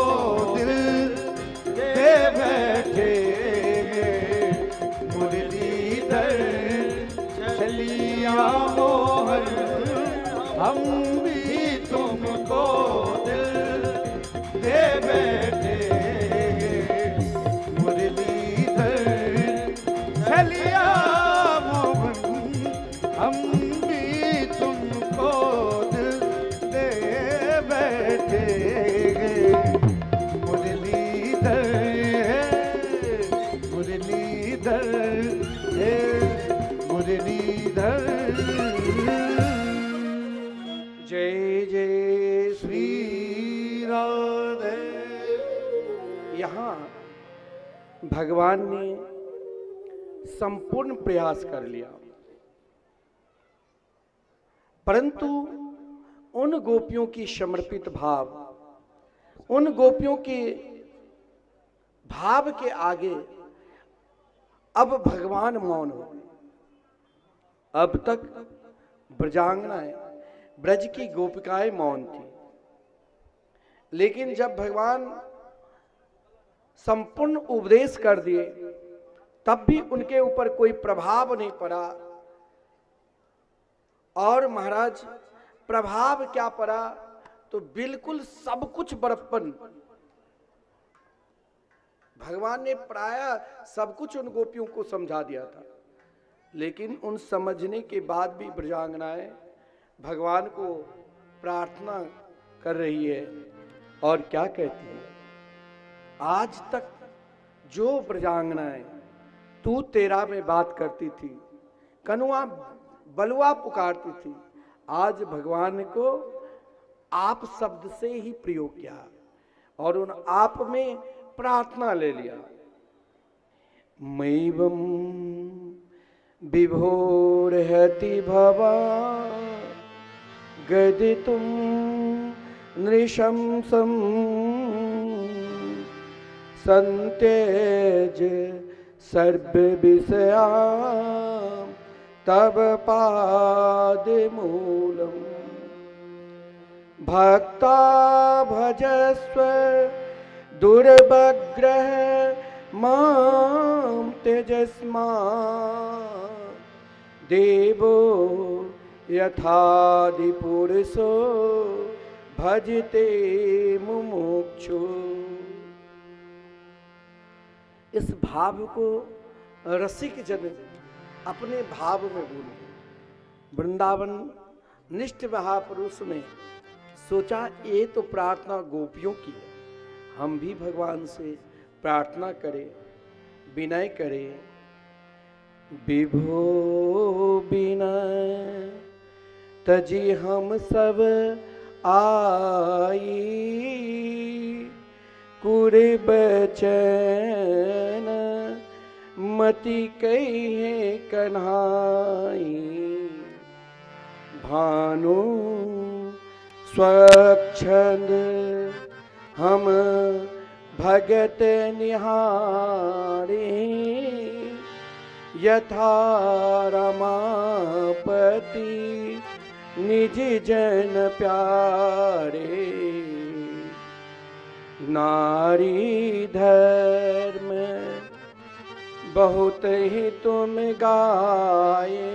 Speaker 1: दिल दे बैठे मुरली छलिया मोहन हम भी तुमको दिल दे बैठे मुरलीधर छलिया मोहन हम भी तुमको दिल दे बैठे मुरलीधर मुरलीधर हे मुरलीधर।
Speaker 5: जय जय
Speaker 1: श्री राधे।
Speaker 5: यहाँ भगवान ने संपूर्ण प्रयास कर लिया, परंतु उन गोपियों की समर्पित भाव, उन गोपियों के भाव के आगे अब भगवान मौन हो गए। अब तक ब्रजांगनाएं, ब्रज की गोपिकाएं मौन थी, लेकिन जब भगवान संपूर्ण उपदेश कर दिए तब भी उनके ऊपर कोई प्रभाव नहीं पड़ा। और महाराज प्रभाव क्या पड़ा, तो बिल्कुल सब कुछ बड़प्पन। भगवान ने प्राय सब कुछ उन गोपियों को समझा दिया था, लेकिन उन समझने के बाद भी ब्रजांगनाएं भगवान को प्रार्थना कर रही है और क्या कहती है, आज तक जो ब्रजांगनाएं तू तेरा में बात करती थी, कनुआ बलुआ पुकारती थी, आज भगवान को आप शब्द से ही प्रयोग किया और उन आप में प्रार्थना ले लिया। मैवम विभोरहति भवा गदितुम नृशंसम संत्यज सर्व विषया तब पाद मूलम भक्ता भजस्व दुर्भग्रह मां तेजस्मा देवो यथादि पुरुषो भजते मुमुक्षु। इस भाव को रसिक जन अपने भाव में भूल। वृंदावन निष्ठ महापुरुष ने सोचा ये तो प्रार्थना गोपियों की है, हम भी भगवान से प्रार्थना करें, विनय करें। विभो विनय तजी हम सब आई, कुरे बचन मति कहे कन्हाई। भानु स्वच्छंद हम भगत निहारे, यथा रमापति निज जन प्यारे। नारी धर्म बहुत ही तुम गाए,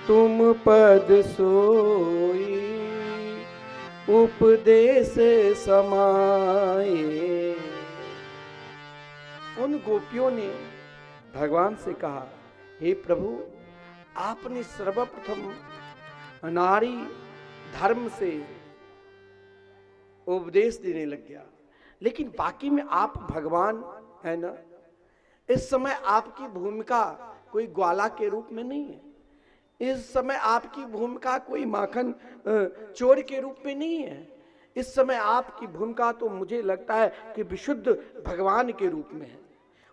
Speaker 5: तुम पद सोई उपदेश समाए। उन गोपियों ने भगवान से कहा, हे प्रभु, आपने सर्वप्रथम नारी धर्म से उपदेश देने लग गया, लेकिन बाकी में आप भगवान है ना। इस समय आपकी भूमिका कोई ग्वाला के रूप में नहीं है, इस समय आपकी भूमिका कोई माखन चोर के रूप में नहीं है। इस समय आपकी भूमिका तो मुझे लगता है कि विशुद्ध भगवान के रूप में है।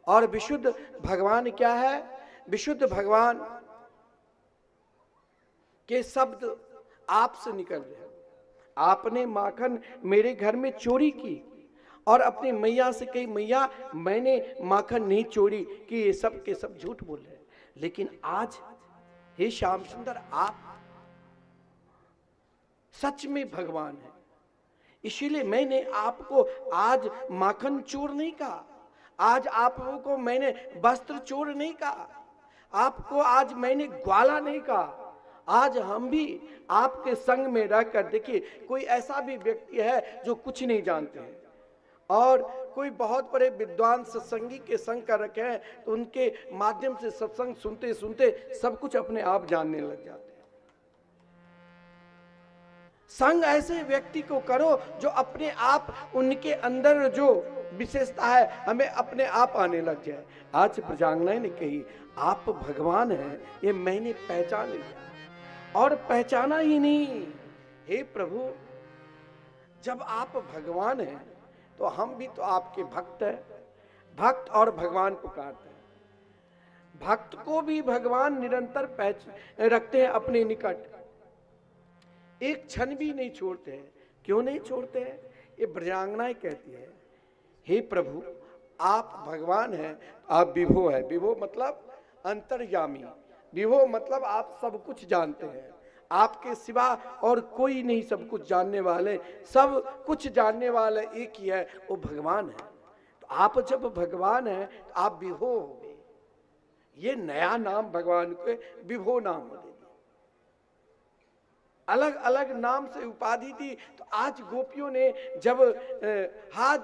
Speaker 5: और विशुद्ध भगवान क्या है? विशुद्ध भगवान के शब्द आपसे निकल रहे हैं। आपने माखन मेरे घर में चोरी की और अपनी मैया से कही, मैया मैंने माखन नहीं चोरी, कि ये सब के सब झूठ बोल रहे हैं। लेकिन आज हे श्याम सुंदर, आप सच में भगवान हैं, इसीलिए मैंने आपको आज माखन चोर नहीं कहा, आज आप लोगों को मैंने वस्त्र चोर नहीं कहा, आपको आज मैंने ग्वाला नहीं कहा, आज हम भी आपके संग में रहकर देखिए, कोई ऐसा भी व्यक्ति है जो कुछ नहीं जानते हैं और कोई बहुत बड़े विद्वान सत्संगी के संग कर रखे हैं, तो उनके माध्यम से सत्संग सुनते सुनते सब कुछ अपने आप जानने लग जाते हैं। संग ऐसे व्यक्ति को करो जो अपने आप, उनके अंदर जो विशेषता है हमें अपने आप आने लग जाए। आज प्रजांगना ने कही आप भगवान हैं, ये मैंने पहचान लिया और पहचाना ही नहीं। हे प्रभु, जब आप भगवान हैं तो हम भी तो आपके भक्त हैं। भक्त और भगवान पुकारते हैं। भक्त को भी भगवान निरंतर रखते हैं अपने निकट, एक क्षण भी नहीं छोड़ते हैं। क्यों नहीं छोड़ते हैं? ये ब्रजांगनाएं कहती है, हे प्रभु आप भगवान हैं, आप विभो है। विभो मतलब अंतर्यामी, विभो मतलब आप सब कुछ जानते हैं, आपके सिवा और कोई नहीं सब कुछ जानने वाले, सब कुछ जानने वाले एक ही है, वो भगवान है। तो आप जब भगवान हैं तो आप विभो हो गए। ये नया नाम भगवान को विभो नाम दे दिया, अलग अलग नाम से उपाधि दी। तो आज गोपियों ने जब हाथ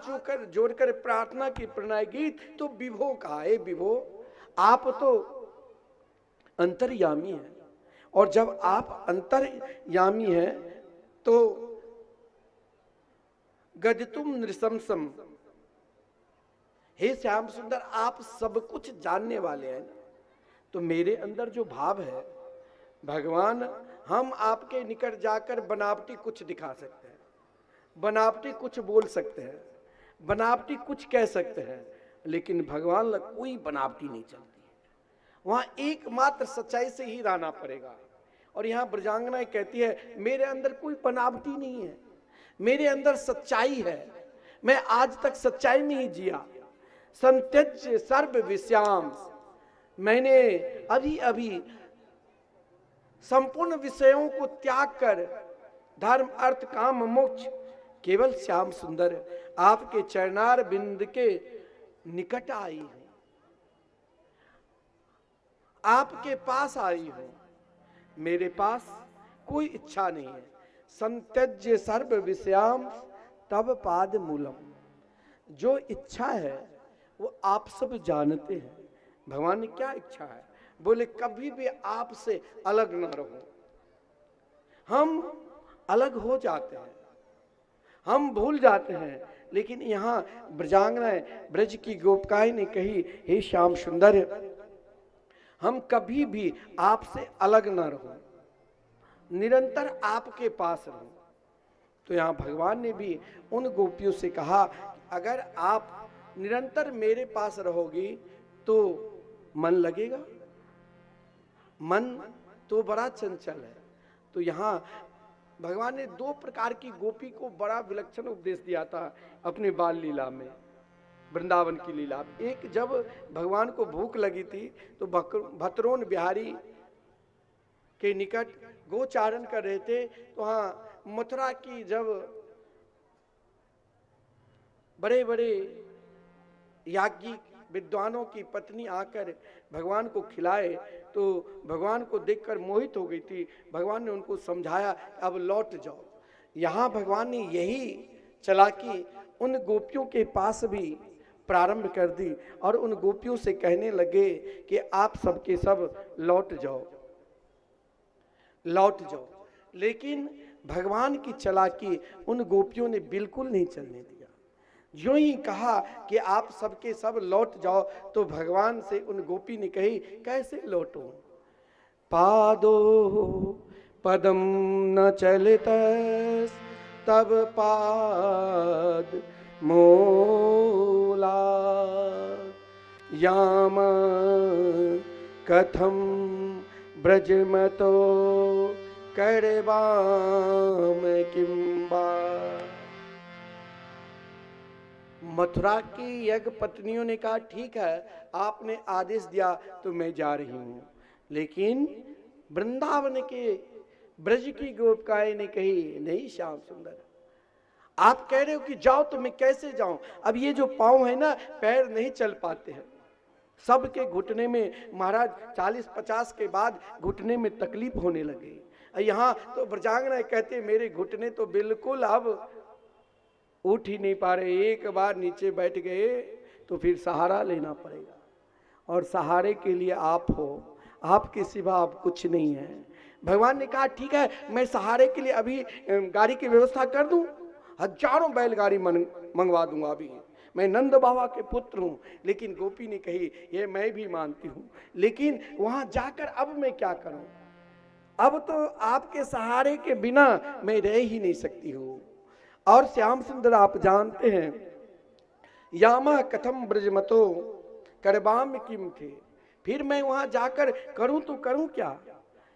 Speaker 5: जोड़कर प्रार्थना की प्रणय गीत तो विभो कहा, हे विभो आप तो अंतर्यामी हैं, और जब आप अंतर्यामी हैं तो गदितुम नृशंसम, हे श्याम सुंदर आप सब कुछ जानने वाले हैं। तो मेरे अंदर जो भाव है भगवान, हम आपके निकट जाकर बनावटी कुछ दिखा सकते हैं, बनावटी कुछ बोल सकते हैं, बनावटी कुछ कह सकते हैं, लेकिन भगवान लग कोई बनावटी नहीं चलती है। वहां एकमात्र सच्चाई से ही रहना पड़ेगा। और यहाँ ब्रजांगना कहती है मेरे अंदर कोई बनावटी नहीं है, मेरे अंदर सच्चाई है। मैं आज तक सच्चाई में ही जिया। संत्यज्य सर्व विषयाम, मैंने अभी अभी संपूर्ण विषयों को त्याग कर धर्म अर्थ काम मोक्ष केवल श्याम सुंदर आपके चरणार बिंद के निकट आई हूं, आपके पास आई हूं। मेरे पास कोई इच्छा नहीं है। संत्यज्य सर्व विषयाम तब पाद मूलम, जो इच्छा है वो आप सब जानते हैं। भगवान ने क्या इच्छा है? बोले कभी भी आपसे अलग ना रहो। हम अलग हो जाते हैं, हम भूल जाते हैं, लेकिन यहाँ ब्रजांगनाएं, ब्रज की गोपिकाएं ने कही हे श्याम सुंदर हम कभी भी आपसे अलग ना रहो, निरंतर आपके पास रहो। तो यहाँ भगवान ने भी उन गोपियों से कहा अगर आप निरंतर मेरे पास रहोगी तो मन लगेगा, मन तो बड़ा चंचल है। तो यहाँ भगवान ने दो प्रकार की गोपी को बड़ा विलक्षण उपदेश दिया था अपने बाल लीला में, वृंदावन की लीला। एक जब भगवान को भूख लगी थी तो भतरोन बिहारी के निकट गोचारण कर रहे थे। तो वहाँ मथुरा की जब बड़े बड़े याज्ञिक विद्वानों की पत्नी आकर भगवान को खिलाए तो भगवान को देखकर मोहित हो गई थी। भगवान ने उनको समझाया अब लौट जाओ। यहाँ भगवान ने यही चालाकी उन गोपियों के पास भी प्रारंभ कर दी और उन गोपियों से कहने लगे कि आप सबके सब लौट जाओ, लौट जाओ। लेकिन भगवान की चालाकी उन गोपियों ने बिल्कुल नहीं चलने दिया। जो ही कहा कि आप सबके सब लौट जाओ तो भगवान से उन गोपी ने कही कैसे लौटो? पादो पदम न चलित तब पाद मोला याम कथम ब्रजमतो करवाम किंबा। मथुरा की यज्ञ पत्नियों ने कहा ठीक है आपने आदेश दिया तो मैं जा रही हूं, लेकिन वृंदावन के ब्रज की गोपिकाएं ने कही नहीं श्याम सुंदर आप कह रहे हो कि जाओ तो मैं कैसे जाऊं? अब ये जो पांव है ना पैर नहीं चल पाते हैं, सबके घुटने में महाराज 40-50 के बाद घुटने में तकलीफ होने लगी। यहाँ तो ब्रजांगना कहते मेरे घुटने तो बिल्कुल अब उठ ही नहीं पा रहे, एक बार नीचे बैठ गए तो फिर सहारा लेना पड़ेगा, और सहारे के लिए आप हो, आपके सिवा आप कुछ नहीं है। भगवान ने कहा ठीक है, मैं सहारे के लिए अभी गाड़ी की व्यवस्था कर दूं, हजारों बैलगाड़ी मंगवा दूंगा, अभी मैं नंद बाबा के पुत्र हूं। लेकिन गोपी ने कही ये मैं भी मानती हूं, लेकिन वहां जाकर अब मैं क्या करूं, अब तो आपके सहारे के बिना मैं रह ही नहीं सकती हूं। और श्याम सुंदर आप जानते हैं, यामा कथम ब्रजमतो करबाम किम थे, फिर मैं वहां जाकर करूं तो करूं क्या।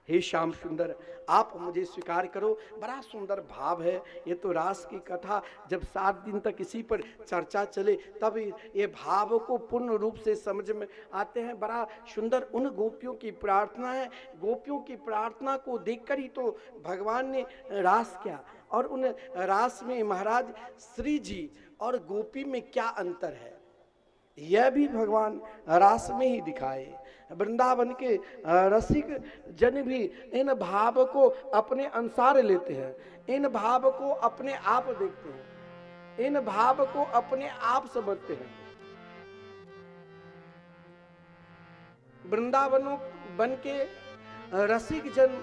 Speaker 5: हे श्याम सुंदर आप मुझे स्वीकार करो। बड़ा सुंदर भाव है, ये तो रास की कथा जब 7 दिन तक इसी पर चर्चा चले तब ये भाव को पूर्ण रूप से समझ में आते हैं। बड़ा सुंदर उन गोपियों की प्रार्थना है, गोपियों की प्रार्थना को देखकर ही तो भगवान ने रास किया। और उन रास में महाराज श्री जी और गोपी में क्या अंतर है, यह भी भगवान रास में ही दिखाए। वृंदावन के रसिक जन भी इन भाव को अपने अनुसार लेते हैं, इन भाव को अपने आप देखते हैं, इन भाव को अपने आप समझते हैं। वृंदावनों बन के रसिक जन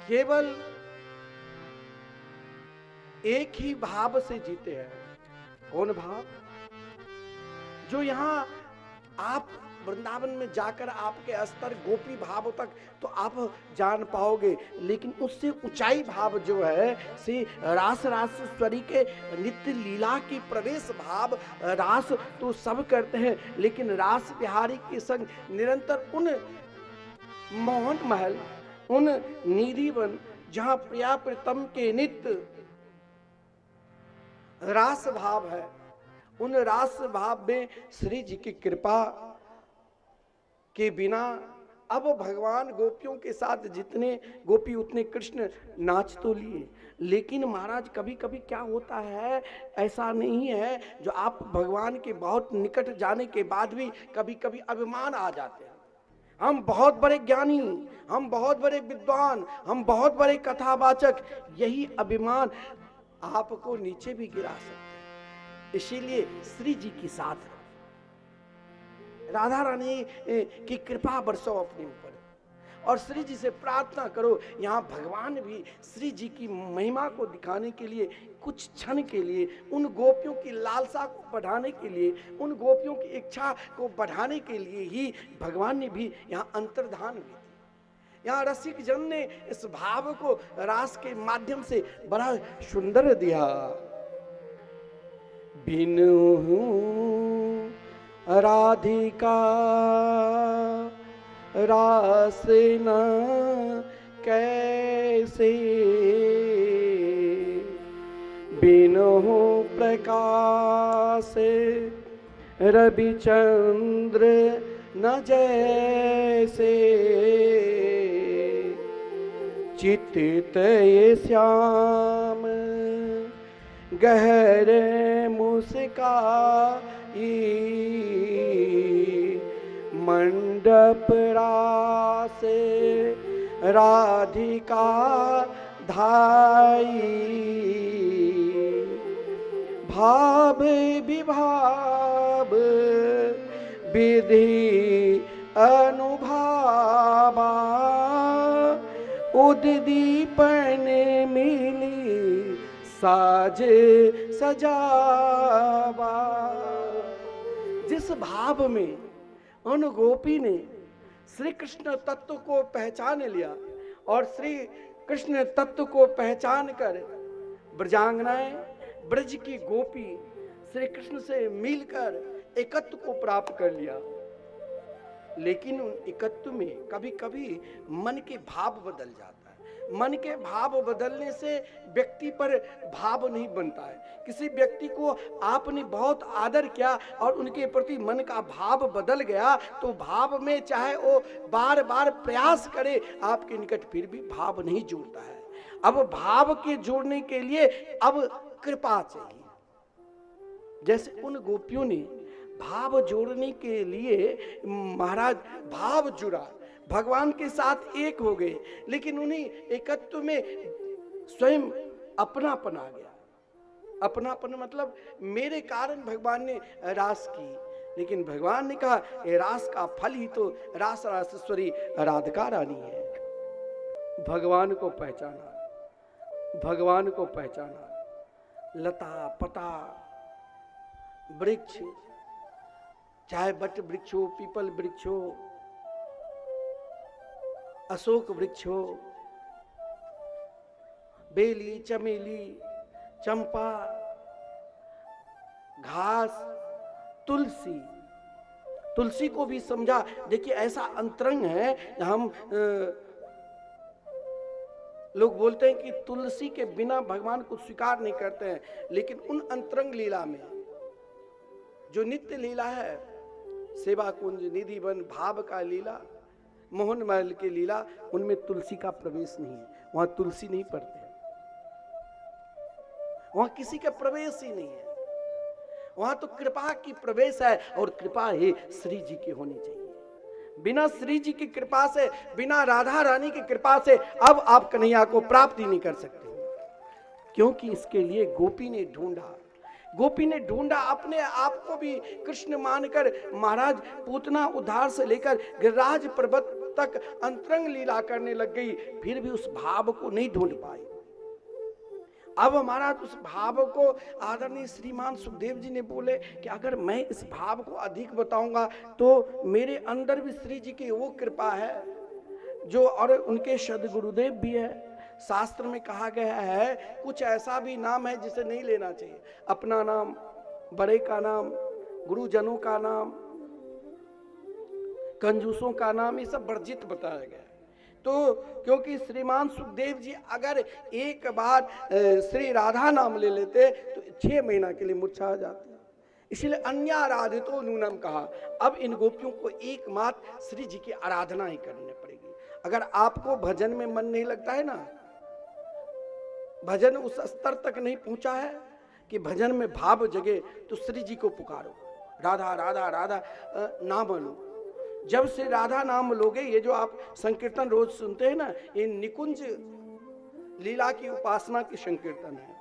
Speaker 5: केवल एक ही भाव से जीते हैं। कौन भाव? जो यहां आप वृंदावन में जाकर आपके स्तर गोपी भाव तक तो आप जान पाओगे, लेकिन उससे ऊंचाई भाव जो है से रास रासेश्वरी के नित्य लीला की प्रवेश भाव। रास तो सब करते हैं, लेकिन रास बिहारी के संग निरंतर उन मोहन महल, उन निधिवन जहां प्रिया प्रीतम के नित्य रास भाव है, उन रास भाव में श्री जी की कृपा के बिना अब भगवान गोपियों के साथ जितने गोपी उतने कृष्ण नाच तो लिए, लेकिन महाराज कभी कभी क्या होता है, ऐसा नहीं है जो आप भगवान के बहुत निकट जाने के बाद भी कभी कभी अभिमान आ जाते हैं। हम बहुत बड़े ज्ञानी, हम बहुत बड़े विद्वान, हम बहुत बड़े कथावाचक, यही अभिमान आपको नीचे भी गिरा सकते हैं। इसीलिए श्री जी के साथ राधा रानी की कृपा बरसो अपने ऊपर और श्री जी से प्रार्थना करो। यहाँ भगवान भी श्री जी की महिमा को दिखाने के लिए कुछ क्षण के लिए, उन गोपियों की लालसा को बढ़ाने के लिए, उन गोपियों की इच्छा को बढ़ाने के लिए ही भगवान ने भी यहाँ अंतर्धान भी दिया। यहाँ रसिक जन ने इस भाव को रास के माध्यम से बड़ा सुंदर दिया। बिनु राधिका रास न कैसे, बिनु प्रकाश रविचंद्र न जैसे, चित्त ये श्याम गहरे मुस्काई, मंडप रास राधिका धाई, भाव विभाव विधि अनुभावा, उद्दीपन मिली साज सजावा। जिस भाव में उन गोपी ने श्री कृष्ण तत्व को पहचान लिया और श्री कृष्ण तत्व को पहचान कर ब्रजांगनाएं, ब्रज की गोपी श्री कृष्ण से मिलकर एकत्व को प्राप्त कर लिया, लेकिन उन एकत्व में कभी कभी मन के भाव बदल जाता है। मन के भाव बदलने से व्यक्ति पर भाव नहीं बनता है। किसी व्यक्ति को आपने बहुत आदर किया और उनके प्रति मन का भाव बदल गया, तो भाव में चाहे वो बार बार प्रयास करे आपके निकट, फिर भी भाव नहीं जुड़ता है। अब भाव के जोड़ने के लिए अब कृपा चाहिए। जैसे उन गोपियों ने भाव जोड़ने के लिए महाराज भाव जुड़ा, भगवान के साथ एक हो गए, लेकिन उन्हीं एकत्व में स्वयं अपनापन आ गया। अपनापन मतलब मेरे कारण भगवान ने रास की, लेकिन भगवान ने कहा ये रास का फल ही तो रास रासेश्वरी राधिका रानी है। भगवान को पहचाना, भगवान को पहचाना, लता पता वृक्ष, चाहे बट वृक्ष हो, पीपल वृक्ष हो, अशोक वृक्ष हो, बेली, चमेली, चंपा, घास, तुलसी, तुलसी को भी समझा। देखिए ऐसा अंतरंग है, हम लोग बोलते हैं कि तुलसी के बिना भगवान को स्वीकार नहीं करते हैं, लेकिन उन अंतरंग लीला में जो नित्य लीला है, सेवा कुंज, निधि वन, भाव का लीला, मोहन महल की लीला, उनमें तुलसी का प्रवेश नहीं है। वहां तुलसी नहीं पढ़ते, वहां किसी का प्रवेश ही नहीं है। वहां तो कृपा की प्रवेश है, और कृपा ही श्री जी की होनी चाहिए। बिना श्री जी की कृपा से, बिना राधा रानी की कृपा से अब आप कन्हैया को प्राप्त ही नहीं कर सकते, क्योंकि इसके लिए गोपी ने ढूंढा, गोपी ने ढूंढा, अपने आप को भी कृष्ण मानकर महाराज पूतना उद्धार से लेकर गिरिराज पर्वत तक अंतरंग लीला करने लग गई, फिर भी उस भाव को नहीं ढूंढ पाई। अब हमारा उस भाव को आदरणीय श्रीमान सुखदेव जी ने बोले कि अगर मैं इस भाव को अधिक बताऊंगा तो मेरे अंदर भी श्री जी की वो कृपा है जो, और उनके सदगुरुदेव भी है। शास्त्र में कहा गया है कुछ ऐसा भी नाम है जिसे नहीं लेना चाहिए, अपना नाम, बड़े का नाम, गुरुजनों का नाम, कंजूसों का नाम, ये सब वर्जित बताया गया। तो क्योंकि श्रीमान सुखदेव जी अगर एक बार श्री राधा नाम ले लेते तो 6 महीना के लिए मूर्छा जाते, इसलिए अन्य आराधितो न्यूनम कहा। अब इन गोपियों को एकमात्र श्री जी की आराधना ही करनी पड़ेगी। अगर आपको भजन में मन नहीं लगता है ना, भजन उस स्तर तक नहीं पहुंचा है कि भजन में भाव जगे, तो श्री जी को पुकारो, राधा राधा राधा ना बनो। जब से राधा नाम लोगे, ये जो आप संकीर्तन रोज सुनते हैं ना, ये निकुंज लीला की उपासना की संकीर्तन है,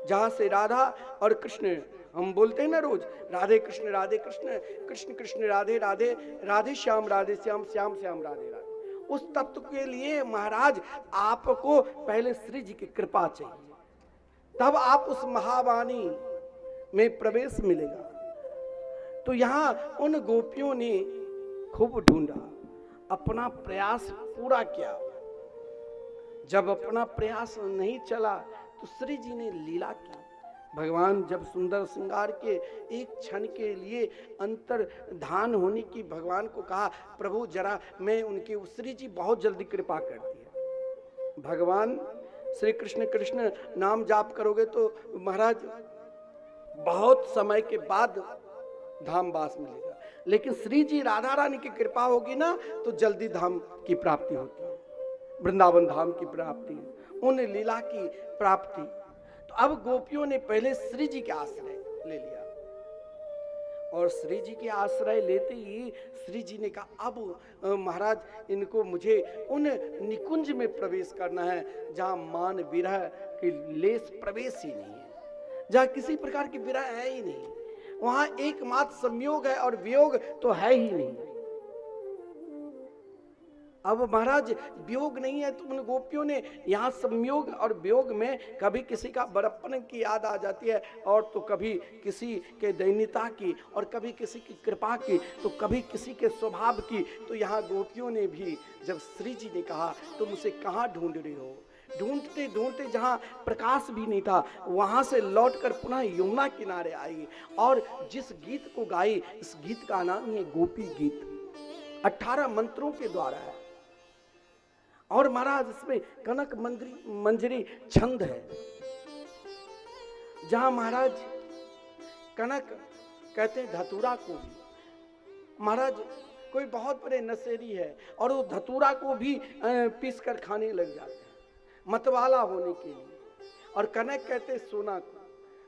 Speaker 5: जहां से राधा और कृष्ण, हम बोलते हैं ना रोज राधे कृष्ण कृष्ण कृष्ण राधे राधे, राधे श्याम श्याम श्याम राधे राधे। उस तत्व के लिए महाराज आपको पहले श्री जी की कृपा चाहिए, तब आप उस महावाणी में प्रवेश मिलेगा। तो यहां उन गोपियों ने खूब ढूंढा, अपना प्रयास पूरा किया। जब अपना प्रयास नहीं चला तो श्री जी ने लीला की। भगवान जब सुंदर श्रृंगार के एक क्षण के लिए अंतर धान होने की भगवान को कहा, प्रभु जरा मैं उनके, श्री जी बहुत जल्दी कृपा करती है। भगवान श्री कृष्ण कृष्ण नाम जाप करोगे तो महाराज बहुत समय के बाद धाम वास मिलेगा, लेकिन श्री जी राधा रानी की कृपा होगी ना तो जल्दी धाम की प्राप्ति होती है, वृंदावन धाम की प्राप्ति, उन लीला की प्राप्ति। तो अब गोपियों ने पहले श्री जी के आश्रय ले लिया, और श्री जी के आश्रय लेते ही श्री जी ने कहा अब महाराज इनको मुझे उन निकुंज में प्रवेश करना है जहां मान विरह की लेस प्रवेश ही नहीं है, जहां किसी प्रकार की विरह है ही नहीं, वहां एकमात्र संयोग है और वियोग तो है ही नहीं। अब महाराज वियोग नहीं है तो उन गोपियों ने यहाँ संयोग और वियोग में कभी किसी का बड़प्पन की याद आ जाती है, और तो कभी किसी के दैन्यता की, और कभी किसी की कृपा की, तो कभी किसी के स्वभाव की। तो यहाँ गोपियों ने भी जब श्री जी ने कहा तुम उसे कहाँ ढूंढ रही हो, ढूंढते ढूंढते जहाँ प्रकाश भी नहीं था वहां से लौटकर पुनः यमुना किनारे आई, और जिस गीत को गाई, इस गीत का नाम है गोपी गीत, 18 मंत्रों के द्वारा है। और महाराज इसमें कनक मंजरी छंद है, जहां महाराज कनक कहते हैं धतूरा को भी, महाराज कोई बहुत बड़े नशेरी है और वो धतूरा को भी पीस कर खाने लग जाते हैं मतवाला होने के लिए, और कनक कहते सोना को,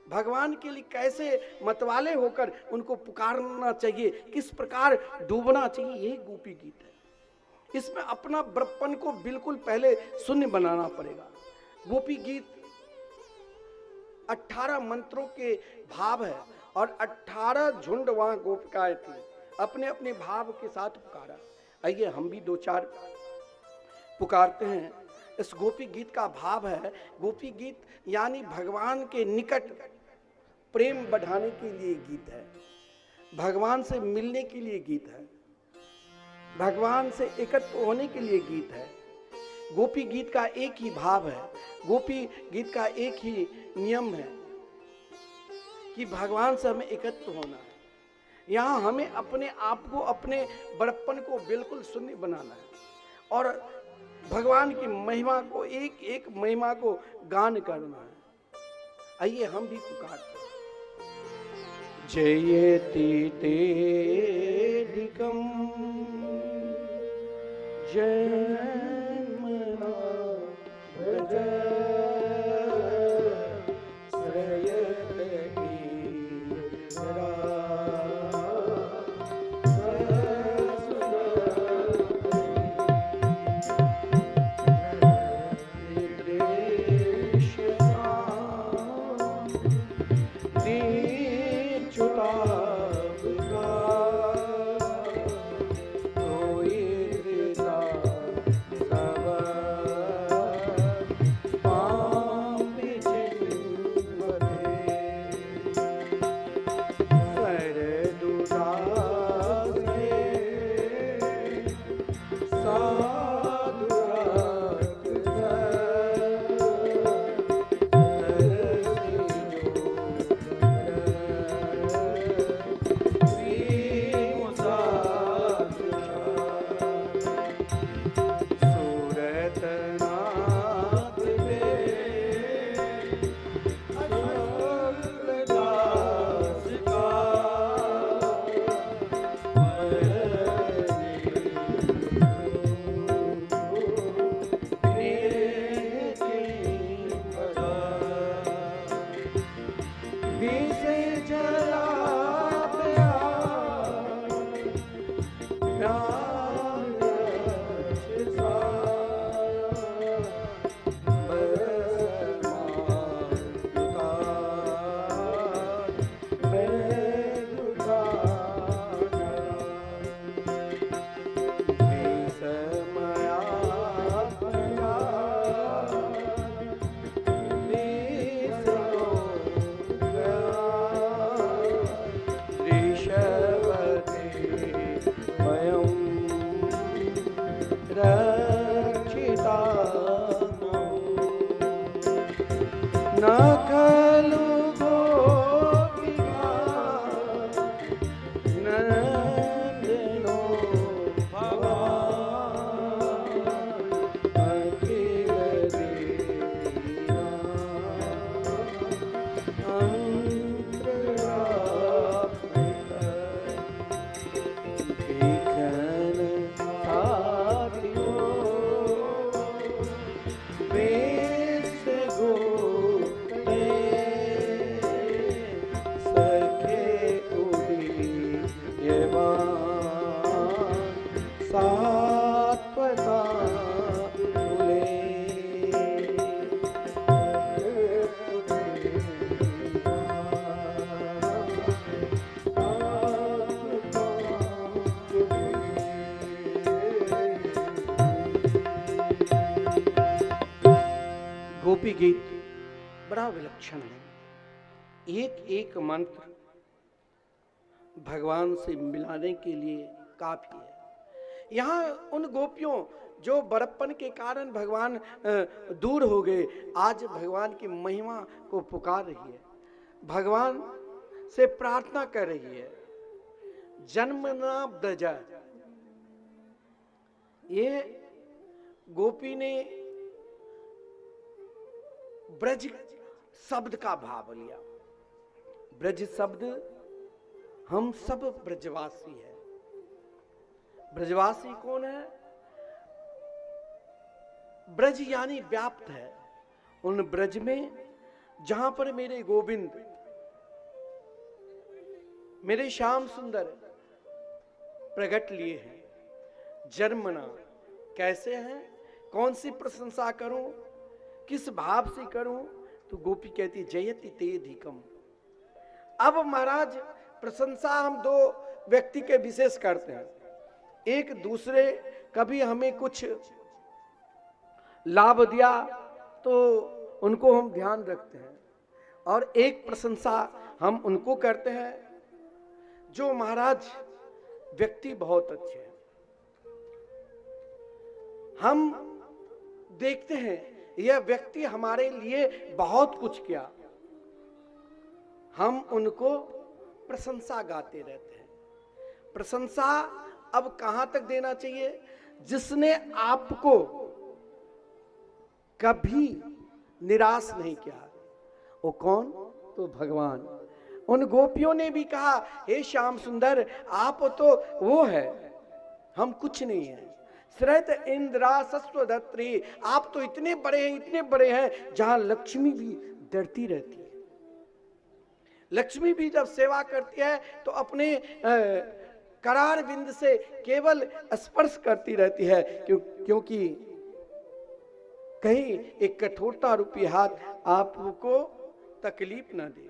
Speaker 5: भगवान के लिए कैसे मतवाले होकर उनको पुकारना चाहिए, किस प्रकार डूबना चाहिए, यही गोपी गीत है। इसमें अपना बड़प्पन को बिल्कुल पहले शून्य बनाना पड़ेगा। गोपी गीत 18 मंत्रों के भाव है और 18 झुंड वहां गोपिकाएं थी, अपने अपने भाव के साथ पुकारा। आइए हम भी 2-4 पुकारते हैं। इस गोपी गीत का भाव है, गोपी गीत यानी भगवान के निकट प्रेम बढ़ाने के लिए गीत है, भगवान से मिलने के लिए गीत है, भगवान से एकत्र होने के लिए गीत है। गोपी गीत का एक ही भाव है, गोपी गीत का एक ही नियम है कि भगवान से हमें एकत्र होना है। यहाँ हमें अपने आप को, अपने बड़प्पन को बिल्कुल शून्य बनाना है और भगवान की महिमा को, एक एक महिमा को गान करना है। आइए हम भी पुकारते हैं। जयति तेदिकं जन्मना व्रज श्रयते गिरा गोपी गीत बड़ा विलक्षण है। एक एक मंत्र भगवान से मिलाने के लिए काफी है। यहाँ उन गोपियों जो बड़प्पन के कारण भगवान दूर हो गए, आज भगवान की महिमा को पुकार रही है, भगवान से प्रार्थना कर रही है। जन्मना ब्रज, ये गोपी ने ब्रज शब्द का भाव लिया। ब्रज शब्द, हम सब ब्रजवासी हैं। ब्रजवासी कौन है? ब्रज यानी व्याप्त है। उन ब्रज में जहां पर मेरे गोविंद, मेरे श्याम सुंदर प्रकट लिए हैं। जन्मना कैसे हैं, कौन सी प्रशंसा करूं, किस भाव से करूं? तो गोपी कहती जयति ते अधिकम। अब महाराज प्रशंसा हम दो व्यक्ति के विशेष करते हैं। एक दूसरे कभी हमें कुछ लाभ दिया तो उनको हम ध्यान रखते हैं, और एक प्रशंसा हम उनको करते हैं जो महाराज व्यक्ति बहुत अच्छे हैं। हम देखते हैं यह व्यक्ति हमारे लिए बहुत कुछ किया, हम उनको प्रशंसा गाते रहते हैं। प्रशंसा अब कहां तक देना चाहिए? जिसने आपको कभी निराश नहीं किया, वो कौन? तो भगवान। उन गोपियों ने भी कहा हे श्याम सुंदर, आप तो वो है, हम कुछ नहीं है। श्रेत इंद्रा सस्वधत्री, आप तो इतने बड़े हैं, इतने बड़े हैं, जहां लक्ष्मी भी डरती रहती है। लक्ष्मी भी जब सेवा करती है तो अपने करार बिंद से केवल स्पर्श करती रहती है, क्योंकि कहीं एक कठोरता रूपी हाथ आपको तकलीफ ना दे।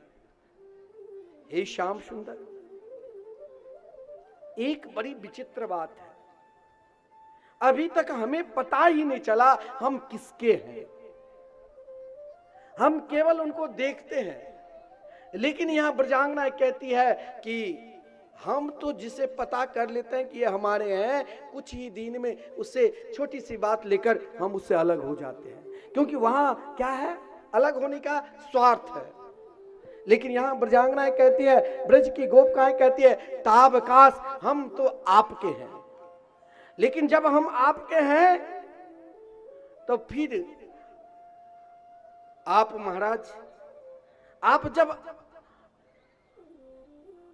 Speaker 5: हे श्याम सुंदर, एक बड़ी विचित्र बात है, अभी तक हमें पता ही नहीं चला हम किसके हैं। हम केवल उनको देखते हैं, लेकिन यहां ब्रजांगना कहती है कि हम तो जिसे पता कर लेते हैं कि ये हमारे हैं, कुछ ही दिन में उससे छोटी सी बात लेकर हम उससे अलग हो जाते हैं, क्योंकि वहां क्या है? अलग होने का स्वार्थ है। लेकिन यहां ब्रजांगना कहती है, ब्रज की गोपिकाएं कहती है, ताबकाश हम तो आपके हैं। लेकिन जब हम आपके हैं तो फिर आप महाराज, आप जब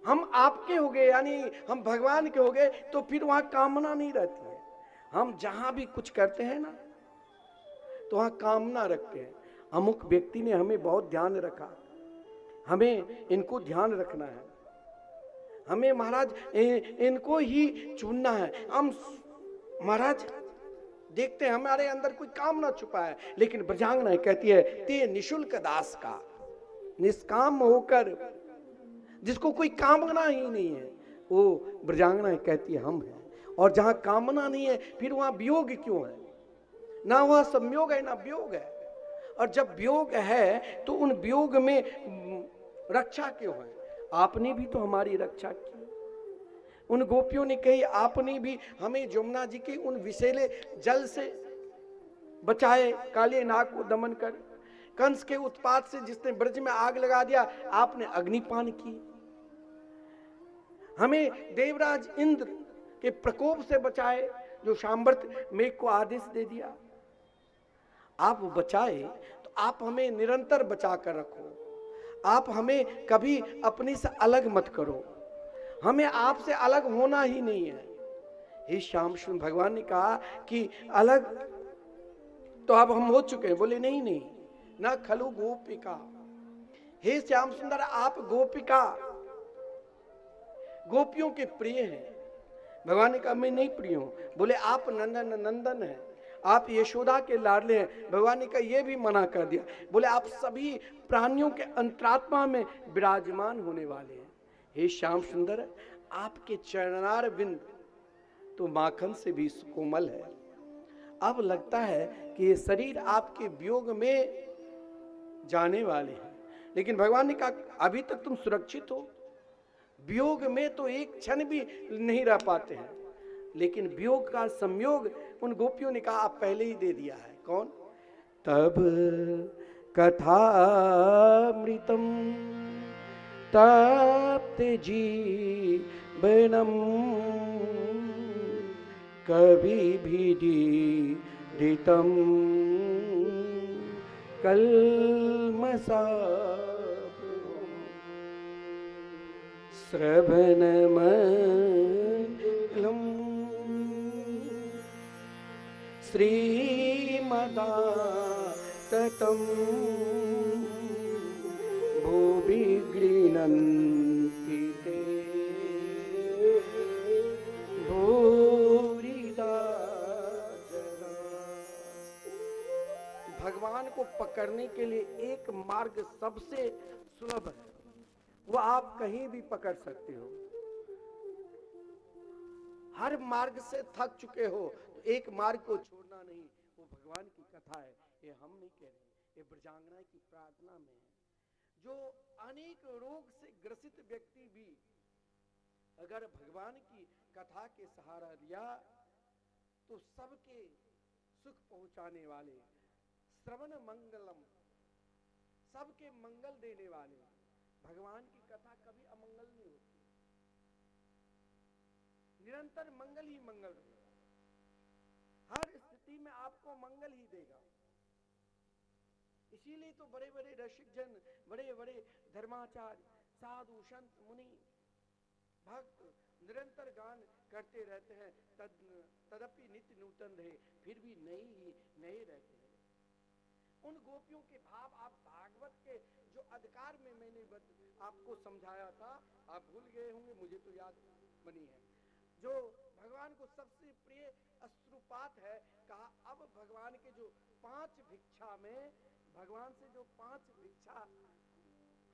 Speaker 5: हम आपके हो गए, यानी हम भगवान के हो गए, तो फिर वहां कामना नहीं रहती है। हम जहां भी कुछ करते हैं ना, तो वहां कामना रखते हैं। अमुक व्यक्ति ने हमें बहुत ध्यान रखा, हमें इनको ध्यान रखना है, हमें महाराज इनको ही चुनना है। हम महाराज देखते हैं हमारे अंदर कोई कामना छुपा है, लेकिन ब्रजांगना कहती है ते निशुल्क दास का, निष्काम होकर, जिसको कोई कामना ही नहीं है, वो ब्रजांगना कहती है हम हैं। और जहां कामना नहीं है फिर वहां वियोग क्यों है? ना वहां संयोग है ना वियोग है। और जब वियोग है तो उन वियोग में रक्षा क्यों है? आपने भी तो हमारी रक्षा की। उन गोपियों ने कही आपने भी हमें जमुना जी के उन विषैले जल से बचाए, काले नाग को दमन कर, कंस के उत्पात से जिसने ब्रज में आग लगा दिया, आपने अग्निपान की। हमें देवराज इंद्र के प्रकोप से बचाए, जो शांबर्त मेघ को आदेश दे दिया। आप बचाए तो आप हमें निरंतर बचा कर रखो, आप हमें कभी अपने से अलग मत करो, हमें आपसे अलग होना ही नहीं है। हे श्याम सुंदर, भगवान ने कहा कि अलग तो अब हम हो चुके हैं। बोले नहीं नहीं, ना खलु गोपिका। हे श्याम सुंदर, आप गोपिका, गोपियों के प्रिय हैं। भगवान ने कहा मैं नहीं प्रिय हूं। बोले आप नंदन नंदन हैं, आप यशोदा के लाडले हैं। भगवान ने कहा यह भी मना कर दिया। बोले आप सभी प्राणियों के अंतरात्मा में विराजमान होने वाले हैं। हे श्याम सुंदर, आपके चरणार बिंद तो माखन से भी कोमल है। अब लगता है कि ये शरीर आपके वियोग में जाने वाले हैं, लेकिन भगवान ने कहा अभी तक तुम सुरक्षित हो। वियोग में तो एक क्षण भी नहीं रह पाते हैं, लेकिन वियोग का संयोग उन गोपियों ने कहा आप पहले ही दे दिया है। कौन? तब कथामृतम तप्ते जीवनम कभी भी दीतम कल्मषा श्रवणमलम श्रीमदाततम गृह्णन्ति ते भूरिदा जना। भगवान को पकड़ने के लिए एक मार्ग सबसे सुलभ है, वो आप कहीं भी पकड़ सकते हो। हर मार्ग से थक चुके हो तो एक मार्ग को छोड़ना नहीं, वो भगवान की कथा है। ये हम नहीं कह रहे, ये ब्रजांगना की प्रार्थना में है। जो अनेक रोग से ग्रसित व्यक्ति भी अगर भगवान की कथा के सहारा लिया तो सबके सुख पहुंचाने वाले, श्रवण मंगलम, सबके मंगल देने वाले भगवान की कथा कभी अमंगल नहीं होती, निरंतर मंगल ही मंगल रहेगा, हर स्थिति में आपको मंगल ही देगा। इसीलिए तो बड़े बड़े रसिक जन, बड़े बड़े धर्माचार्य, साधु, संत, मुनि, भक्त निरंतर गान करते रहते हैं, तदपि नित्य नूतन रहे, फिर भी नए रहते हैं। उन गोपियों के भाव आप भागवत के जो अधिकार में मैंने आपको समझाया था, आप भूल गए होंगे, मुझे तो याद बनी है। जो भगवान को सबसे प्रिय अश्रुपात है, कहा अब भगवान के जो 5 भिक्षा में, भगवान से जो 5 भिक्षा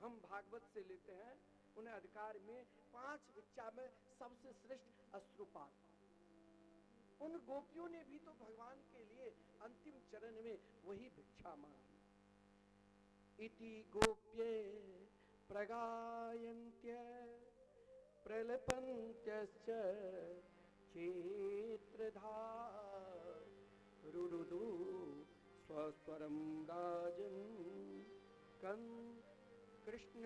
Speaker 5: हम भागवत से लेते हैं, उन्हें अधिकार में 5 भिक्षा में सबसे श्रेष्ठ अश्रुपात। उन गोपियों ने भी तो भगवान के लिए अंतिम चरण में वही भिक्षा मांगी। इति गोप्ये प्रगायन्त्य प्रलपन्त्यश्च क्षेत्रधा रुरुदु स्वस्वरं राजन् कृष्ण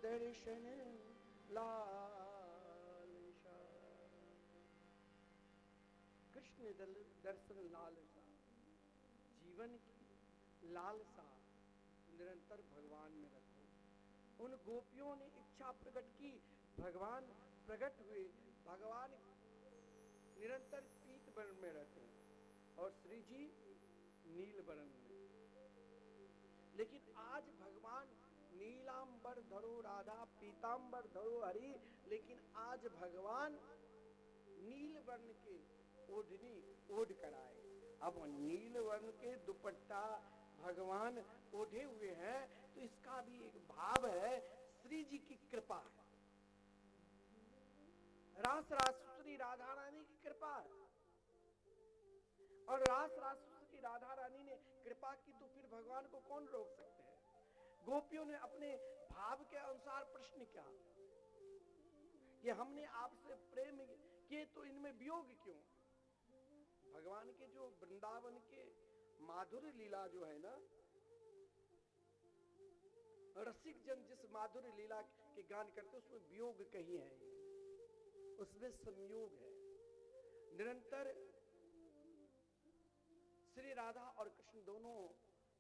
Speaker 5: दर्शन लालसा। कृष्ण दर्शन लालसा, जीवन की लालसा निरंतर भगवान में रखो। उन गोपियों ने इच्छा प्रकट की, भगवान प्रकट हुए। भगवान निरंतर पीत वर्ण में रहते हैं और श्री जी नील वर्ण में। लेकिन आज भगवान नीलांबर धरो राधा, पीतांबर धरो हरि, लेकिन आज भगवान नील वर्ण के ओढ़नी ओढ़ कर आए। अब नील वर्ण के दुपट्टा भगवान ओढ़े हुए हैं, तो इसका भी एक भाव है, श्री जी की कृपा है, रास रासुरी राधा रानी की कृपा है। और रास रासुरी राधा रानी ने कृपा की तो फिर भगवान को कौन रोक सकते हैं। गोपियों ने अपने भाव के अनुसार प्रश्न किया, ये हमने आपसे प्रेम किए तो इनमें वियोग क्यों। भगवान के जो वृंदावन के माधुर्य लीला जो है ना, रसिक जन जिस माधुर्य लीला के गान करते उसमें वियोग कहीं है, उसमें संयोग है। निरंतर श्री राधा और कृष्ण दोनों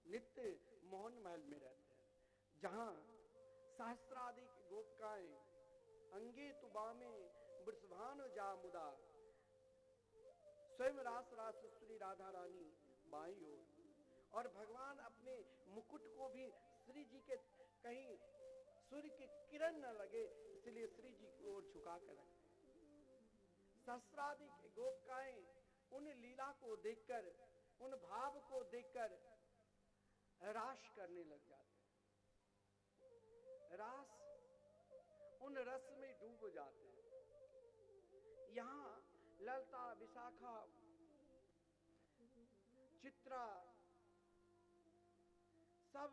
Speaker 5: नित्य मोहन महल में रहते हैं, जहां सहस्राधिक गोपिकाएं अंगे तुबामे वृषभान जामुदा, स्वयं रास रासुरी राधा रानी बाईं ओर, और भगवान अपने मुकुट को भी श्री जी के कहीं सूर्य की किरण न लगे इसलिए श्री जी की ओर झुका कर रखते। सहस्राधिक गोपिकाएं उन लीला को देखकर, उन भाव को देखकर रास करने लग जाते हैं, रास उन रस में डूब जाते हैं। यहां ललता, विशाखा, चित्रा, सब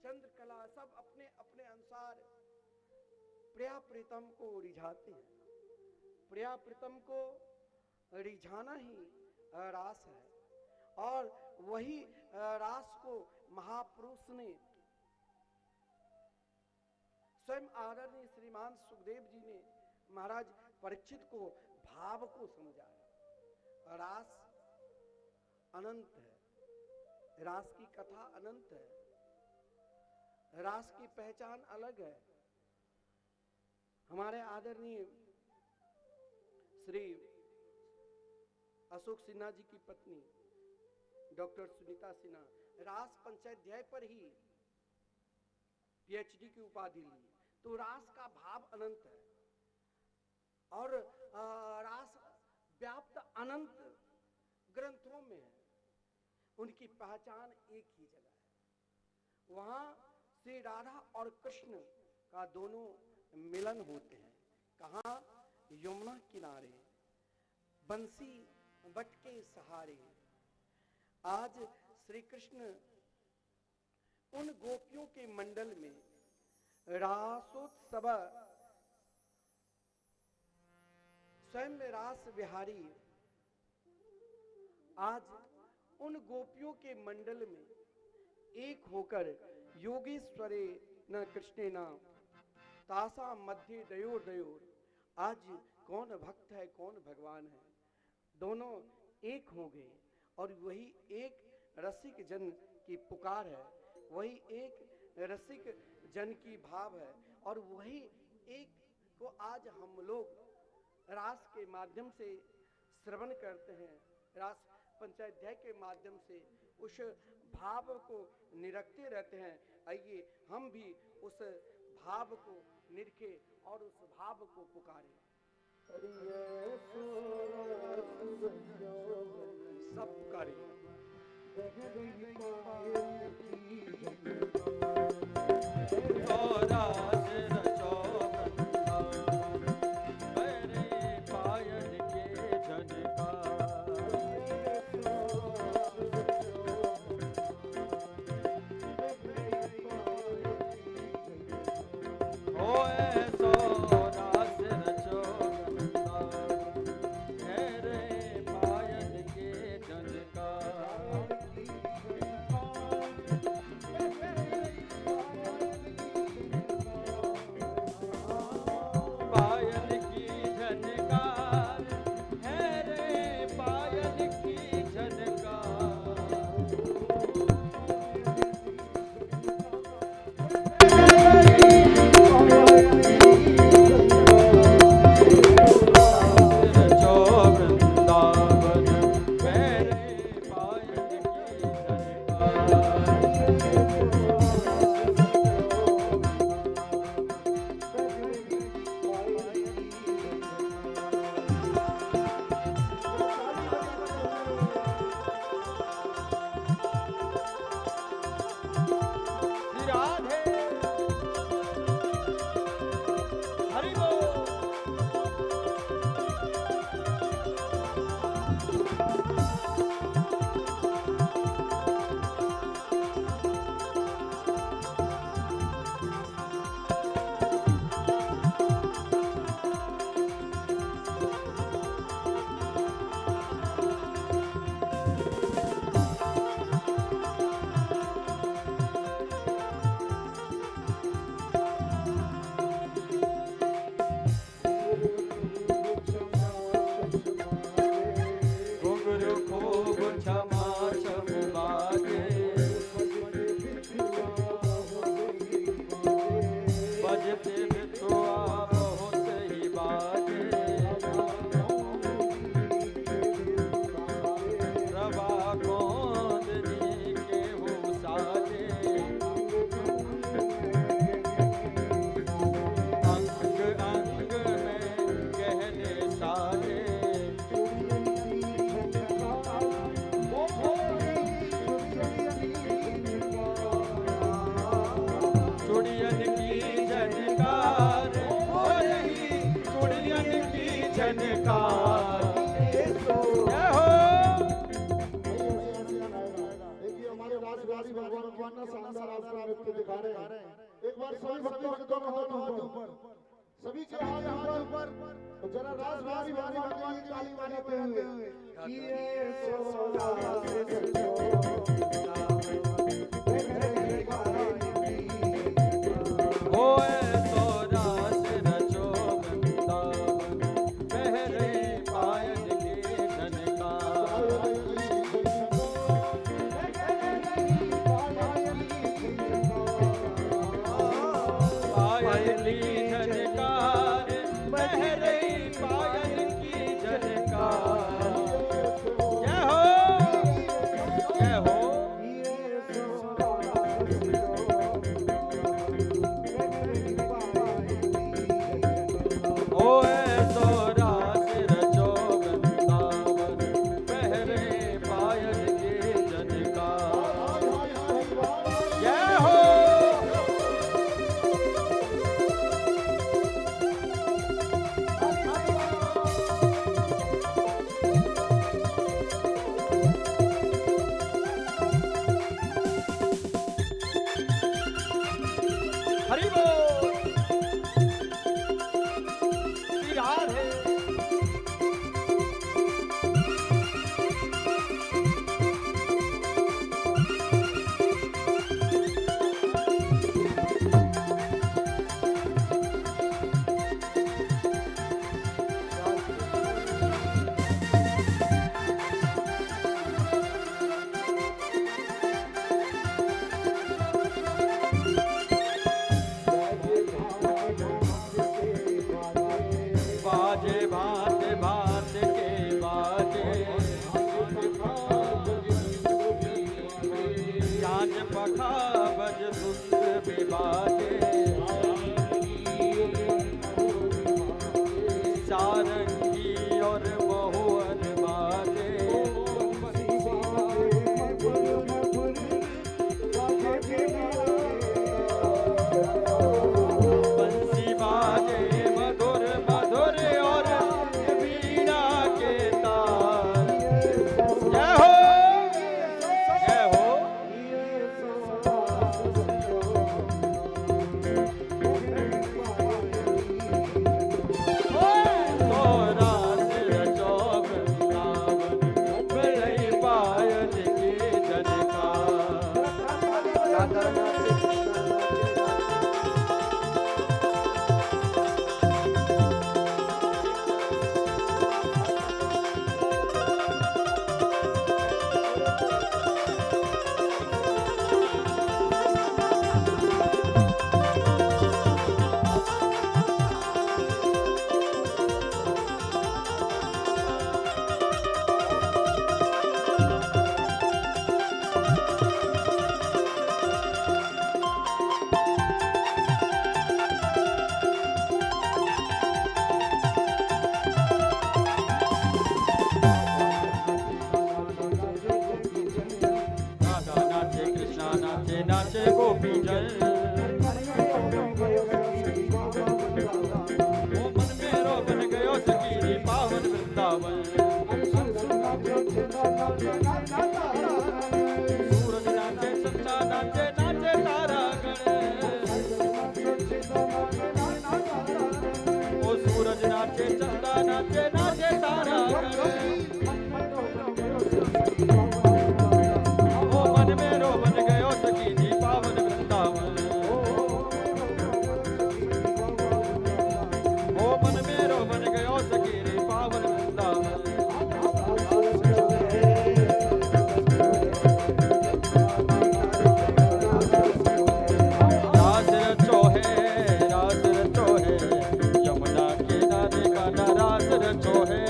Speaker 5: चंद्रकला, सब अपने अपने अनुसार प्रिया प्रीतम को रिझाते हैं। प्रिया प्रीतम को रिझाना ही रास है, और वही रास को महापुरुष ने स्वयं आदरणीय श्रीमान सुखदेव जी ने महाराज परीक्षित को भाव को समझाया। रास अनंत है, रास की कथा अनंत है, रास की पहचान अलग है। हमारे आदरणीय श्री अशोक सिन्हा जी की पत्नी डॉक्टर सुनीता सिन्हा रास पंचाध्याय पर ही PhD की उपाधि ली। तो रास का भाव अनंत है और रास व्याप्त अनंत ग्रंथों में है। उनकी पहचान एक ही जगह है, वहां श्री राधा और कृष्ण का दोनों मिलन होते हैं। कहाँ? यमुना किनारे बंसी बट के सहारे। आज श्री कृष्ण उन गोपियों के मंडल में रासोत्सव स्वयं रास विहारी आज उन गोपियों के मंडल में एक होकर योगेश्वरे न कृष्णे न तासा मध्य दयोर दयोर। आज कौन भक्त है कौन भगवान है, दोनों एक हो गए और वही एक रसिक जन की पुकार है, वही एक रसिक जन की भाव है और वही एक को आज हम लोग रास के माध्यम से श्रवण करते हैं, रास पंचाध्याय के माध्यम से उस भाव को निरखते रहते हैं। आइए हम भी उस भाव को निरखे और उस भाव को पुकारें। सब करें
Speaker 4: एक बार सभी भक्तों के दोनों हाथ ऊपर, सभी के हाथ ऊपर, तो जरा रास भारी भारी भगवान की ताली बजाते हुए किए
Speaker 2: सूरज नाचे चंदा नाचे नाचे तारा गण ओ सूरज नाचे चंदा नाचे नाचे तारा गण ओ मन मेरो बन गयो सखी जी पावन वृंदावन ओ मन मेरो बन गयो सखी रे पावन वृंदावन रास रचो है यमुना किनारे गाना रास रचो है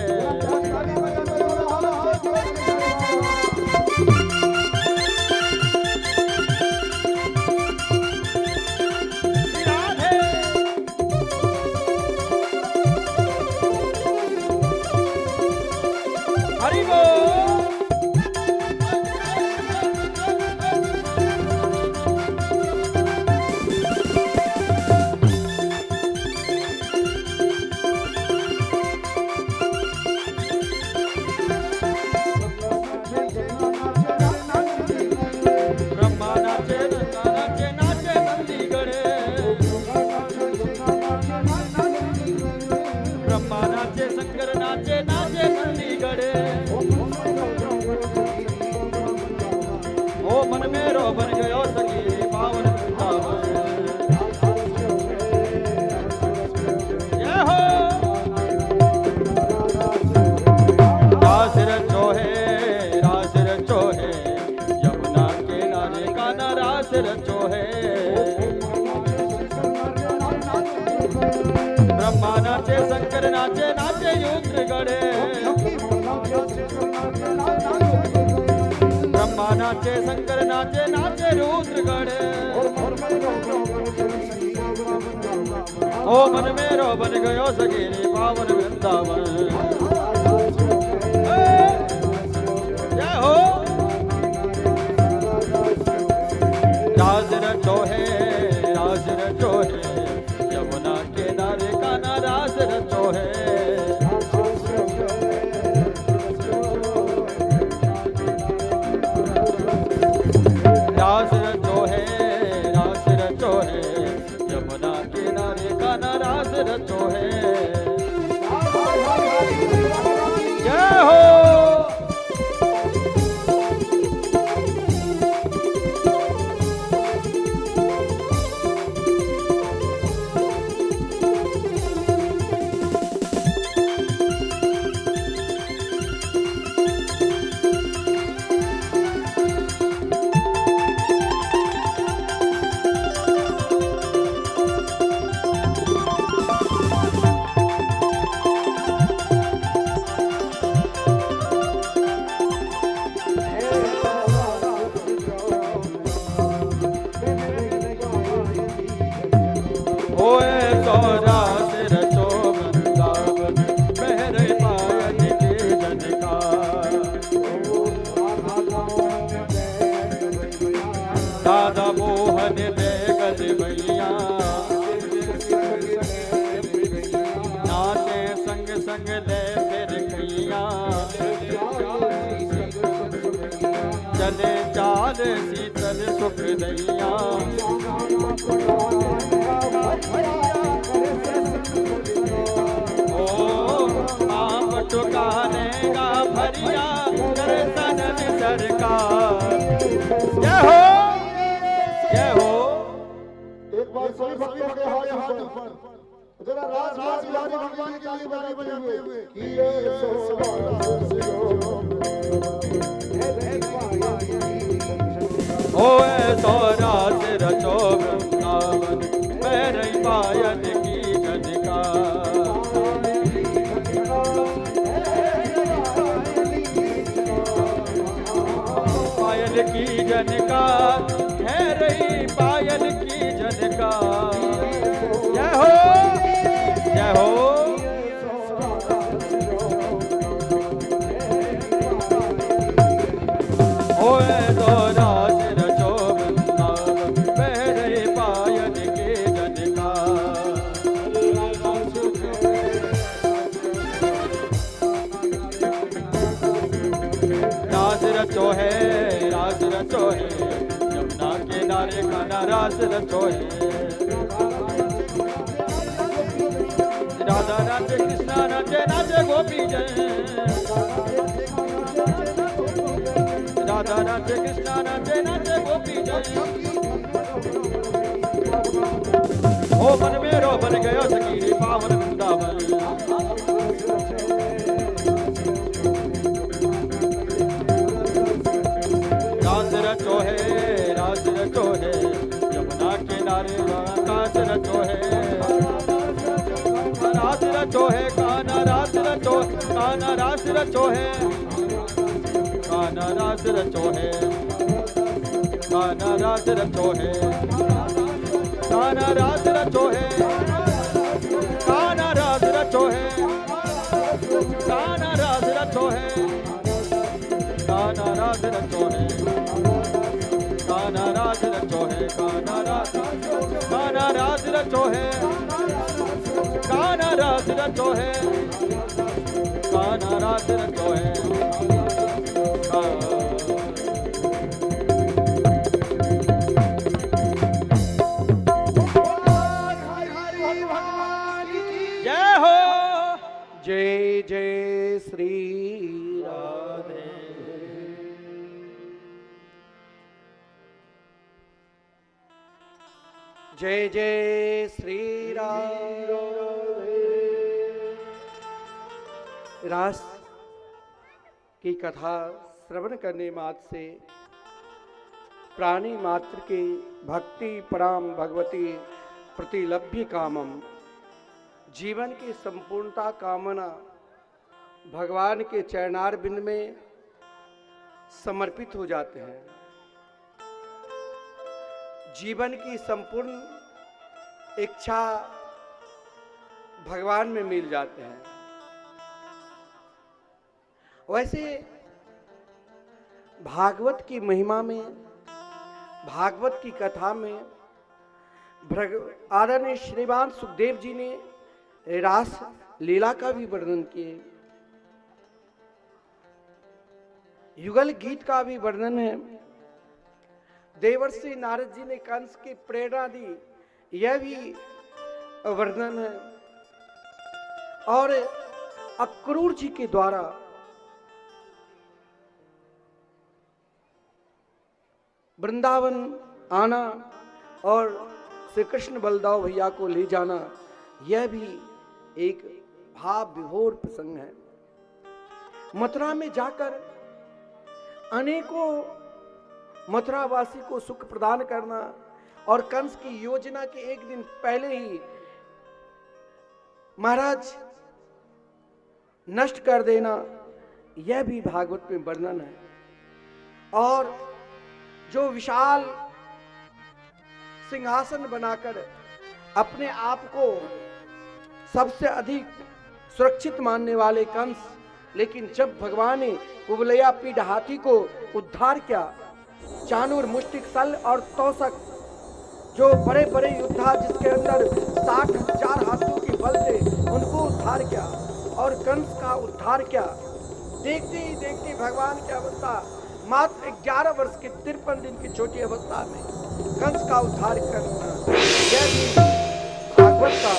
Speaker 2: हरि बोल ब्रह्मा नाचे रंगा नाचे नाचे नंदीगढ़ ब्रह्मा नाचे शंकर नाचे नाचे नंदीगढ़ ओ मन मेरो बन गयो सखी पावन वृंदावन जय हो रास रचो है यमुना किनारे गाना रास रचो है ब्रह्मा नाचे शंकर नाचे नाचे युद्रगढ़ ब्रह्मा नाचे शंकर नाचे नाचे रुद्रगढ़ ओ मन मेरो बन गयो सखी रे पावन वृंदावन जय हो राज रचो है यमुना किनारे गाना रास रचो है रास रचो है यमुना किनारे गाना रास रचो है जय हो दादा मोहन बेगल भैया नाचे संग संग ले फिर खैया चले चाल शीतल सुख दैया ओ आप टुकानेगा भरिया दर्शन सरकार जय हो
Speaker 6: एक बार सभी भक्तों के हाथ ऊपर जरा राज भगवान के लिए गाने बजाते हुए कि ये
Speaker 2: ओ ऐसो रास रचो वृंदावन मेरे पायन की झनकार पायल की झनकार है रही पायल की झनकार जय हो ओए तो रास रचो वृंदावन मेरे पायल की झनकार राज रचो है, राज रचो है, यमुना किनारे कान्हा राज रचो है। राधा नाचे कृष्णा नाचे, नाचे गोपी जय। राधा नाचे कृष्णा नाचे, नाचे गोपी जय। ओ मन मेरो बन गयो सखी पावन वृंदावन। राज रचो है, राज रचो है, यमुना किनारे काश रचो है। राज रचो है, कान्हा राज रचो, कान्हा राज रचो है, कान्हा राज रचो है, कान्हा राज रचो है, कान्हा राज रचो है, कान्हा राज रचो है, कान्हा राज रचो है, कान्हा राज रचो है, कान्हा राज रचो है, कान्हा राज, कान्हा राज रचो है, कान्हा राज रचो है, कान्हा राज रचो है। जय हो,
Speaker 5: जय जय श्री राधे। जय जय श्री राधे। रास की कथा श्रवण करने मात्र से प्राणी मात्र के भक्ति पराम भगवती प्रतिलभ्य कामम, जीवन की संपूर्णता कामना भगवान के चरणार बिंद में समर्पित हो जाते हैं। जीवन की संपूर्ण इच्छा भगवान में मिल जाते हैं। वैसे भागवत की महिमा में, भागवत की कथा में आदरणीय श्रीमान सुखदेव जी ने रास लीला का भी वर्णन किए, युगल गीत का भी वर्णन है। देवर्षि नारद जी ने कंस की प्रेरणा दी, यह भी वर्णन है। और अक्रूर जी के द्वारा वृंदावन आना और श्री कृष्ण बलदाव भैया को ले जाना, यह भी एक भाव विभोर प्रसंग है। मथुरा में जाकर अनेकों मथुरावासी को सुख प्रदान करना और कंस की योजना के एक दिन पहले ही महाराज नष्ट कर देना, यह भी भागवत में वर्णन है। और जो विशाल सिंहासन बनाकर अपने आप को सबसे अधिक सुरक्षित मानने वाले कंस, लेकिन जब भगवान ने कुबलया पीठ हाथी को उद्धार किया, चाणूर मुष्टिक सल और तोषक जो बड़े बड़े योद्धा जिसके अंदर 60,000 हाथियों के बल थे, उनको उद्धार किया और कंस का उद्धार किया। देखते ही देखते भगवान की अवस्था मात्र 11 वर्ष के 53 दिन की छोटी अवस्था में कंस का उद्धार करना, यह भी भागवत का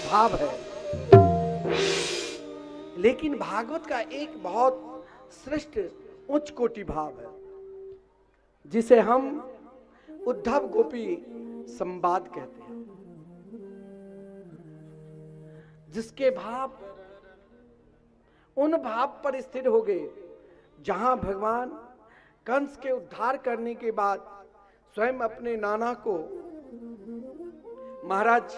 Speaker 5: भाव है। लेकिन भागवत का एक बहुत श्रेष्ठ उच्च कोटि भाव है, जिसे हम उद्धव गोपी संवाद कहते हैं, जिसके भाव उन भाव पर स्थिर हो गए जहां भगवान कंस के उद्धार करने के बाद स्वयं अपने नाना को महाराज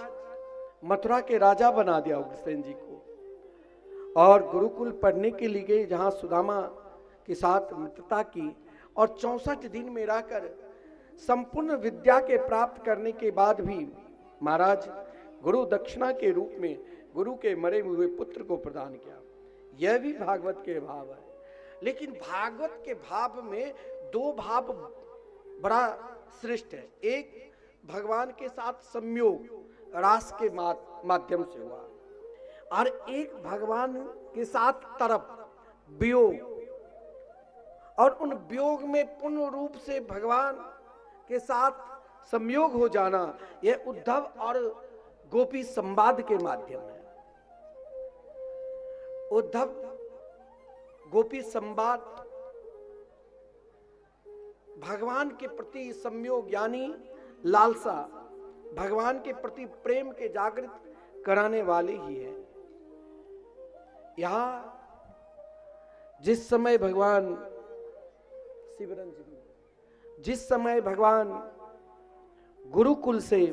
Speaker 5: मथुरा के राजा बना दिया उग्रसेन जी को, और गुरुकुल पढ़ने के लिए गए, जहां सुदामा के साथ मित्रता की और 64 दिन में रहकर संपूर्ण विद्या के प्राप्त करने के बाद भी महाराज गुरु दक्षिणा के रूप में गुरु के मरे हुए पुत्र को प्रदान किया। यह भी भागवत के भाव है। लेकिन भागवत के भाव में दो भाव बड़ा श्रेष्ठ है। एक भगवान के साथ संयोग रास के माध्यम से हुआ, और एक भगवान के साथ तरफ वियोग और उन वियोग में पूर्ण रूप से भगवान के साथ संयोग हो जाना, यह उद्धव और गोपी संवाद के माध्यम है। उद्धव गोपी संवाद भगवान के प्रति संयोग यानी लालसा, भगवान के प्रति प्रेम के जागृत कराने वाले ही है। यहां जिस समय भगवान गुरुकुल से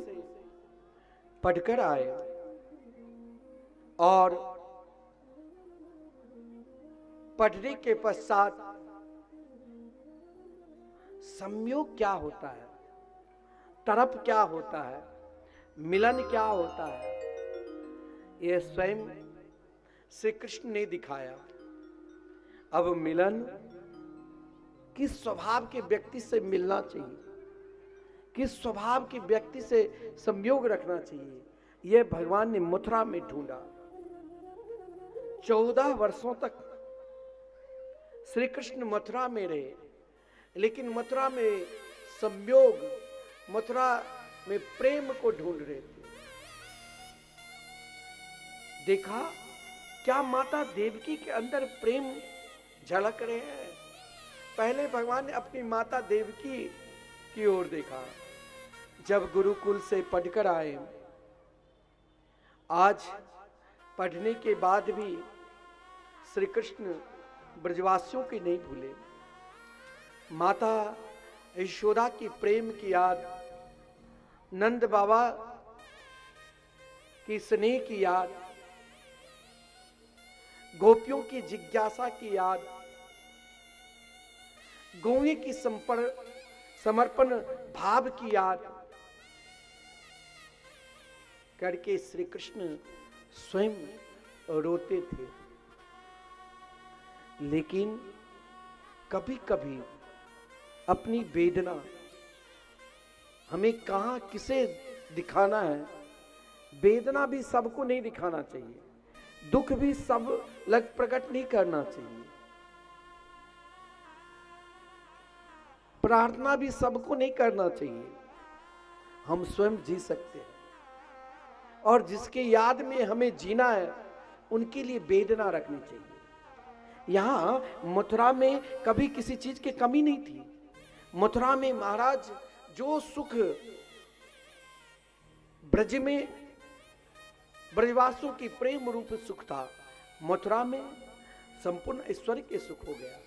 Speaker 5: पढ़कर आए और पढ़ने के पश्चात संयोग क्या होता है, तरफ क्या होता है, मिलन क्या होता है, यह स्वयं श्री कृष्ण ने दिखाया। अब मिलन किस स्वभाव के व्यक्ति से मिलना चाहिए, किस स्वभाव के व्यक्ति से संयोग रखना चाहिए, यह भगवान ने मथुरा में ढूंढा। 14 वर्षों तक श्री कृष्ण मथुरा में रहे, लेकिन मथुरा में संयोग, मथुरा में प्रेम को ढूंढ रहे थे। देखा क्या माता देवकी के अंदर प्रेम झलक रहे हैं। पहले भगवान ने अपनी माता देवकी की ओर देखा जब गुरुकुल से पढ़कर आए। आज पढ़ने के बाद भी श्री कृष्ण ब्रजवासियों की नहीं भूले। माता यशोदा की प्रेम की याद, नंद बाबा की स्नेह की याद, गोपियों की जिज्ञासा की याद, गौए की समर्पण भाव की याद करके श्री कृष्ण स्वयं रोते थे। लेकिन कभी कभी अपनी वेदना हमें कहां किसे दिखाना है, वेदना भी सबको नहीं दिखाना चाहिए, दुख भी सब लग प्रकट नहीं करना चाहिए, प्रार्थना भी सबको नहीं करना चाहिए। हम स्वयं जी सकते हैं और जिसके याद में हमें जीना है उनके लिए वेदना रखनी चाहिए। यहां मथुरा में कभी किसी चीज की कमी नहीं थी। मथुरा में महाराज जो सुख ब्रज में ब्रजवासियों की प्रेम रूप सुख था, मथुरा में संपूर्ण ऐश्वर्य के सुख हो गया।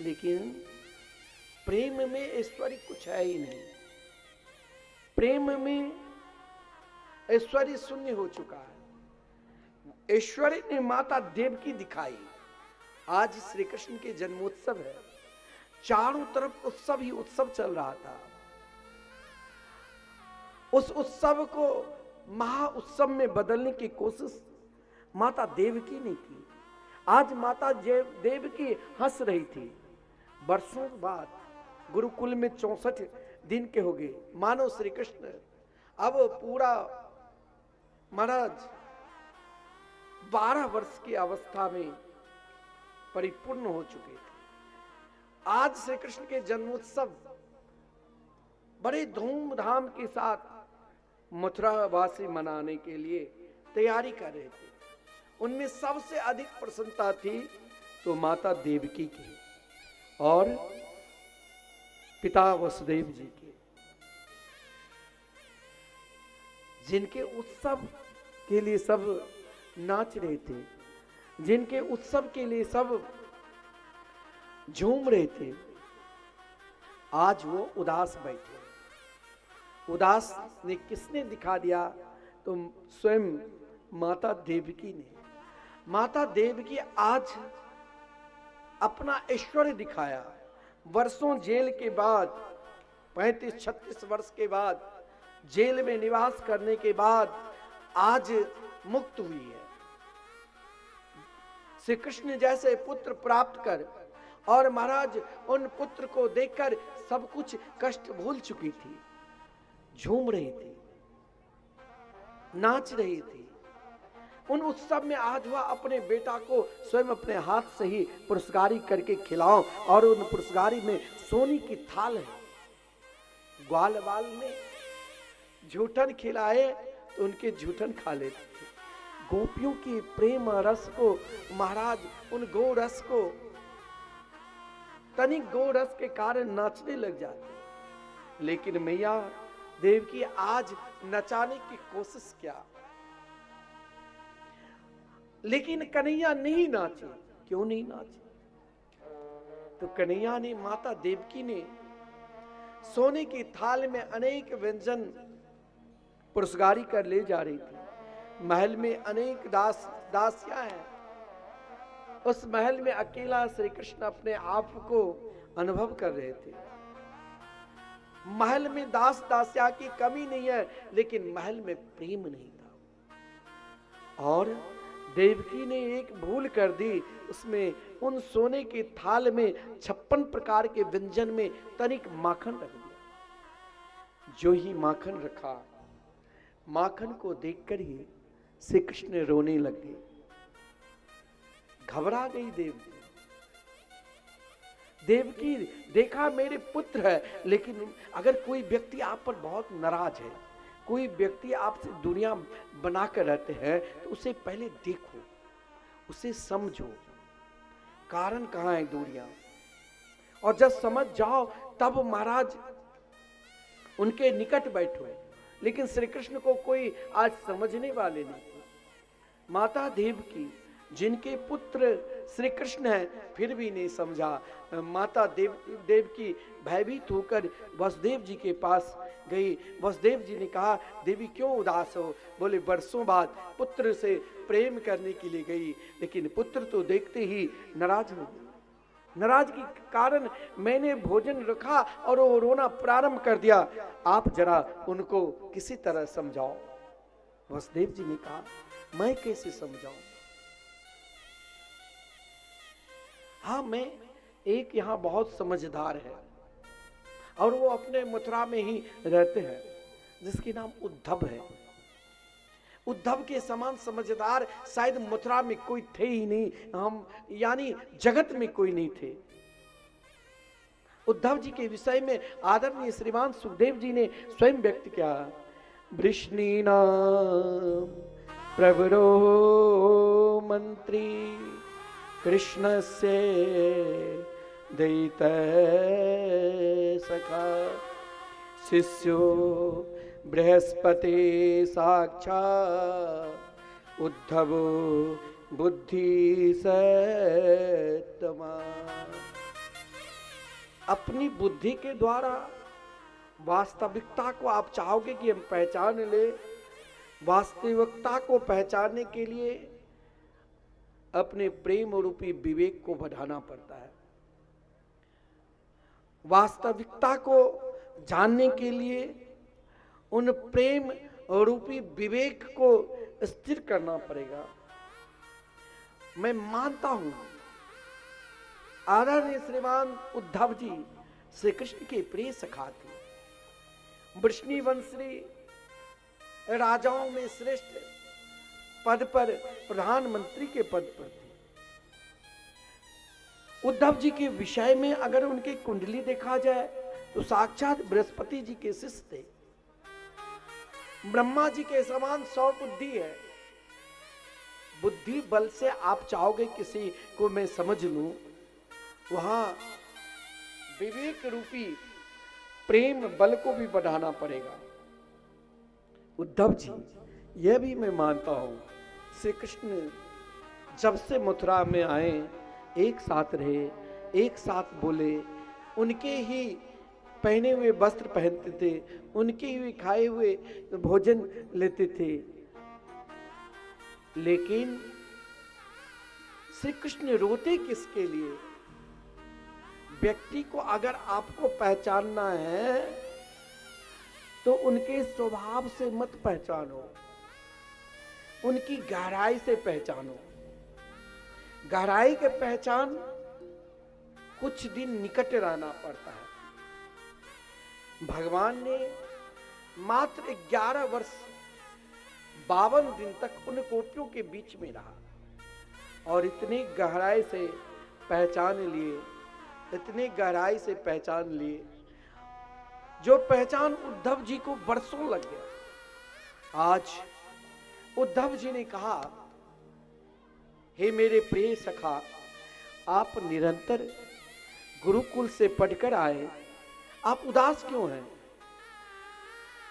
Speaker 5: लेकिन प्रेम में ऐश्वर्य कुछ है ही नहीं, प्रेम में ऐश्वर्य शून्य हो चुका है। ऐश्वर्य ने माता देवकी दिखाई। आज श्री कृष्ण के जन्मोत्सव है, चारों तरफ उत्सव ही उत्सव चल रहा था। उस उत्सव को महा उत्सव में बदलने की कोशिश माता देवकी ने की। आज माता देवकी हंस रही थी। वर्षों बाद गुरुकुल में 64 दिन के हो गए। मानो श्री कृष्ण अब पूरा महाराज 12 वर्ष की अवस्था में परिपूर्ण हो चुके थे। आज श्री कृष्ण के जन्मोत्सव बड़े धूमधाम के साथ मथुरा वासी मनाने के लिए तैयारी कर रहे थे। उनमें सबसे अधिक प्रसन्नता थी तो माता देवकी की और पिता वसुदेव जी की, जिनके उत्सव के लिए सब नाच रहे थे, जिनके उत्सव के लिए सब झूम रहे थे। आज वो उदास बैठे। उदास ने किसने दिखा दिया? तो स्वयं माता देवकी ने। माता देवकी आज अपना ऐश्वर्य दिखाया। वर्षों जेल के बाद, 35-36 वर्ष के बाद, जेल में निवास करने के बाद आज मुक्त हुई है। श्री कृष्ण जैसे पुत्र प्राप्त कर और महाराज उन पुत्र को देखकर सब कुछ कष्ट भूल चुकी थी, झूम रही थी, नाच रही थी। उन उत्सव में आज वह अपने बेटा को स्वयं अपने हाथ से ही पुरस्कारी करके खिलाओ, और उन पुरस्कारी में सोने की थाल है। ग्वाल बाल ने झूठन खिलाए तो उनके झूठन खा लेते थे। गोपियों के प्रेम रस को महाराज, उन गो रस को, तनिक गो रस के कारण नाचने लग जाते। लेकिन मैया देवकी आज नचाने की कोशिश क्या, लेकिन कन्हैया नहीं नाचे। क्यों नहीं नाचे? तो कन्हैया ने, माता देवकी ने सोने की थाल में अनेक व्यंजन पुरस्कारी कर ले जा रही थी। महल में अनेक दासियां हैं। उस महल में अकेला श्री कृष्ण अपने आप को अनुभव कर रहे थे। महल में दास दासिया की कमी नहीं है, लेकिन महल में प्रेम नहीं था। और देवकी ने एक भूल कर दी, उसमें उन सोने की थाल में 56 प्रकार के व्यंजन में तनिक माखन रख दिया। जो ही माखन रखा, माखन को देखकर ही श्री कृष्ण रोने लग गए। घबरा गई देवकी। देवकी देखा मेरे पुत्र है, लेकिन अगर कोई व्यक्ति आप पर बहुत नाराज है, कोई व्यक्ति आपसे दूरियां बनाकर रहते हैं, तो उसे पहले देखो, उसे समझो, कारण कहां है दूरियां, और जब समझ जाओ तब महाराज उनके निकट बैठो। लेकिन श्री कृष्ण को कोई आज समझने वाले नहीं। माता देवकी, जिनके पुत्र श्री कृष्ण है, फिर भी नहीं समझा। माता देवकी भयभीत होकर वसुदेव जी के पास गई। वसुदेव जी ने कहा, देवी क्यों उदास हो? बोले, बरसों बाद पुत्र से प्रेम करने के लिए गई, लेकिन पुत्र तो देखते ही नाराज हो गई। नाराजगी के कारण मैंने भोजन रखा और वो रोना प्रारंभ कर दिया। आप जरा उनको किसी तरह समझाओ। वसुदेव जी ने कहा, मैं कैसे समझाऊं? हाँ, मैं एक यहाँ बहुत समझदार है, और वो अपने मथुरा में ही रहते हैं, जिसके नाम उद्धव है। उद्धव के समान समझदार शायद मथुरा में कोई थे ही नहीं, हम यानी जगत में कोई नहीं थे। उद्धव जी के विषय में आदरणीय श्रीमान सुखदेव जी ने स्वयं व्यक्त किया, वृष्णीनाम प्रवरो मंत्री कृष्णस्य दैत सखा शिष्यो बृहस्पति साक्षात् उद्धव बुद्धि सत्तमा। अपनी बुद्धि के द्वारा वास्तविकता को आप चाहोगे कि हम पहचान ले। वास्तविकता को पहचानने के लिए अपने प्रेम रूपी विवेक को बढ़ाना पड़ता है। वास्तविकता को जानने के लिए उन प्रेम रूपी विवेक को स्थिर करना पड़ेगा। मैं मानता हूं आदरणीय श्रीमान उद्धव जी श्री कृष्ण के प्रिय सखा थे। वृष्णी वंशी राजाओं में श्रेष्ठ पद पर, प्रधानमंत्री के पद पर थे। उद्धव जी के विषय में अगर उनकी कुंडली देखा जाए तो साक्षात बृहस्पति जी के शिष्य थे। ब्रह्मा जी के समान 100 बुद्धि है। बुद्धि बल से आप चाहोगे किसी को मैं समझ लूं, वहां विवेक रूपी प्रेम बल को भी बढ़ाना पड़ेगा। उद्धव जी, यह भी मैं मानता हूं, श्री कृष्ण जब से मथुरा में आए, एक साथ रहे, एक साथ बोले, उनके ही पहने हुए वस्त्र पहनते थे, उनके ही खाए हुए भोजन लेते थे। लेकिन श्री कृष्ण रोते किसके लिए? व्यक्ति को अगर आपको पहचानना है तो उनके स्वभाव से मत पहचानो, उनकी गहराई से पहचानो। गहराई के पहचान कुछ दिन निकट रहना पड़ता है। भगवान ने मात्र 11 वर्ष 52 दिन तक उन गोपियों के बीच में रहा और इतनी गहराई से पहचान लिए, इतनी गहराई से पहचान लिए, जो पहचान उद्धव जी को बरसों लग गया। आज उद्धव जी ने कहा, हे मेरे प्रिय सखा, आप निरंतर गुरुकुल से पढ़कर आए, आप उदास क्यों हैं?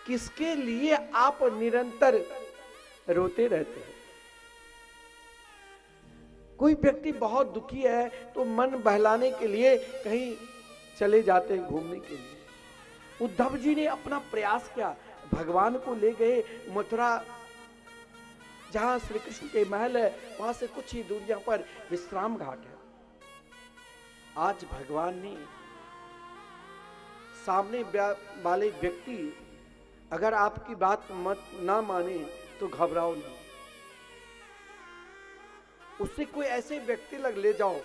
Speaker 5: किसके लिए आप निरंतर रोते रहते हैं? कोई व्यक्ति बहुत दुखी है तो मन बहलाने के लिए कहीं चले जाते हैं घूमने के लिए। उद्धव जी ने अपना प्रयास किया, भगवान को ले गए मथुरा, जहां श्री कृष्ण के महल है, वहां से कुछ ही दूरियां पर विश्राम घाट है। आज भगवान ने सामने वाले व्यक्ति अगर आपकी बात मत ना माने तो घबराओ नहीं, उससे कोई ऐसे व्यक्ति लग ले जाओ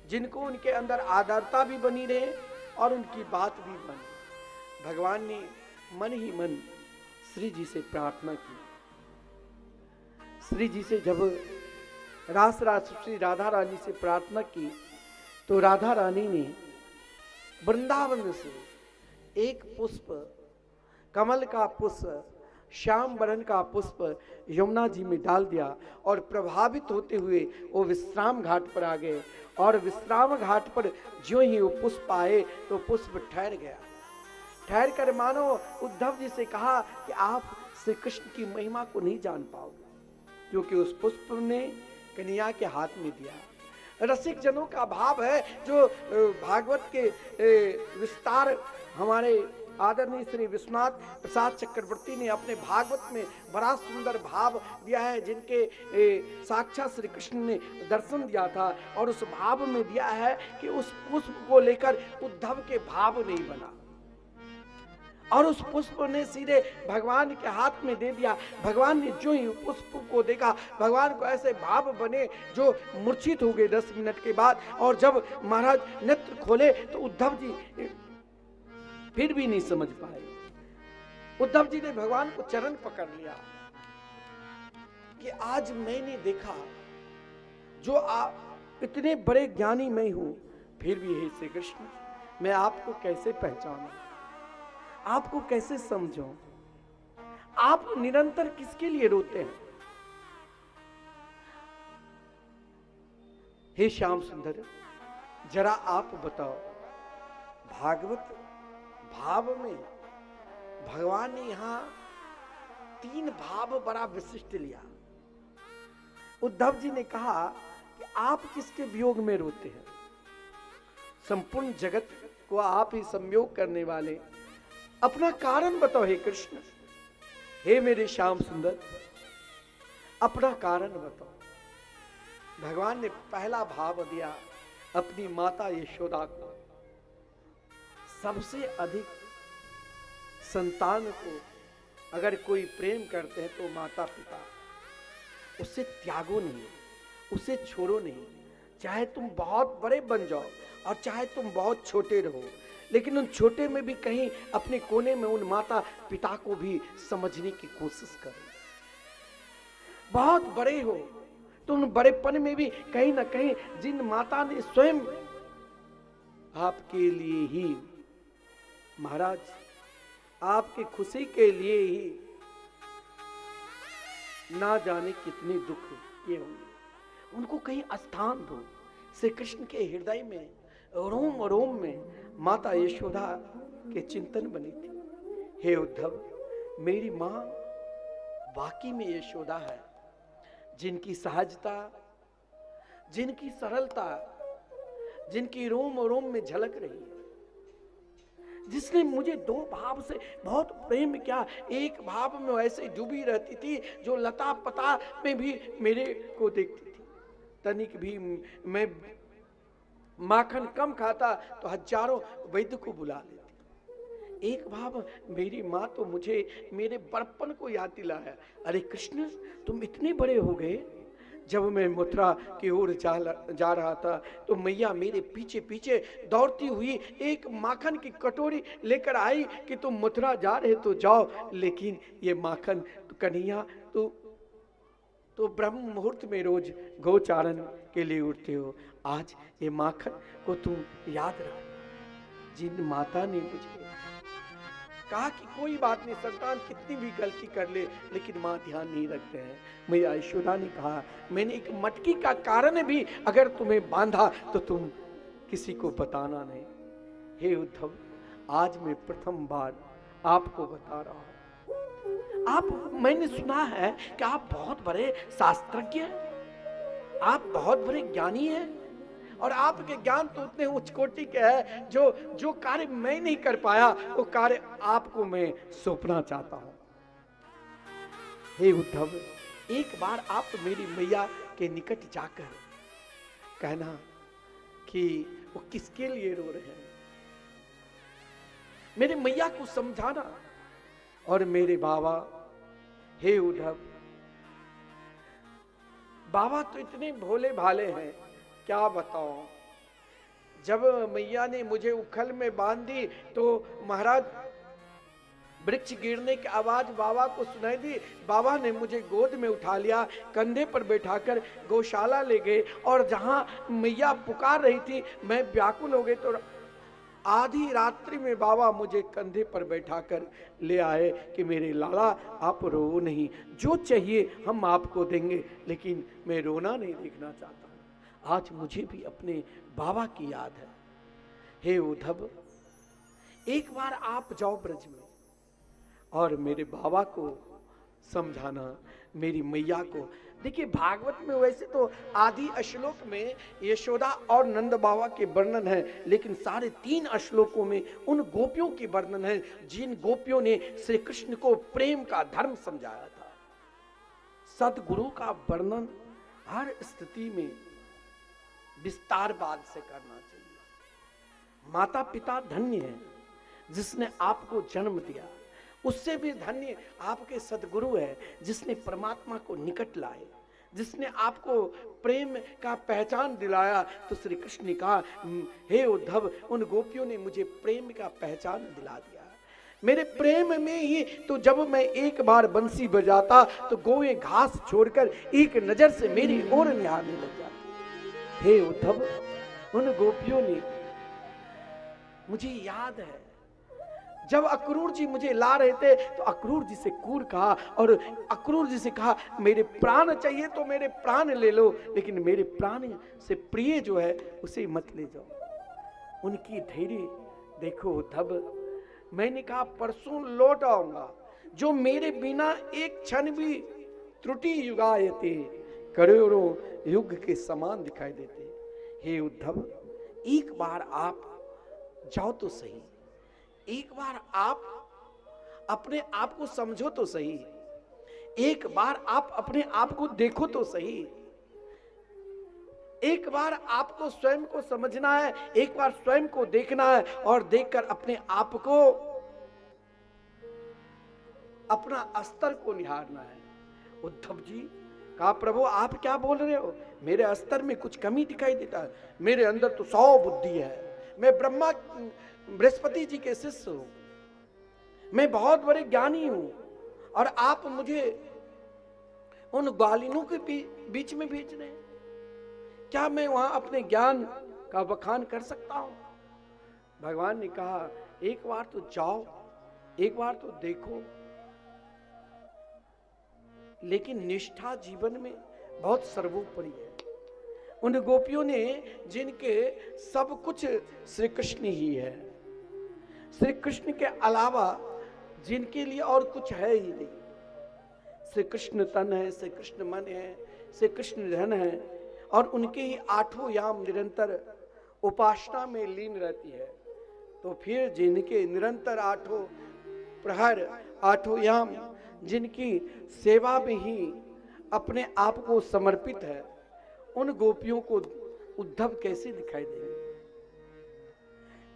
Speaker 5: जिनको उनके अंदर आदरता भी बनी रहे और उनकी बात भी बने। भगवान ने मन ही मन श्री जी से प्रार्थना की। श्री जी से जब रास श्री राधा रानी से प्रार्थना की तो राधा रानी ने वृंदावन से एक पुष्प, कमल का पुष्प, श्याम वरण का पुष्प यमुना जी में डाल दिया और प्रभावित होते हुए वो विश्राम घाट पर आ गए। और विश्राम घाट पर जो ही वो पुष्प आए तो पुष्प ठहर गया। ठहर कर मानो उद्धव जी से कहा कि आप श्री कृष्ण की महिमा को नहीं जान पाओगे, क्योंकि उस पुष्प ने कन्हैया के हाथ में दिया। रसिक जनों का भाव है जो भागवत के विस्तार हमारे आदरणीय श्री विश्वनाथ प्रसाद चक्रवर्ती ने अपने भागवत में बड़ा सुंदर भाव दिया है, जिनके साक्षात श्री कृष्ण ने दर्शन दिया था। और उस भाव में दिया है कि उस पुष्प को लेकर उद्धव के भाव नहीं बना और उस पुष्प ने सीधे भगवान के हाथ में दे दिया। भगवान ने जो ही पुष्प को देखा, भगवान को ऐसे भाव बने जो मूर्छित हो गए 10 मिनट के बाद। और जब महाराज नेत्र खोले तो उद्धव जी फिर भी नहीं समझ पाए। उद्धव जी ने भगवान को चरण पकड़ लिया कि आज मैंने देखा, जो आप इतने बड़े ज्ञानी मैं हूं, फिर भी हे श्री कृष्ण, मैं आपको कैसे पहचानूं, आपको कैसे समझूं? आप निरंतर किसके लिए रोते हैं? हे श्याम सुंदर, जरा आप बताओ, भागवत भाव में भगवान ने यहां 3 भाव बड़ा विशिष्ट लिया। उद्धव जी ने कहा कि आप किसके वियोग में रोते हैं? संपूर्ण जगत को आप ही संयोग करने वाले, अपना कारण बताओ हे कृष्ण, हे मेरे श्याम सुंदर, अपना कारण बताओ। भगवान ने पहला भाव दिया अपनी माता यशोदा को। सबसे अधिक संतान को अगर कोई प्रेम करते हैं तो माता पिता, उससे त्यागो नहीं, उसे छोड़ो नहीं। चाहे तुम बहुत बड़े बन जाओ और चाहे तुम बहुत छोटे रहो, लेकिन उन छोटे में भी कहीं अपने कोने में उन माता पिता को भी समझने की कोशिश करो। बहुत बड़े हो तो उन बड़ेपन में भी कहीं ना कहीं जिन माता ने स्वयं आपके लिए ही, महाराज आपकी खुशी के लिए ही ना जाने कितने दुख किए होंगे, उनको कहीं स्थान दो। श्री कृष्ण के हृदय में रोम रोम में माता यशोदा के चिंतन बनी थी। हे उद्धव, मेरी मां वाकई में यशोदा है, जिनकी सहजता, जिनकी सरलता, जिनकी रोम रोम में झलक रही है, जिसने मुझे 2 भाव से बहुत प्रेम किया। एक भाव में ऐसे डूबी रहती थी जो लता पता में भी मेरे को देखती थी। तनिक भी मैं माखन कम खाता तो हजारों वैद्य को बुला लेती। एक भाव मेरी माँ तो मुझे मेरे बड़पन को याद दिलाया, अरे कृष्ण तुम इतने बड़े हो गए, जब मैं मथुरा की ओर जा रहा था तो मैया मेरे पीछे पीछे दौड़ती हुई एक माखन की कटोरी लेकर आई कि तुम मथुरा जा रहे तो जाओ, लेकिन ये माखन कन्हैया तो ब्रह्म मुहूर्त में रोज गोचारण के लिए उठते हो, आज ये माखन को तुम याद रखना। जिन माता ने मुझे कहा कि कोई बात नहीं, संतान कितनी भी गलती कर ले लेकिन माँ ध्यान नहीं रखते हैं, मैया यशोदा ने कहा मैंने एक मटकी का कारण भी अगर तुम्हें बांधा तो तुम किसी को बताना नहीं। हे उद्धव, आज मैं प्रथम बार आपको बता रहा हूं, मैंने सुना है कि आप बहुत बड़े शास्त्रज्ञ हैं, आप बहुत बड़े ज्ञानी हैं, और आपके ज्ञान तो उतने उच्च कोटि के हैं जो कार्य मैं नहीं कर पाया वो कार्य आपको मैं सौंपना चाहता हूं। हे उद्धव, एक बार आप मेरी मैया के निकट जाकर कहना कि वो किसके लिए रो रहे हैं, मेरे मैया को समझाना। और मेरे बाबा, हे उद्धव, बाबा तो इतने भोले भाले हैं, क्या बताओ। जब मैया ने मुझे उखल में बांध दी तो महाराज वृक्ष गिरने की आवाज बाबा को सुनाई दी। बाबा ने मुझे गोद में उठा लिया, कंधे पर बैठाकर गौशाला ले गए, और जहां मैया पुकार रही थी मैं व्याकुल हो गई तो आधी रात्रि में बाबा मुझे कंधे पर बैठाकर ले आए कि मेरे लाला आप रो नहीं, जो चाहिए हम आपको देंगे, लेकिन मैं रोना नहीं देखना चाहता। आज मुझे भी अपने बाबा की याद है। हे उद्धव, एक बार आप जाओ ब्रज में और मेरे बाबा को समझाना, मेरी मैया को। देखिए भागवत में वैसे तो आदि श्लोक में यशोदा और नंद बाबा के वर्णन है, लेकिन सारे 3 श्लोकों में उन गोपियों की वर्णन है जिन गोपियों ने श्री कृष्ण को प्रेम का धर्म समझाया था। सदगुरु का वर्णन हर स्थिति में विस्तारवाद से करना चाहिए। माता पिता धन्य है जिसने आपको जन्म दिया, उससे भी धन्य आपके सदगुरु है जिसने परमात्मा को निकट लाए, जिसने आपको प्रेम का पहचान दिलाया। तो श्री कृष्ण ने कहा, हे उद्धव, उन गोपियों ने मुझे प्रेम का पहचान दिला दिया। मेरे प्रेम में ही तो जब मैं एक बार बंसी बजाता तो गोवे घास छोड़कर एक नजर से मेरी ओर निहारने लग जाती। हे उद्धव, उन गोपियों ने, मुझे याद है जब अक्रूर जी मुझे ला रहे थे तो अक्रूर जी से कूर कहा और अक्रूर जी से कहा मेरे प्राण चाहिए तो मेरे प्राण ले लो, लेकिन मेरे प्राण से प्रिय जो है उसे मत ले जाओ। उनकी धैर्य देखो उद्धव। मैंने कहा परसों लौट आऊंगा, जो मेरे बिना एक क्षण भी त्रुटि युगायते करोड़ों युग के समान दिखाई देते। हे उद्धव, एक बार आप जाओ तो सही, एक बार आप अपने आप को समझो तो सही, एक बार आप अपने आप को देखो तो सही, एक बार आपको स्वयं को समझना है, एक बार स्वयं को देखना है और देखकर अपने आप को, अपना स्तर को निहारना है। उद्धव जी कहा, प्रभु आप क्या बोल रहे हो, मेरे स्तर में कुछ कमी दिखाई देता है, मेरे अंदर तो 100 बुद्धि है, मैं ब्रह्मा बृहस्पति जी के शिष्य हूं, मैं बहुत बड़े ज्ञानी हूं, और आप मुझे उन ग्वालिनों के बीच में भेज रहे हैं। क्या मैं वहां अपने ज्ञान का बखान कर सकता हूं? भगवान ने कहा एक बार तो जाओ, एक बार तो देखो, लेकिन निष्ठा जीवन में बहुत सर्वोपरि है। उन गोपियों ने जिनके सब कुछ श्री कृष्ण ही है, श्री कृष्ण के अलावा जिनके लिए और कुछ है ही नहीं। श्री कृष्ण तन है, श्री कृष्ण मन है, श्री कृष्ण धन है, और उनके ही 8 याम निरंतर उपासना में लीन रहती है। तो फिर जिनके निरंतर 8 प्रहर 8 याम जिनकी सेवा में ही अपने आप को समर्पित है, उन गोपियों को उद्धव कैसे दिखाई देंगे?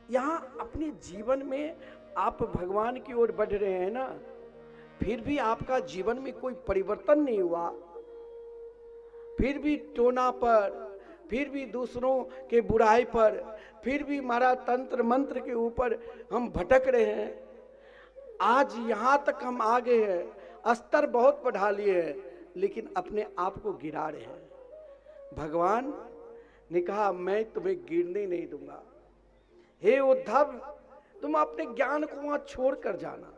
Speaker 5: यहां अपने जीवन में आप भगवान की ओर बढ़ रहे हैं ना, फिर भी आपका जीवन में कोई परिवर्तन नहीं हुआ, फिर भी टोना पर, फिर भी दूसरों के बुराई पर, फिर भी महाराज तंत्र मंत्र के ऊपर हम भटक रहे हैं। आज यहाँ तक हम आ गए हैं, स्तर बहुत बढ़ा लिए हैं, लेकिन अपने आप को गिरा रहे हैं। भगवान ने कहा मैं तुम्हें गिरने नहीं दूंगा। हे उद्धव, तुम अपने ज्ञान को वहां छोड़ कर जाना।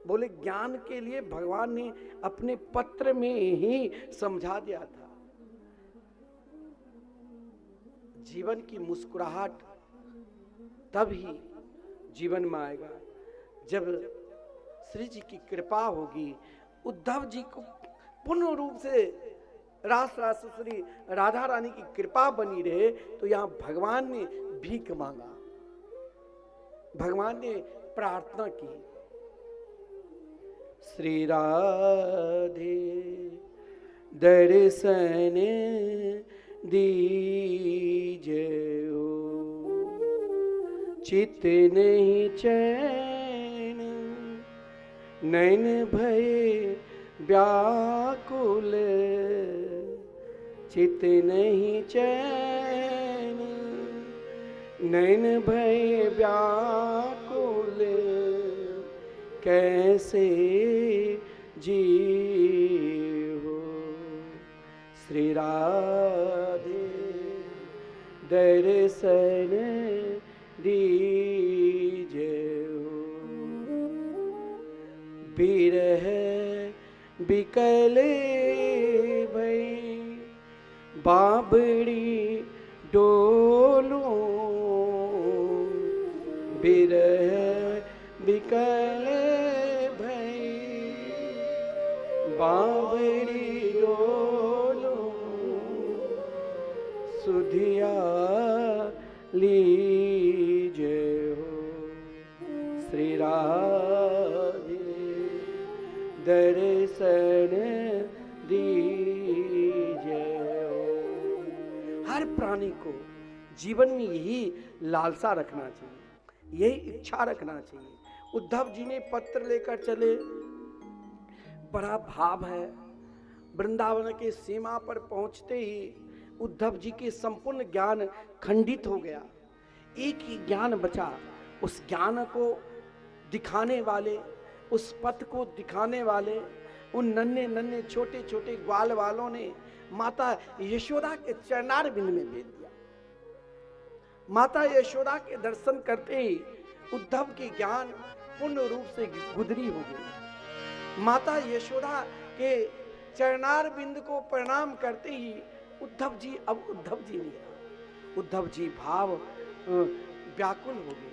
Speaker 5: बोले ज्ञान के लिए भगवान ने अपने पत्र में ही समझा दिया था। जीवन की मुस्कुराहट तब ही जीवन में आएगा जब श्री जी की कृपा होगी। उद्धव जी को पूर्ण रूप से रास रासेश्वरी राधा रानी की कृपा बनी रहे, तो यहां भगवान ने भीख मांगा, भगवान ने प्रार्थना की। श्री राधे दर्शन दीजिए, चित नहीं चैन, नैन भय व्याकुल, चित नहीं चैन, नैन भय व्याकुल, कैसे जी हो। श्री राधे दर्शन दीजिए, बिरह बिकल भई बाबड़ी डोलो, बिरह बिकल भई बाबड़ी डोलो, सुधिया लीजे हो। श्री राधे दर्शन दीजिए हो। हर प्राणी को जीवन में यही लालसा रखना चाहिए, यही इच्छा रखना चाहिए। उद्धव जी ने पत्र लेकर चले, बड़ा भाव है। वृंदावन के सीमा पर पहुंचते ही उद्धव जी के संपूर्ण ज्ञान खंडित हो गया। एक ही ज्ञान बचा, उस ज्ञान को दिखाने वाले, उस पथ को दिखाने वाले उन नन्हे नन्हे छोटे छोटे ग्वाल वालों ने माता यशोदा के चरणार बिंद में भेज दिया। माता यशोदा के दर्शन करते ही उद्धव की ज्ञान पूर्ण रूप से गुदरी हो गई। माता यशोदा के चरणार बिंद को प्रणाम करते ही उद्धव जी अब उद्धव जी नहीं रहा। उद्धव जी भाव व्याकुल हो गए।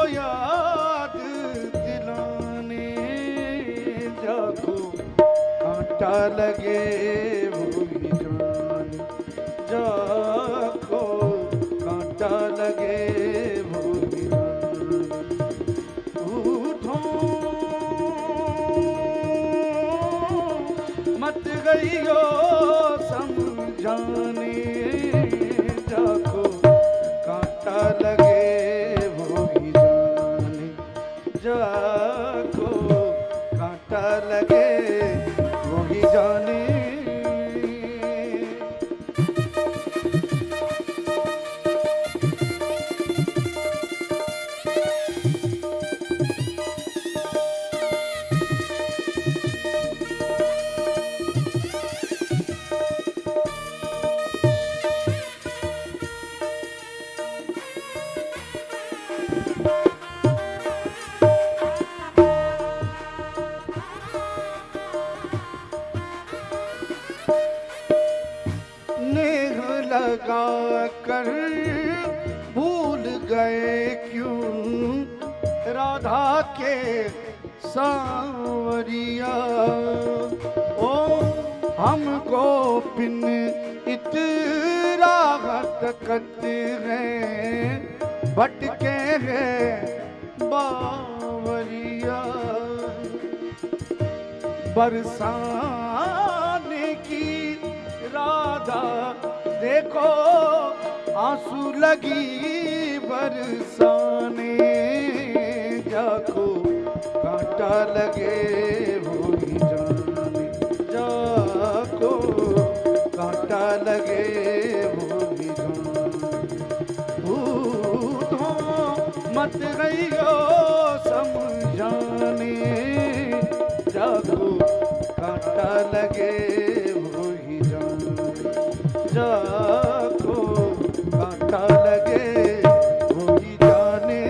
Speaker 1: याद दिलाने जाको कांटा लगे वो भी जाने जाको कांटा लगे वो भी उठो मत गई हो समझाने जाको कांटा लगे वो भी जाने जाको कांटा लगे वो भी जाने नेह लगा कर भूल गए क्यों राधा के सांवरिया ओ हमको पिन इतरा तकत है भटके हैं बावरिया बरसाने की राधा देखो आंसू लगी बरसाने जाको कांटा लगे वो ही जाने जाको कांटा लगे वो ही जाने भूतो मत गई हो समझाने जाको कांटा लगे वो ही जाने जाको कांटा लगे वो ही जाने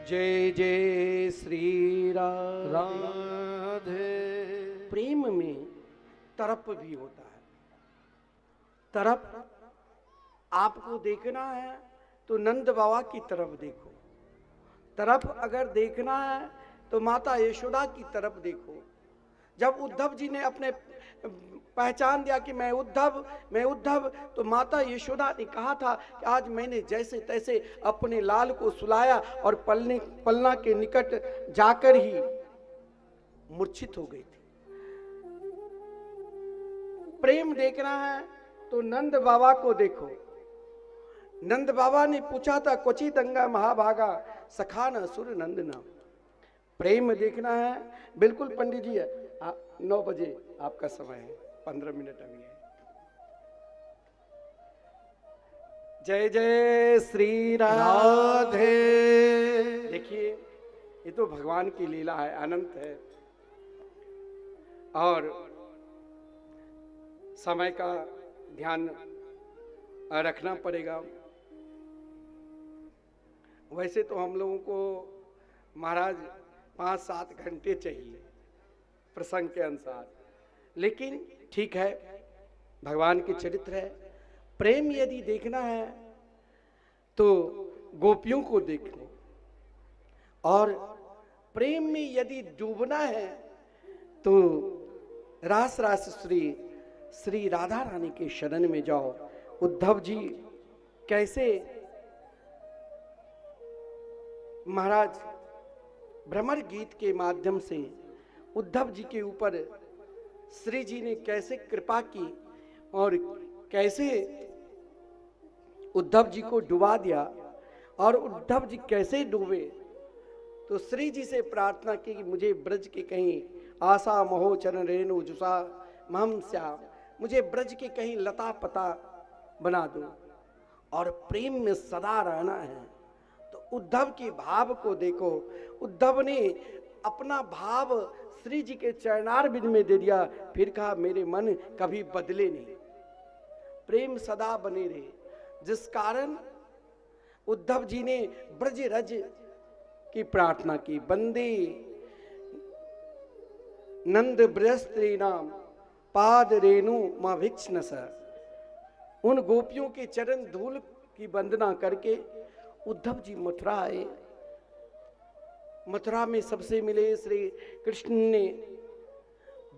Speaker 5: जय जय श्री
Speaker 1: राधे
Speaker 5: प्रेम में तरप भी होता है। तरप आपको देखना है तो नंद बाबा की तरफ देखो, तरफ अगर देखना है तो माता यशोदा की तरफ देखो। जब उद्धव जी ने अपने पहचान दिया कि मैं उद्धव, तो माता यशोदा ने कहा था कि आज मैंने जैसे तैसे अपने लाल को सुलाया और पलना के निकट जाकर ही मूर्छित हो गई थी। प्रेम देखना है तो नंद बाबा को देखो। नंद बाबा ने पूछा था क्वचित अंगा महाभागा सखान असुर नंदना। प्रेम देखना है बिल्कुल पंडित जी है 9 बजे आपका समय है, 15 मिनट अभी है। जय जय श्री राधे। देखिए ये तो भगवान की लीला है, अनंत है और समय का ध्यान रखना पड़ेगा। वैसे तो हम लोगों को महाराज 5-7 घंटे चाहिए प्रसंग के अनुसार, लेकिन ठीक है, भगवान के चरित्र है। प्रेम यदि देखना है तो गोपियों को देखो, और प्रेम में यदि डूबना है तो रास श्री राधा रानी के शरण में जाओ। उद्धव जी कैसे महाराज भ्रमर गीत के माध्यम से उद्धव जी के ऊपर श्री जी ने कैसे कृपा की और कैसे उद्धव जी को डुबा दिया, और उद्धव जी कैसे डूबे तो श्री जी से प्रार्थना की कि मुझे ब्रज के कहीं आशा मोह चरण रेणु जुसा महम श्याम, मुझे ब्रज के कहीं लता पता बना दो और प्रेम में सदा रहना है। तो उद्धव के भाव को देखो, उद्धव ने अपना भाव श्री जी के चरणारविंद में दे दिया, फिर कहा मेरे मन कभी बदले नहीं, प्रेम सदा बने रहे। जिस कारण उद्धव जी ने ब्रज रज की प्रार्थना की, वंदे नंद ब्रजस्त्री नाम पाद रेणु मां भिक्षण स। उन गोपियों के चरण धूल की वंदना करके उद्धव जी मथुरा आए। मथुरा में सबसे मिले श्री कृष्ण ने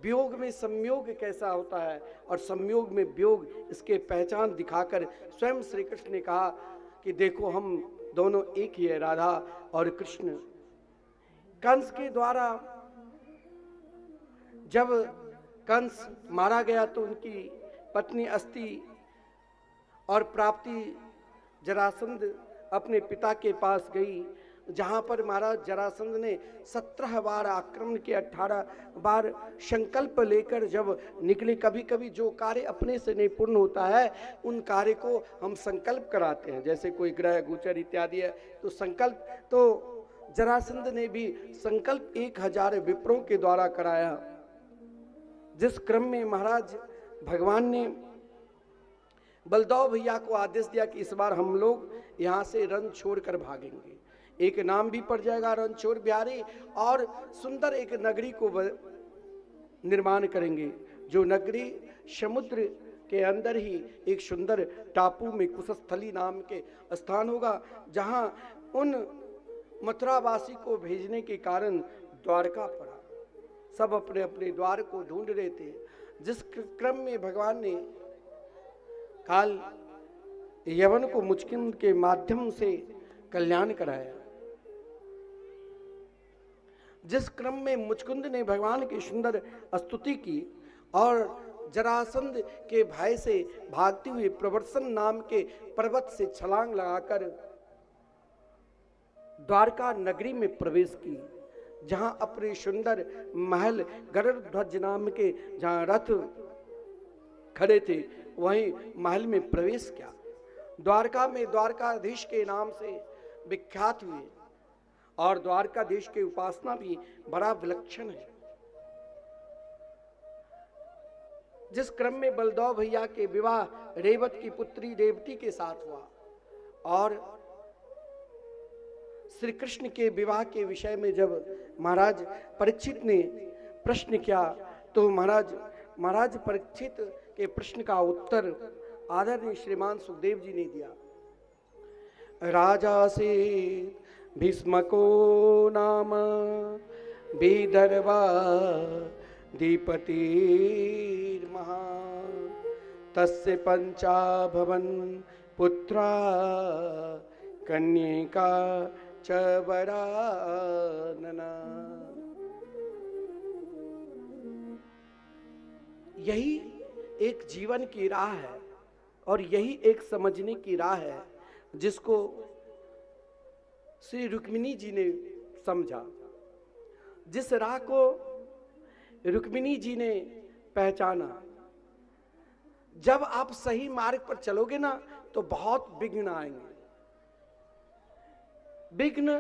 Speaker 5: वियोग में संयोग कैसा होता है और संयोग में वियोग, इसके पहचान दिखाकर स्वयं श्री कृष्ण ने कहा कि देखो हम दोनों एक ही है, राधा और कृष्ण। कंस के द्वारा जब कंस मारा गया तो उनकी पत्नी अस्ति और प्राप्ति जरासंध अपने पिता के पास गई, जहां पर महाराज जरासंध ने 17 बार आक्रमण के 18 बार संकल्प लेकर जब निकले। कभी कभी जो कार्य अपने से नहीं पूर्ण होता है उन कार्य को हम संकल्प कराते हैं, जैसे कोई ग्रह गोचर इत्यादि है तो संकल्प, तो जरासंध ने भी संकल्प 1000 विप्रों के द्वारा कराया। जिस क्रम में महाराज भगवान ने बलदेव भैया को आदेश दिया कि इस बार हम लोग यहाँ से रण छोड़कर भागेंगे, एक नाम भी पड़ जाएगा रणछोड़ बिहारी, और सुंदर एक नगरी को निर्माण करेंगे, जो नगरी समुद्र के अंदर ही एक सुंदर टापू में कुशस्थली नाम के स्थान होगा, जहां उन मथुरावासी को भेजने के कारण द्वारका पड़ा। सब अपने अपने द्वार को ढूंढ रहे थे। जिस क्रम में भगवान ने काल यवन को मुचकिंद के माध्यम से कल्याण कराया, जिस क्रम में मुचकुंद ने भगवान की सुंदर स्तुति की और जरासंध के भय से भागते हुए प्रवर्सन नाम के पर्वत से छलांग लगाकर द्वारका नगरी में प्रवेश की, जहां अपने सुंदर महल गरुड़ ध्वज नाम के जहां रथ खड़े थे वहीं महल में प्रवेश किया। द्वारका में द्वारकाधीश के नाम से विख्यात हुए और द्वारकाधीश की उपासना भी बड़ा विलक्षण है। जिस क्रम में बलदेव भैया के विवाह रेवत की पुत्री रेवती के साथ हुआ और श्री कृष्ण के विवाह के विषय में जब महाराज परीक्षित ने प्रश्न किया तो महाराज परीक्षित के प्रश्न का उत्तर आदरणीय श्रीमान सुखदेव जी ने दिया। राजा से भीष्मको नाम विदर्भा दीपतिर्महा तस्य पंचाभवन पुत्रा कन्यका च वरानना। यही एक जीवन की राह है और यही एक समझने की राह है जिसको श्री रुक्मिणी जी ने समझा, जिस राह को रुक्मिणी जी ने पहचाना। जब आप सही मार्ग पर चलोगे ना तो बहुत विघ्न आएंगे। विघ्न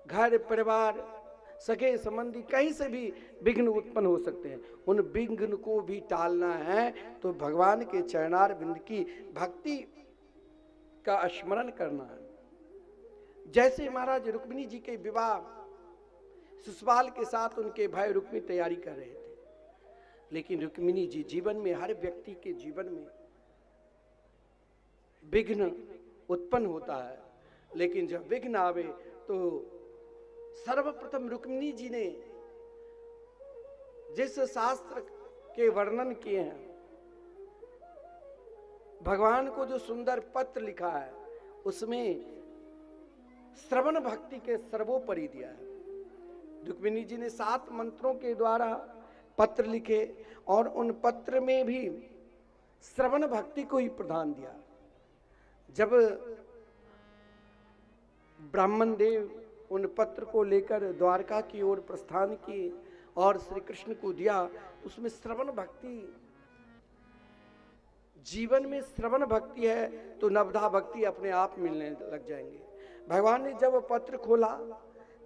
Speaker 5: घर परिवार सगे संबंधी कहीं से भी विघ्न उत्पन्न हो सकते हैं। उन विघ्न को भी टालना है तो भगवान के चरणार बिंद की भक्ति का स्मरण करना है। जैसे महाराज रुक्मिणी जी के विवाह सुसवाल के साथ उनके भाई रुक्मी तैयारी कर रहे थे, लेकिन रुक्मिणी जी जीवन में हर व्यक्ति के जीवन में विघ्न उत्पन्न होता है, लेकिन जब विघ्न आवे तो सर्वप्रथम रुक्मिणी जी ने जिस शास्त्र के वर्णन किए हैं, भगवान को जो सुंदर पत्र लिखा है उसमें श्रवण भक्ति के सर्वोपरि दिया है। रुक्मिणी जी ने 7 मंत्रों के द्वारा पत्र लिखे और उन पत्र में भी श्रवण भक्ति को ही प्रधान दिया। जब ब्राह्मण देव उन पत्र को लेकर द्वारका की ओर प्रस्थान किए और श्री कृष्ण को दिया, उसमें श्रवण भक्ति, जीवन में श्रवण भक्ति है तो नवधा भक्ति अपने आप मिलने लग जाएंगे। भगवान ने जब पत्र खोला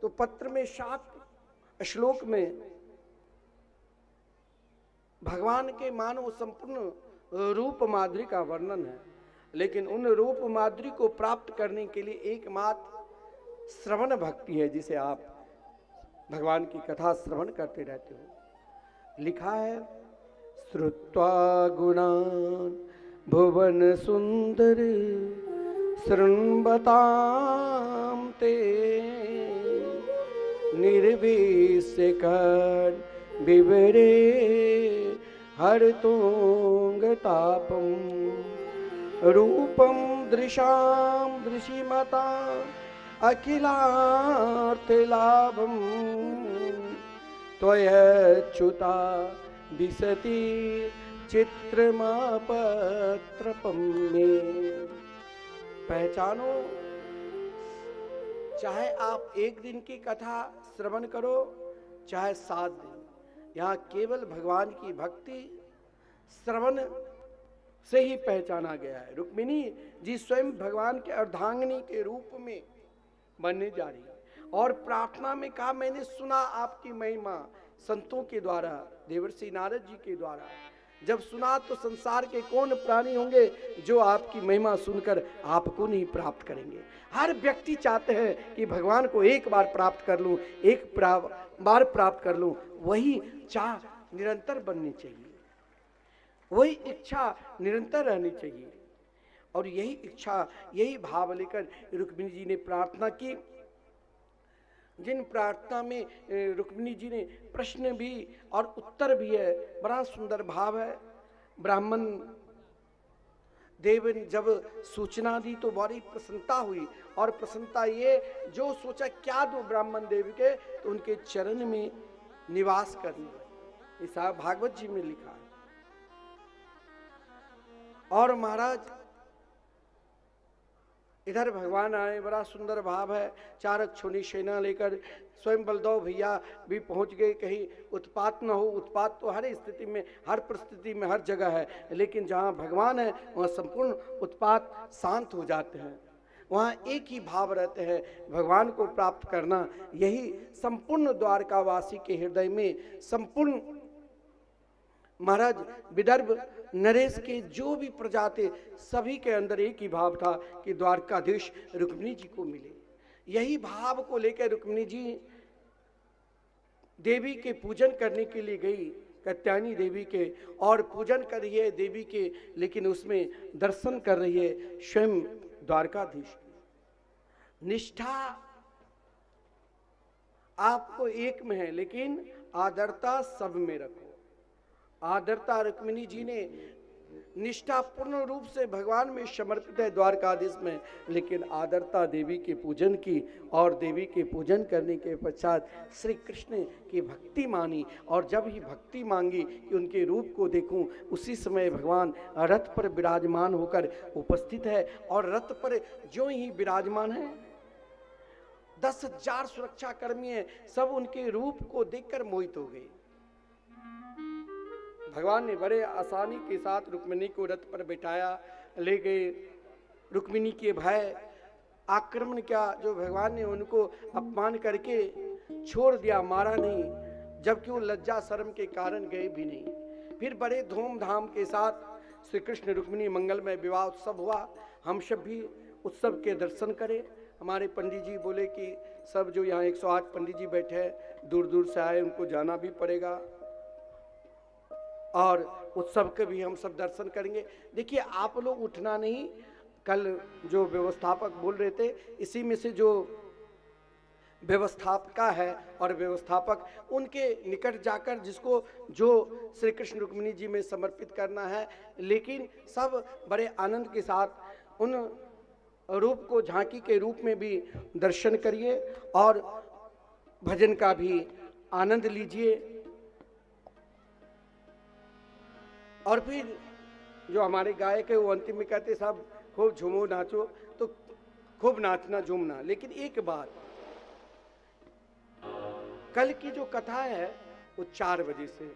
Speaker 5: तो पत्र में 7 श्लोक में भगवान के मानव संपूर्ण रूप माधुरी का वर्णन है, लेकिन उन रूप माधुरी को प्राप्त करने के लिए एकमात्र श्रवण भक्ति है, जिसे आप भगवान की कथा श्रवण करते रहते हो। लिखा है श्रुत्वा गुणान भुवन सुंदर शृण्वतां ते निर्विशेकं विवरे हरतुंगतापं रूपं दृशां दृशिमता अखिलार्थलाभं त्वयच्युता विशति चित्रमापत्रपं मे। पहचानो, चाहे आप एक दिन की कथा श्रवण करो चाहे 7 दिन, यहाँ केवल भगवान की भक्ति श्रवण से ही पहचाना गया है। रुक्मिणी जी स्वयं भगवान के अर्धांगिनी के रूप में बनने जा रही है और प्रार्थना में कहा, मैंने सुना आपकी महिमा संतों के द्वारा, देवर्षि नारद जी के द्वारा। जब सुना तो संसार के कौन प्राणी होंगे जो आपकी महिमा सुनकर आपको नहीं प्राप्त करेंगे। हर व्यक्ति चाहते हैं कि भगवान को एक बार प्राप्त कर लूं, एक बार प्राप्त कर लूं। वही चाह निरंतर बननी चाहिए, वही इच्छा निरंतर रहनी चाहिए। और यही इच्छा, यही भाव लेकर रुक्मिणी जी ने प्रार्थना की। जिन प्रार्थना में रुक्मिणी जी ने प्रश्न भी और उत्तर भी है, बड़ा सुंदर भाव है। ब्राह्मण देव ने जब सूचना दी तो बड़ी प्रसन्नता हुई, और प्रसन्नता ये जो सोचा क्या दो ब्राह्मण देव के, तो उनके चरण में निवास करने। इस भागवत जी में लिखा है। और महाराज इधर भगवान आए, बड़ा सुंदर भाव है। 4 अक्षौणी सेना लेकर स्वयं बलदेव भैया भी पहुंच गए। कहीं उत्पात न हो, उत्पात तो हर स्थिति में, हर परिस्थिति में, हर जगह है, लेकिन जहां भगवान है वहां संपूर्ण उत्पात शांत हो जाते हैं। वहां एक ही भाव रहते हैं, भगवान को प्राप्त करना। यही संपूर्ण द्वारकावासी के हृदय में, संपूर्ण महाराज विदर्भ नरेश के जो भी प्रजा थे, सभी के अंदर एक ही भाव था कि द्वारकाधीश रुक्मिणी जी को मिले। यही भाव को लेकर रुक्मिणी जी देवी के पूजन करने के लिए गई, कात्यायनी देवी के, और पूजन कर रही है देवी के, लेकिन उसमें दर्शन कर रही है स्वयं द्वारकाधीश की। निष्ठा आपको एक में है, लेकिन आदरता सब में रखो। आदरता रुक्मिणी जी ने निष्ठा पूर्ण रूप से भगवान में समर्पित है द्वारकाधीश में, लेकिन आदरता देवी के पूजन की, और देवी के पूजन करने के पश्चात श्री कृष्ण की भक्ति मानी। और जब ही भक्ति मांगी कि उनके रूप को देखूं, उसी समय भगवान रथ पर विराजमान होकर उपस्थित है। और रथ पर जो ही विराजमान है, 10,000 सुरक्षा कर्मी है, सब उनके रूप को देखकर मोहित हो गए। भगवान ने बड़े आसानी के साथ रुक्मिणी को रथ पर बिठाया, ले गए। रुक्मिणी के भय आक्रमण क्या, जो भगवान ने उनको अपमान करके छोड़ दिया, मारा नहीं, जबकि वो लज्जा शर्म के कारण गए भी नहीं। फिर बड़े धूमधाम के साथ श्री कृष्ण रुक्मिणी मंगलमय विवाह उत्सव हुआ। हम सब भी उत्सव के दर्शन करें। हमारे पंडित जी बोले कि सब जो यहाँ 108 पंडित जी बैठे हैं, दूर दूर से आए, उनको जाना भी पड़ेगा, और उत्सव के भी हम सब दर्शन करेंगे। देखिए, आप लोग उठना नहीं, कल जो व्यवस्थापक बोल रहे थे, इसी में से जो व्यवस्थापिका है और व्यवस्थापक, उनके निकट जाकर जिसको जो श्री कृष्ण रुक्मिणी जी में समर्पित करना है, लेकिन सब बड़े आनंद के साथ उन रूप को झांकी के रूप में भी दर्शन करिए और भजन का भी आनंद लीजिए। और फिर जो हमारे गायक है वो अंतिम में कहते सब खूब झूमो नाचो, तो खूब नाचना झूमना। लेकिन एक बात, कल की जो कथा है वो 4 बजे से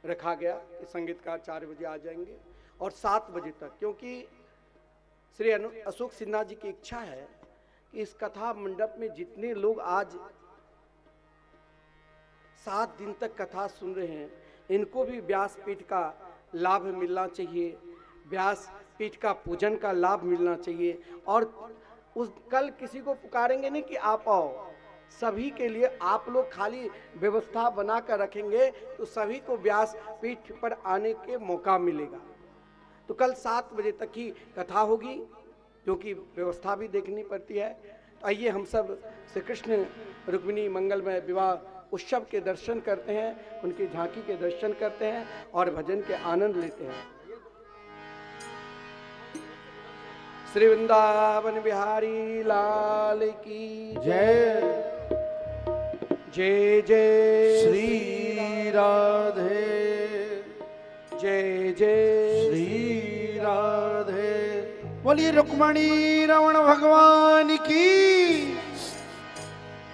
Speaker 5: रखा गया। संगीतकार 4 बजे आ जाएंगे और 7 बजे तक, क्योंकि श्री अशोक सिन्हा जी की इच्छा है कि इस कथा मंडप में जितने लोग आज 7 दिन तक कथा सुन रहे हैं, इनको भी व्यासपीठ का लाभ मिलना चाहिए, व्यासपीठ का पूजन का लाभ मिलना चाहिए। और उस कल किसी को पुकारेंगे नहीं कि आप आओ, सभी के लिए आप लोग खाली व्यवस्था बना कर रखेंगे तो सभी को व्यासपीठ पर आने के मौका मिलेगा। तो कल 7 बजे तक ही कथा होगी, क्योंकि व्यवस्था भी देखनी पड़ती है। तो आइए हम सब श्री कृष्ण रुक्मिणी मंगलमय विवाह उत्सव के दर्शन करते हैं, उनकी झांकी के दर्शन करते हैं और भजन के आनंद लेते हैं। श्री वृंदावन बिहारी लाल की जय। जय जय
Speaker 1: श्री राधे,
Speaker 5: जय जय
Speaker 1: श्री राधे। बोलिए रुक्मणी रमण भगवान की।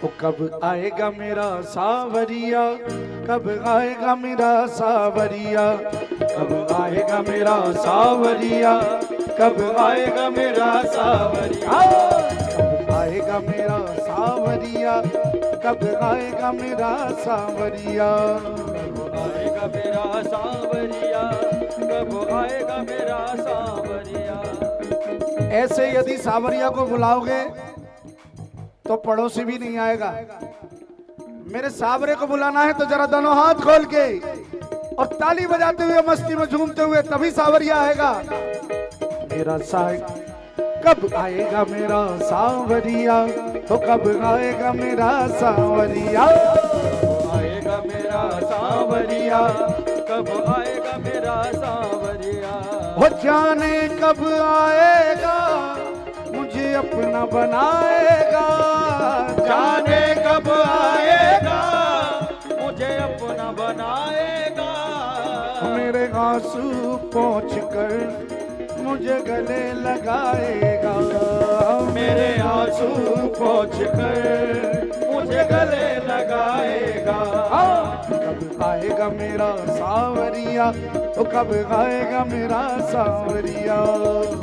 Speaker 1: वो कब आएगा मेरा सावरिया, कब आएगा मेरा सावरिया, कब आएगा मेरा सावरिया, कब आएगा मेरा सावरिया, कब आएगा मेरा सावरिया, कब आएगा मेरा सावरिया,
Speaker 2: कब आएगा मेरा सावरिया, कब आएगा मेरा सावरिया।
Speaker 1: ऐसे यदि सावरिया को बुलाओगे तो पड़ोसी भी नहीं आएगा। मेरे सावरे को बुलाना है तो जरा दोनों हाथ खोल के और ताली बजाते हुए मस्ती में झूमते हुए तभी सावरिया आएगा। मेरा कब आएगा मेरा सावरिया, तो कब आएगा मेरा सावरिया,
Speaker 2: आएगा मेरा सावरिया, कब आएगा मेरा सावरिया।
Speaker 1: हो जाने कब आएगा मुझे अपना बनाएगा,
Speaker 2: जाने कब आएगा मुझे अपना बनाएगा।
Speaker 1: मेरे आंसू पोंछ कर मुझे गले लगाएगा,
Speaker 2: मेरे आंसू पोंछ कर मुझे गले लगाएगा।
Speaker 1: कब आएगा मेरा सावरिया, तो कब आएगा मेरा सावरिया,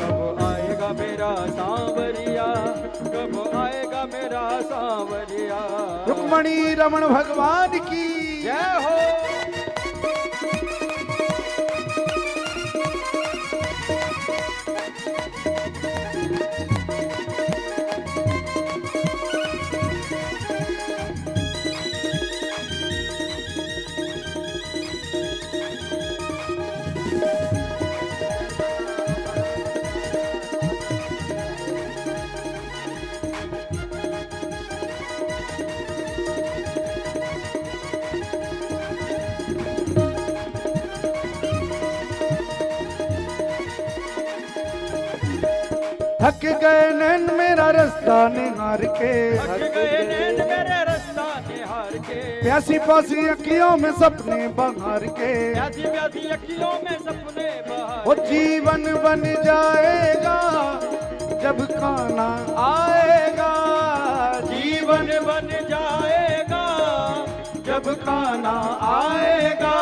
Speaker 2: कब आएगा मेरा सावरिया, कब आएगा मेरा सावरिया।
Speaker 1: रुक्मणी रमण भगवान की
Speaker 2: जय हो।
Speaker 1: थक गए नैन मेरा रास्ता निहार के,
Speaker 2: थक गए नैन मेरे रास्ता निहार के।
Speaker 1: प्यासी प्यासी अखियों में सपने बहार के,
Speaker 2: प्यासी प्यासी अखियों में सपने बहार।
Speaker 1: वो जीवन बन जाएगा जब खाना आएगा,
Speaker 2: जीवन बन जाएगा जब खाना आएगा।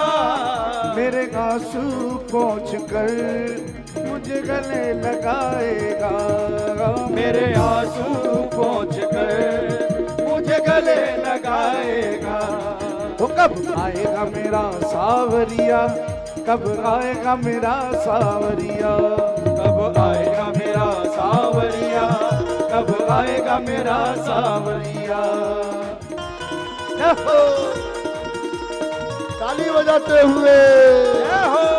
Speaker 1: मेरे आंसू पोंछ कर मुझे गले लगाएगा,
Speaker 2: मेरे आंसू पोंछ कर मुझे गले लगाएगा।
Speaker 1: वो कब आएगा मेरा सावरिया, कब आएगा मेरा सावरिया,
Speaker 2: कब आएगा मेरा सावरिया, कब आएगा मेरा सावरिया।
Speaker 6: ताली बजाते हुए
Speaker 2: जय हो।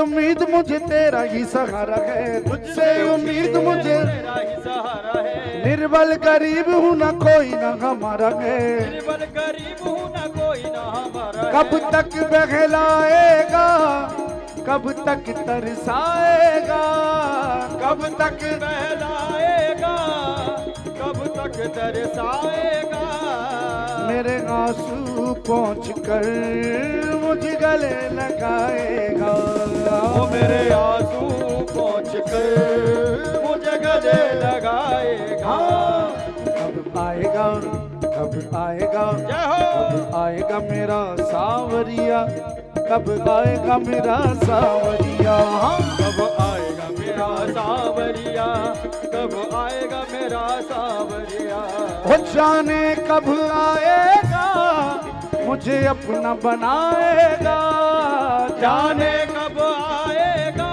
Speaker 1: उम्मीद मुझे तेरा ही सहारा है, तुझसे उम्मीद मुझे
Speaker 2: तेरा ही सहारा है।
Speaker 1: निर्बल गरीब हूँ ना कोई ना हमारा है,
Speaker 2: निर्बल गरीब हूँ ना कोई ना हमारा है।
Speaker 1: कब तक बहलाएगा, कब तक तरसाएगा, कब तक
Speaker 2: बहलाएगा, कब तक तरसाएगा।
Speaker 1: मेरे आंसू पोंछ कर मुझे गले लगाएगा,
Speaker 2: वो मेरे आंसू पोंछ कर मुझे गले लगाएगा।
Speaker 1: कब आएगा, कब आएगा,
Speaker 2: जय हो।
Speaker 1: कब आएगा मेरा सावरिया, कब आएगा मेरा सावरिया,
Speaker 2: कब आएगा मेरा सावरिया, कब आएगा मेरा सावरिया।
Speaker 1: हो जाने कब आएगा मुझे अपना बनाएगा,
Speaker 2: जाने कब आएगा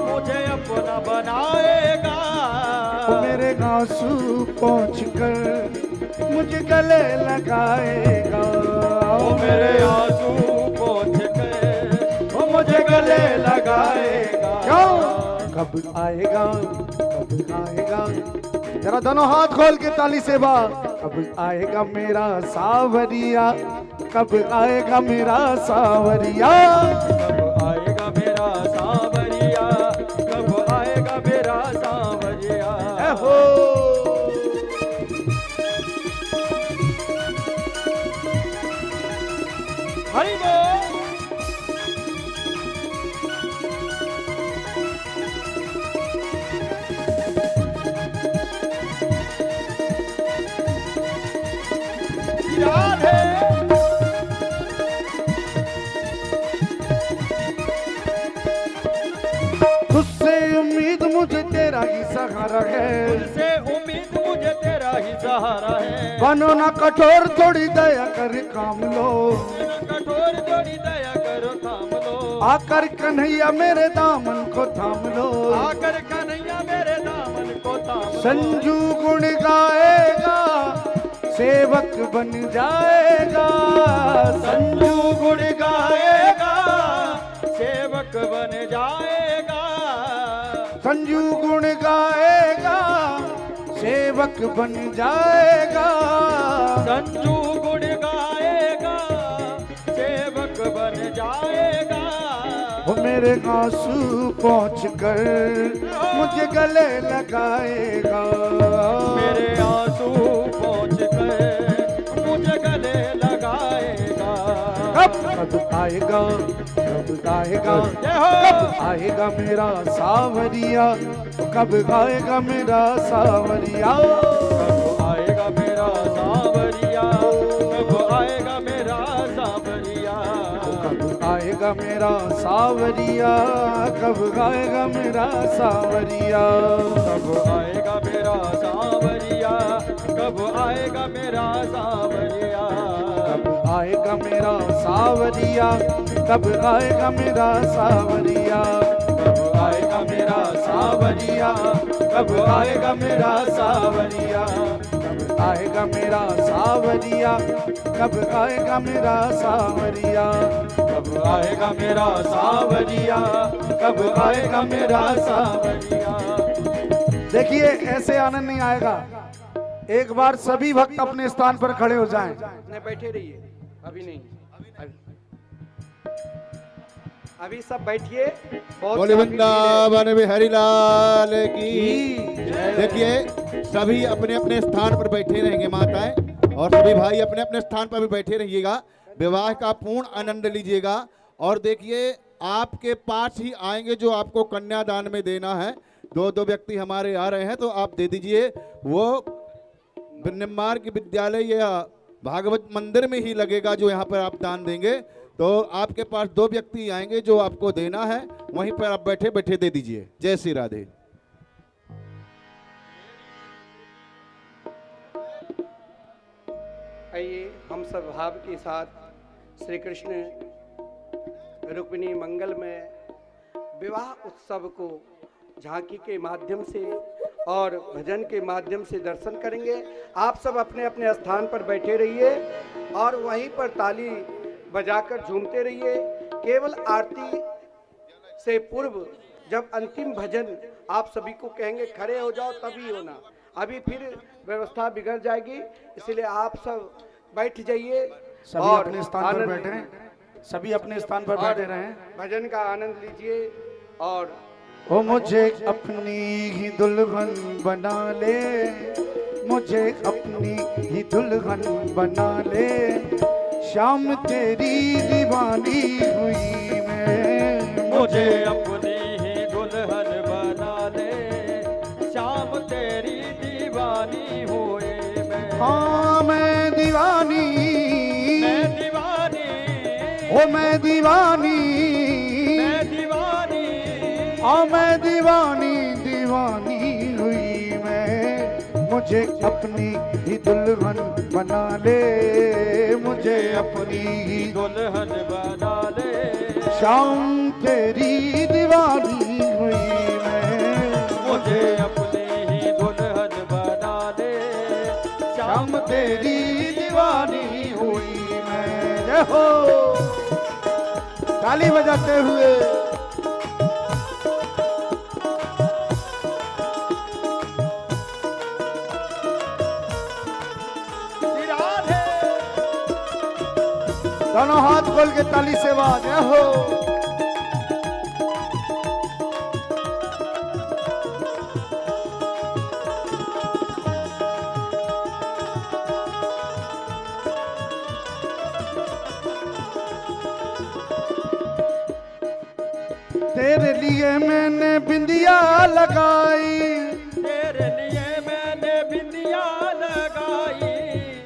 Speaker 2: मुझे अपना बनाएगा।
Speaker 1: मेरे आंसू पहुँच कर मुझे गले लगाएगा,
Speaker 2: मेरे आंसू पोंछ कर वो मुझे गले लगाएगा।
Speaker 1: क्यों कब आएगा, कब आएगा, जरा दोनों हाथ खोल के ताली से बात, कब आएगा मेरा सावरिया, कब आएगा मेरा सावरिया।
Speaker 2: कब आएगा मेरा सावरिया, कब आएगा मेरा सावरिया।
Speaker 1: हो
Speaker 2: हरि बोल। राधे
Speaker 1: तुझसे उम्मीद मुझे तेरा ही सहारा है,
Speaker 2: तुझसे उम्मीद मुझे तेरा ही सहारा है।
Speaker 1: बनो ना कठोर थोड़ी दया कर काम लो,
Speaker 2: कठोर जोड़ी दया करो थाम लो।
Speaker 1: आकर कन्हैया मेरे दामन को थाम लो।
Speaker 2: आकर कन्हैया मेरे दामन को थाम लो।
Speaker 1: संजू गुण गाएगा सेवक बन जाएगा,
Speaker 2: संजू गुण गाएगा सेवक बन जाएगा।
Speaker 1: संजू गुण गाएगा सेवक बन जाएगा।
Speaker 2: संजू गुण गाएगा सेवक बन जाएगा।
Speaker 1: वो मेरे आंसू पहुँच कर मुझे गले लगाएगा,
Speaker 2: मेरे आंसू पहुँच कर मुझे गले लगाएगा।
Speaker 1: कब आएगा, कब आएगा, कब आएगा मेरा सावरिया, कब आएगा मेरा सावरिया।
Speaker 2: कब आएगा मेरा सावरिया, कब आएगा मेरा सावरिया।
Speaker 1: कब आएगा मेरा सावरिया, कब आएगा मेरा सावरिया।
Speaker 2: कब आएगा मेरा सावरिया, कब आएगा मेरा सावरिया।
Speaker 1: कब आएगा मेरा सावरिया, कब आएगा मेरा सावरिया। कब आएगा मेरा सावरिया, कब आएगा मेरा सावरिया। कब आएगा मेरा सावरिया, कब आएगा मेरा सावरिया। कब आएगा मेरा सावरिया, कब आएगा मेरा सावरिया। देखिए ऐसे आनंद नहीं आएगा, एक बार सभी भक्त अपने स्थान पर खड़े हो जाएं।
Speaker 5: नहीं बैठे रहिए, अभी नहीं, अभी सब बैठिए। बहुत
Speaker 4: बोले
Speaker 5: शांति
Speaker 4: वृंदावन बिहारी लाल की। देखिए सभी अपने अपने स्थान पर बैठे रहेंगे माताएं, और सभी भाई अपने अपने स्थान पर भी बैठे रहिएगा। विवाह का पूर्ण आनंद लीजिएगा। और देखिए आपके पास ही आएंगे जो आपको कन्यादान में देना है। दो दो व्यक्ति हमारे आ रहे हैं तो आप दे दीजिए। वो निर्माण की विद्यालय या भागवत मंदिर में ही लगेगा जो यहाँ पर आप दान देंगे। तो आपके पास दो व्यक्ति आएंगे जो आपको देना है, वहीं पर आप बैठे बैठे दे दीजिए। जय श्री राधे।
Speaker 5: आइए हम सब भाव के साथ श्री कृष्ण रुक्मिणी मंगल में विवाह उत्सव को झांकी के माध्यम से और भजन के माध्यम से दर्शन करेंगे। आप सब अपने अपने स्थान पर बैठे रहिए और वहीं पर ताली बजाकर झूमते रहिए। केवल आरती से पूर्व जब अंतिम भजन आप सभी को कहेंगे खड़े हो जाओ तभी होना, अभी फिर व्यवस्था बिगड़ जाएगी, इसलिए आप सब बैठ जाइए
Speaker 1: सभी
Speaker 5: और
Speaker 1: अपने स्थान पर बैठे हैं, सभी अपने स्थान पर बैठे रहें,
Speaker 5: भजन का आनंद लीजिए। और
Speaker 1: ओ मुझे अपनी ही दुल्हन बना ले, मुझे अपनी ही दुल्हन बना ले, शाम तेरी दीवानी हुई मैं,
Speaker 2: मुझे अपनी ही दुल्हन बना ले, शाम तेरी दीवानी हुई मैं।
Speaker 1: हाँ मैं दीवानी,
Speaker 2: मैं दीवानी,
Speaker 1: ओ मैं दीवानी,
Speaker 2: मैं दीवानी,
Speaker 1: मैं दीवानी दीवानी हुई मैं, मुझे अपनी ही दुल्हन बना ले, मुझे अपनी ही
Speaker 2: दुल्हन बना ले,
Speaker 1: शाम तेरी दीवानी हुई मैं,
Speaker 2: मुझे अपनी ही दुल्हन बना ले,
Speaker 1: शाम तेरी दीवानी हुई मैं। जय हो, ताली बजाते हुए।
Speaker 2: राधे
Speaker 1: दोनों हाथ खोल के ताली से बात। जय हो, तेरे लिए मैंने बिंदिया लगाई,
Speaker 2: तेरे लिए मैंने बिंदिया लगाई,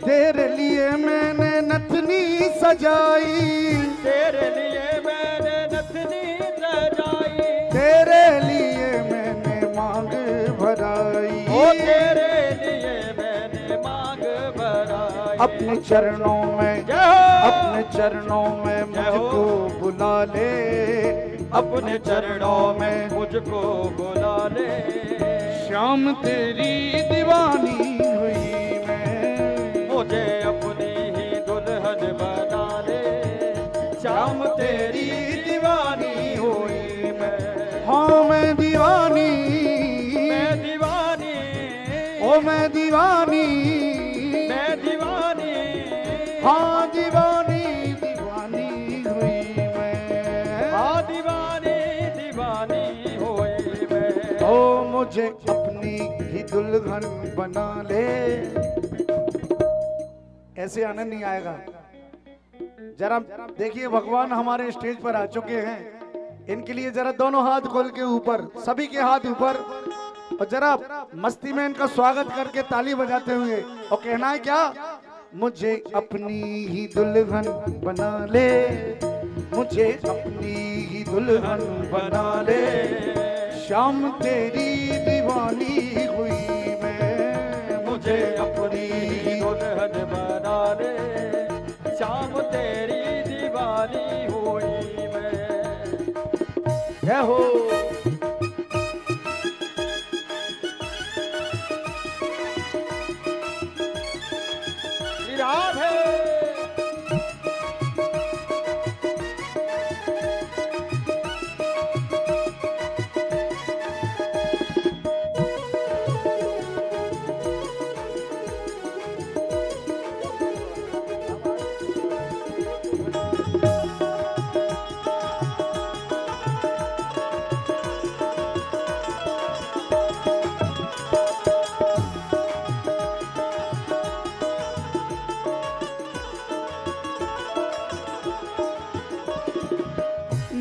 Speaker 1: तेरे लिए मैंने नथनी सजाई,
Speaker 2: तेरे लिए मैंने नथनी सजाई,
Speaker 1: तेरे लिए मैंने मांग भराई,
Speaker 2: ओ तेरे लिए मैंने मांग भराई।
Speaker 1: अपने चरणों में,
Speaker 2: जय हो,
Speaker 1: अपने चरणों में
Speaker 2: जय हो।
Speaker 1: मुझको बुला ले,
Speaker 2: अपने चरणों में मुझको बुला ले,
Speaker 1: शाम तेरी दीवानी हुई मैं,
Speaker 2: मुझे अपनी ही दुल्हन बना ले, शाम तेरी दीवानी हुई मैं।
Speaker 1: हाँ मैं दीवानी,
Speaker 2: मैं दीवानी,
Speaker 1: ओ मैं दीवानी,
Speaker 2: मैं दीवानी,
Speaker 1: हाँ दीवानी दीवानी हुई मैं,
Speaker 2: हाँ दीवानी दीवानी हुई मैं।
Speaker 1: ओ मुझे अपनी ही दुल्हन बना ले। ऐसे आनंद नहीं आएगा। जरा देखिए, भगवान हमारे स्टेज पर आ चुके हैं, इनके लिए जरा दोनों हाथ खोल के ऊपर, सभी के हाथ ऊपर, और जरा मस्ती में इनका स्वागत करके ताली बजाते हुए और कहना है क्या, मुझे अपनी ही दुल्हन बना ले, मुझे अपनी ही दुल्हन बना ले, शाम तेरी दीवानी हुई मैं, मुझे अपनी ही
Speaker 2: दुल्हन बना ले, शाम तेरी दीवानी हुई मैं।
Speaker 1: जय हो।
Speaker 2: राधे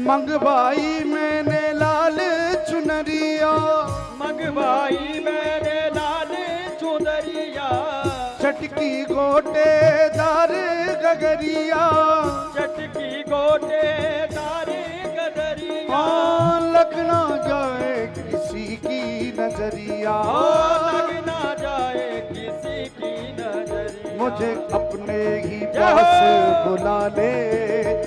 Speaker 1: मंगवाई मैंने लाल चुनरिया,
Speaker 2: मंगवाई मैंने लाल चुनरिया,
Speaker 1: चटकी गोटेदार गगरिया,
Speaker 2: चटकी गोटे दारी गदरिया,
Speaker 1: हाँ लग ना जाए किसी की नजरिया,
Speaker 2: लग ना जाए किसी की नजरिया।
Speaker 1: मुझे अपने ही पास बुला ले,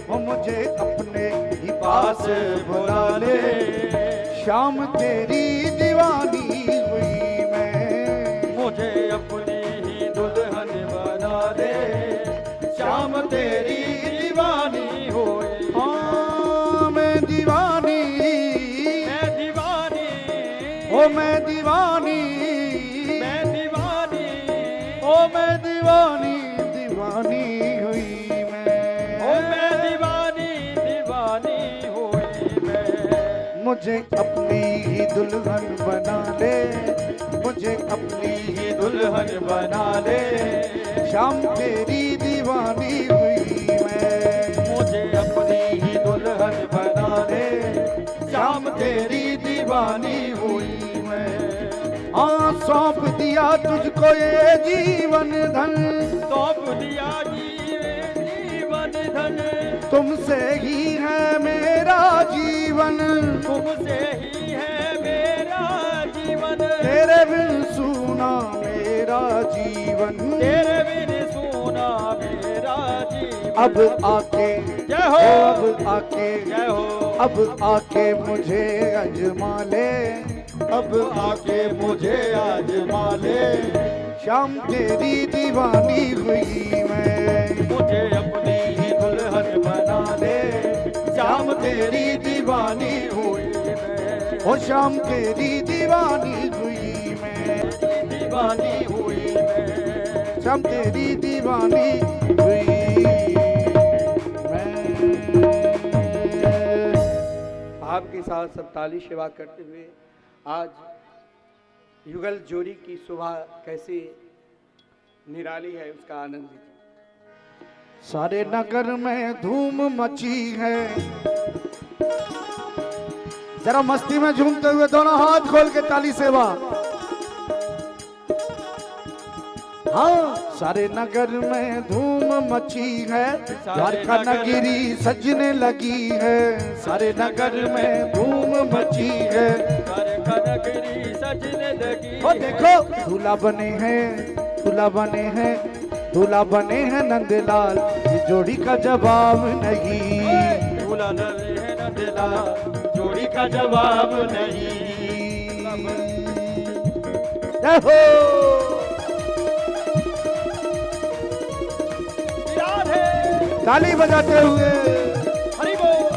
Speaker 1: वो मुझे अपने ही पास बुला ले, शाम तेरी दीवानी हुई मैं,
Speaker 2: मुझे अपनी ही दुल्हन बना दे, शाम तेरी दीवानी होए।
Speaker 1: हाँ मैं दीवानी,
Speaker 2: मैं दीवानी,
Speaker 1: ओ मैं दीवानी,
Speaker 2: मैं दीवानी,
Speaker 1: ओ मैं दीवानी दीवानी हुई मैं,
Speaker 2: ओ मैं दीवानी दीवानी हुई मैं।
Speaker 1: मुझे अपनी ही दुल्हन बना ले, मुझे अपनी ही दुल्हन बना ले, शाम तेरी दीवानी हुई मैं,
Speaker 2: मुझे अपनी ही दुल्हन बना दे,
Speaker 1: शाम तेरी दीवानी हुई मैं। हाँ सौंप दिया तुझको ये जीवन धन,
Speaker 2: सौंप दिया जीवन धन,
Speaker 1: तुमसे ही है मेरा जीवन,
Speaker 2: तुमसे ही
Speaker 1: तेरे बिन सूना मेरा जीवन,
Speaker 2: तेरे बिन सूना मेरा जीवन।
Speaker 1: अब आके
Speaker 2: जय हो,
Speaker 1: अब आके
Speaker 2: जय हो,
Speaker 1: अब आके मुझे अजमा ले,
Speaker 6: अब आके मुझे आजमा ले।
Speaker 1: शाम तेरी दीवानी हुई मैं,
Speaker 2: मुझे अपनी ही दुल्हन बना ले।
Speaker 1: शाम तेरी दीवानी हुई
Speaker 2: मैं,
Speaker 1: ओ शाम तेरी दीवानी हुई मैं,
Speaker 2: दीवानी हुई मैं।
Speaker 1: शाम तेरी दीवानी हुई मैं।
Speaker 5: आपके साथ सब ताली सेवा करते हुए आज युगल जोड़ी की शोभा कैसे निराली है उसका आनंद लीजिए।
Speaker 1: सारे नगर में धूम मची है, जरा मस्ती में झूमते हुए दोनों हाथ खोल के ताली सेवा। हाँ, सारे नगर में धूम मची है, द्वारका नगरी सजने लगी है। सारे नगर में धूम मची है,
Speaker 2: द्वारका नगरी सजने लगी।
Speaker 1: ओ देखो दूल्हा बने हैं, दूल्हा बने हैं, दूल्हा बने हैं नंदलाल, ये जोड़ी का जवाब नहीं।
Speaker 2: दूल्हा नले है नंदलाल, जोड़ी का जवाब नहीं।
Speaker 1: जय हो।
Speaker 2: राधे
Speaker 1: ताली बजाते हुए
Speaker 2: हरि बोल।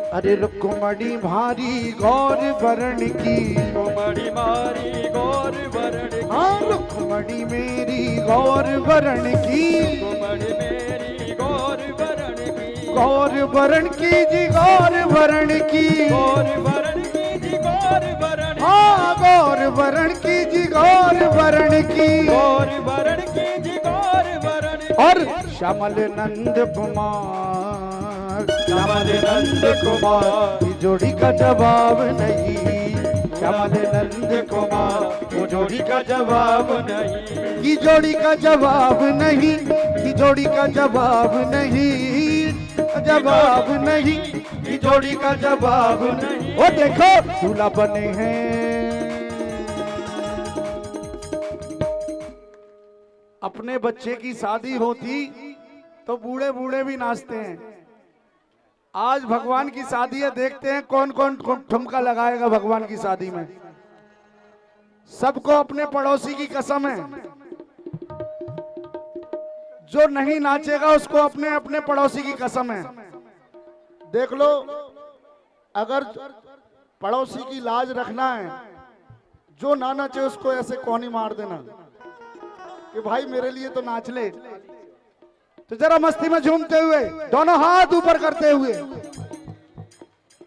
Speaker 1: अरे रुक्मणी भारी गौर वरण की,
Speaker 2: कुमड़ी मारी गौर वरण की।
Speaker 1: हाँ रुक्मणी मेरी गौर वरण की,
Speaker 2: कुमड़ी मेरी गौर वरण की।
Speaker 1: गौर वरण की जी गौर वरण की,
Speaker 2: गौर वरण की जी गौर वरण।
Speaker 1: हाँ गौर वरण की जी गौर वरण की।
Speaker 2: गौर वरण की जी गौर वरण।
Speaker 1: और श्यामल नंद कुमार,
Speaker 2: श्यामल नंद कुमार,
Speaker 1: की जोड़ी का जवाब नहीं। श्यामल नंद कुमार,
Speaker 2: वो जोड़ी का जवाब नहीं।
Speaker 1: की जोड़ी का जवाब नहीं, की जोड़ी का जवाब नहीं, जवाब नहीं, की जोड़ी का जवाब नहीं। वो देखो दूल्हा बने हैं, अपने बच्चे की शादी होती तो बूढ़े बूढ़े भी नाचते हैं। आज भगवान की शादी है, देखते हैं कौन कौन ठुमका लगाएगा भगवान की शादी में। सबको अपने पड़ोसी की कसम है, जो नहीं नाचेगा उसको अपने अपने पड़ोसी की कसम है। देख लो, अगर पड़ोसी की लाज रखना है, जो ना नाचे उसको ऐसे कोहनी मार देना कि भाई मेरे लिए तो नाच ले। तो जरा मस्ती में झूमते हुए दोनों हाथ ऊपर करते हुए,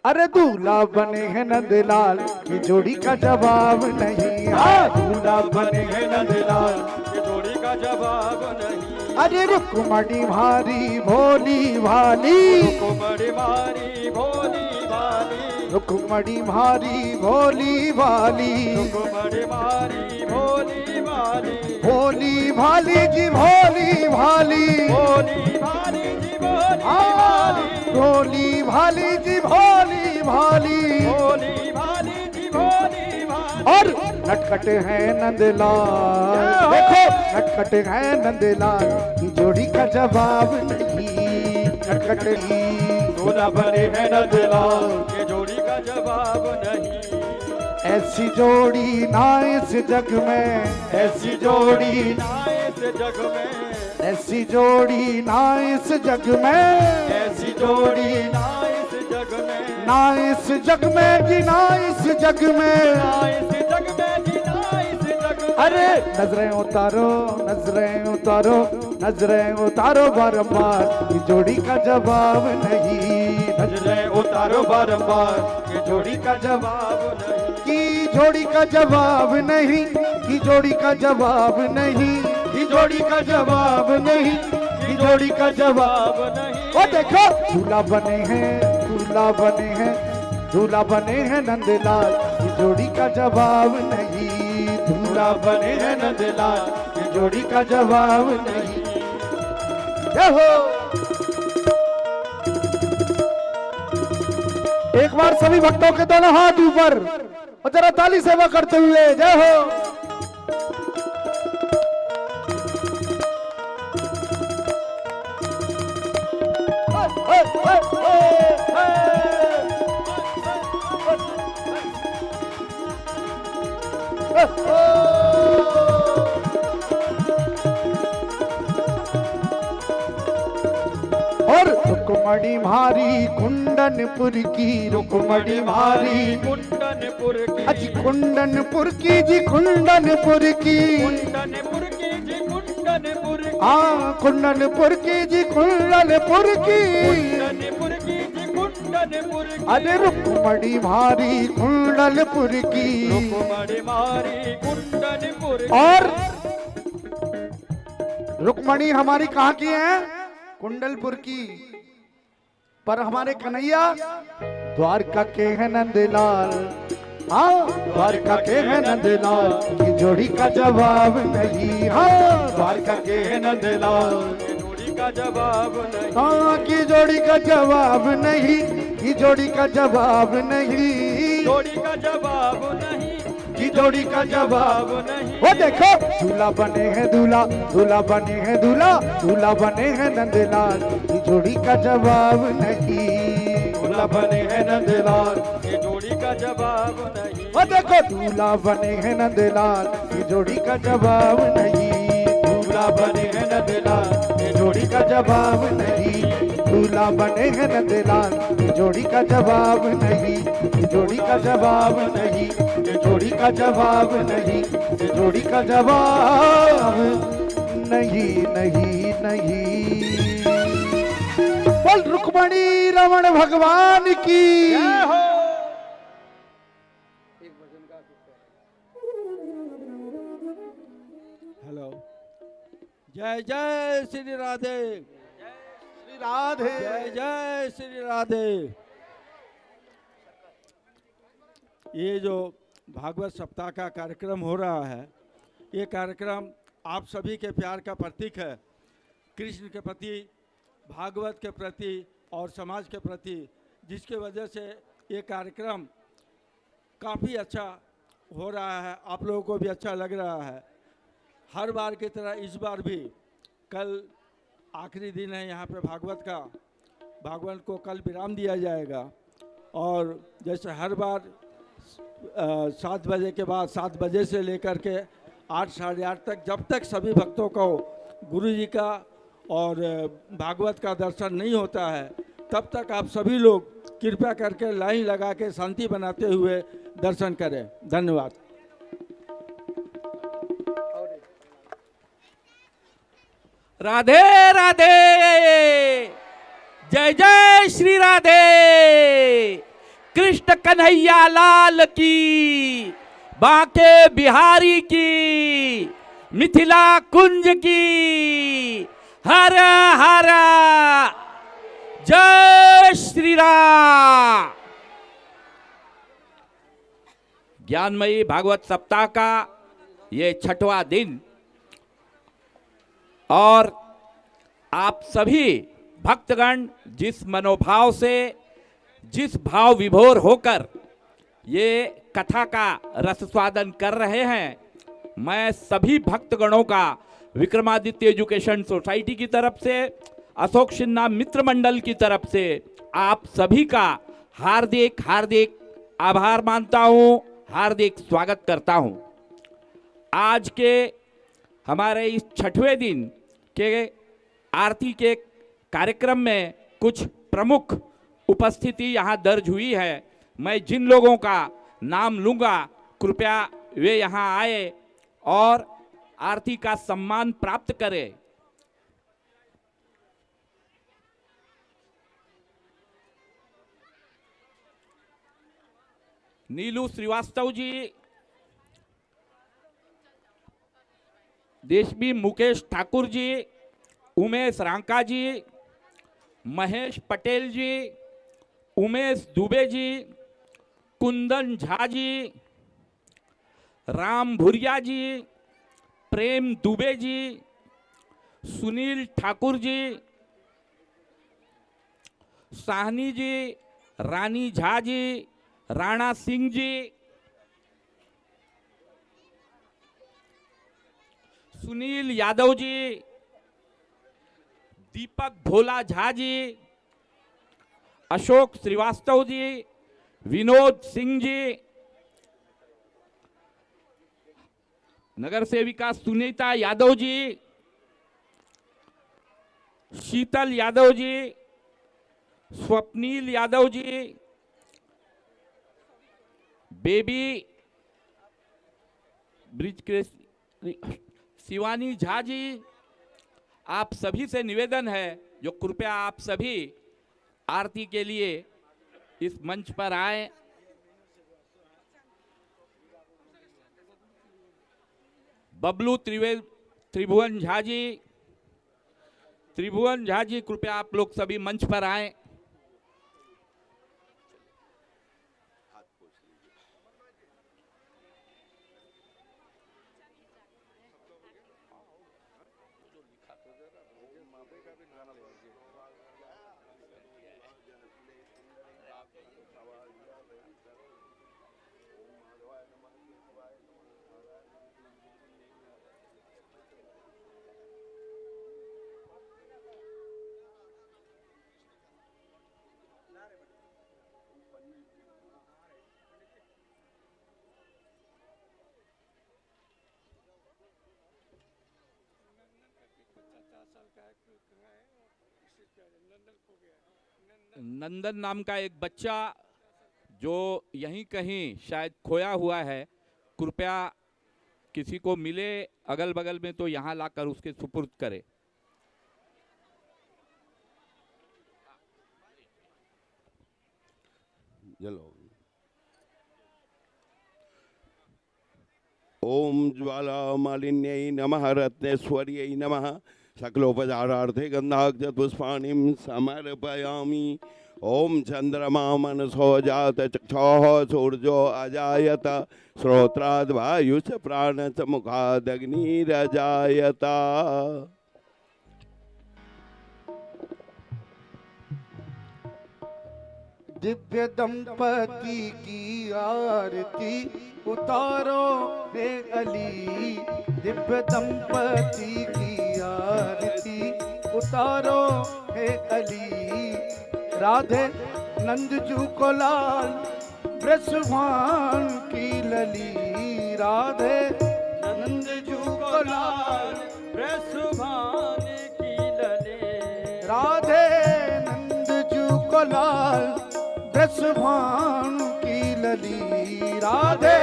Speaker 1: अरे दूल्हा बने हैं नंदलाल, की जोड़ी का जवाब नहीं। हाँ दूल्हा बने हैं नंदलाल,
Speaker 2: ये जोड़ी का जवाब नहीं।
Speaker 1: अरे रुक्मणी भारी भोली भाली,
Speaker 2: कुमड़ी मारी भोली भाली।
Speaker 1: रुक्मणी भारी भोली भाली,
Speaker 2: कुमड़ी मारी भोली भाली।
Speaker 1: भोली भाली जी भोली भाली,
Speaker 2: भोली भाली जी भोली
Speaker 1: हाँ
Speaker 2: भाली।
Speaker 1: भोली भाली जी भोली भाली।
Speaker 2: भोली भाली जी भोली भाली।
Speaker 1: और नटखटे हैं नंदलाल, देखो नटखटे हैं नंदलाल, की जोड़ी का जवाब नहीं। नटखटे
Speaker 2: दूल्हा बने हैं नंदलाल, ये जोड़ी का जवाब नहीं।
Speaker 1: ऐसी जोड़ी ना इस जग में, ऐसी जोड़ी
Speaker 2: ना इस जग में।
Speaker 1: ऐसी जोड़ी ना इस जग में,
Speaker 2: ऐसी जोड़ी ना इस जग में।
Speaker 1: ना इस जग में जी ना इस जग में।
Speaker 2: ना इस जग में जी ना इस जग में।
Speaker 1: अरे नजरें उतारो, नजरें उतारो, नजरें उतारो बारंबार, की जोड़ी का जवाब नहीं।
Speaker 2: नजरें उतारो बारंबार, ये जोड़ी का जवाब नहीं।
Speaker 1: की जोड़ी का जवाब नहीं, की जोड़ी का जवाब नहीं, की जोड़ी का जवाब नहीं, की जोड़ी का जवाब
Speaker 2: जवाब नहीं।
Speaker 1: वो देखो दूल्हा बने हैं, दूल्हा बने हैं, दूल्हा बने हैं नंदलाल, ये जोड़ी का जवाब नहीं। दूल्हा बने हैं नंदलाल, ये जोड़ी का जवाब नहीं। जय हो। एक बार सभी भक्तों के दोनों हाथ ऊपर और जरा ताली सेवा करते हुए जय हो। और रुकमणी मारी कुंडनपुर की, रुकमणी मारी
Speaker 2: कुंडनपुर की,
Speaker 1: अजी कुंडनपुर की जी, कुंडनपुर की,
Speaker 2: कुंडनपुर की जी, कुंडनपुर की,
Speaker 1: हाँ कुंडनपुर की जी, कुंडनपुर की,
Speaker 2: कुंडनपुर की जी, कुंडनपुर की,
Speaker 1: अरे रुकमणी मारी कुंडनपुर की।
Speaker 2: रुकमणी मारी कुंडनपुर की।
Speaker 1: और रुकमणी हमारी कहाँ की है? कुंडलपुर की। पर हमारे कन्हैया द्वारका के हैं नंदलाल, हाँ द्वारका के हैं नंदलाल, की जोड़ी का जवाब नहीं। हाँ द्वारका के हैं नंदलाल,
Speaker 2: जोड़ी का जवाब नहीं।
Speaker 1: हाँ की जोड़ी का जवाब नहीं, की जोड़ी का जवाब नहीं,
Speaker 2: जोड़ी का जवाब नहीं,
Speaker 1: की जोड़ी का जवाब
Speaker 2: नहीं।
Speaker 1: वो देखो दूल्हा बने हैं दूल्हा, दूल्हा बने हैं दूल्हा, दूल्हा बने हैं नंदलाल, की जोड़ी का जवाब नहीं। दूल्हा बने हैं नंदलाल,
Speaker 2: ये जोड़ी का जवाब नहीं।
Speaker 1: वो देखो दूल्हा बने हैं नंदलाल, की जोड़ी का जवाब नहीं। दूल्हा बने हैं नंदलाल, की जोड़ी का जवाब नहीं। दूल्हा बने हैं नंदलाल, की जोड़ी का जवाब नहीं। की जोड़ी का जवाब नहीं, की जोड़ी का जवाब नहीं, की जोड़ी का जवाब नहीं नहीं नहीं। बोल रुक्मणी रमण भगवान की।
Speaker 2: जय हो। हेलो, जय जय श्री राधे,
Speaker 1: श्री राधे।
Speaker 2: जय जय श्री राधे। ये जो भागवत सप्ताह का कार्यक्रम हो रहा है, ये कार्यक्रम आप सभी के प्यार का प्रतीक है। कृष्ण के प्रति, भागवत के प्रति और समाज के प्रति, जिसके वजह से ये कार्यक्रम काफ़ी अच्छा हो रहा है, आप लोगों को भी अच्छा लग रहा है। हर बार की तरह इस बार भी कल आखिरी दिन है यहाँ पे भागवत का। भागवत को कल विराम दिया जाएगा और जैसे हर बार 7 बजे के बाद 7 बजे से लेकर के 8 साढ़े 8 तक, जब तक सभी भक्तों को गुरु जी का और भागवत का दर्शन नहीं होता है, तब तक आप सभी लोग कृपया करके लाइन लगा के शांति बनाते हुए दर्शन करें। धन्यवाद।
Speaker 7: राधे राधे, जय जय श्री राधे। कृष्ण कन्हैया लाल की, बांके बिहारी की, मिथिला कुंज की, हर हर जय श्री राम। ज्ञानमयी भागवत सप्ताह का ये 6वां दिन और आप सभी भक्तगण जिस मनोभाव से, जिस भाव विभोर होकर ये कथा का रसस्वादन कर रहे हैं, मैं सभी भक्तगणों का विक्रमादित्य एजुकेशन सोसाइटी की तरफ से, अशोक सिन्हा मित्र मंडल की तरफ से आप सभी का हार्दिक हार्दिक आभार मानता हूं, हार्दिक स्वागत करता हूं। आज के हमारे इस 6वें दिन के आरती के कार्यक्रम में कुछ प्रमुख उपस्थिति यहाँ दर्ज हुई है। मैं जिन लोगों का नाम लूँगा, कृपया वे यहाँ आए और आरती का सम्मान प्राप्त करें। नीलू श्रीवास्तव जी, देशबी मुकेश ठाकुर जी, उमेश रांका जी, महेश पटेल जी, उमेश दुबे जी, कुंदन झा जी, राम भुरिया जी, प्रेम दुबे जी, सुनील ठाकुर जी, साहनी जी, रानी झा जी, राणा सिंह जी, सुनील यादव जी, दीपक भोला झा जी, अशोक श्रीवास्तव जी, विनोद सिंह जी, नगर सेविका सुनीता यादव जी, शीतल यादव जी, स्वप्नील यादव जी, बेबी ब्रिज के शिवानी झा जी, आप सभी से निवेदन है जो कृपया आप सभी आरती के लिए इस मंच पर आए। बबलू त्रिभुवन झा जी कृपया आप लोग सभी मंच पर आए। नंदन नाम का एक बच्चा जो यहीं कहीं शायद खोया हुआ है, कृपया किसी को मिले अगल बगल में तो यहाँ लाकर उसके सुपुर्द करे।
Speaker 3: चलो। ओम ज्वाला मालिन्यै नमः रत्नेश्वर्यै नमः सकलोपचारार्थे गंधाक्षत पुष्पाणिं समर्पयामि। ओम चंद्रमा मनसो जात चक्षुः सूर्यो अजायत श्रोत्राद् वायुश्च प्राणश्च मुखादग्निरजायत।
Speaker 1: दिव्य दंपति की आरती उतारो हे अली, दिव्य दंपति की आरती उतारो हे अली। राधे नंदजू को लाल वृषभान की लली, राधे नंदजू को लाल
Speaker 2: वृषभान की लली,
Speaker 1: राधे नंदजू को लाल वृषभान की लली, राधे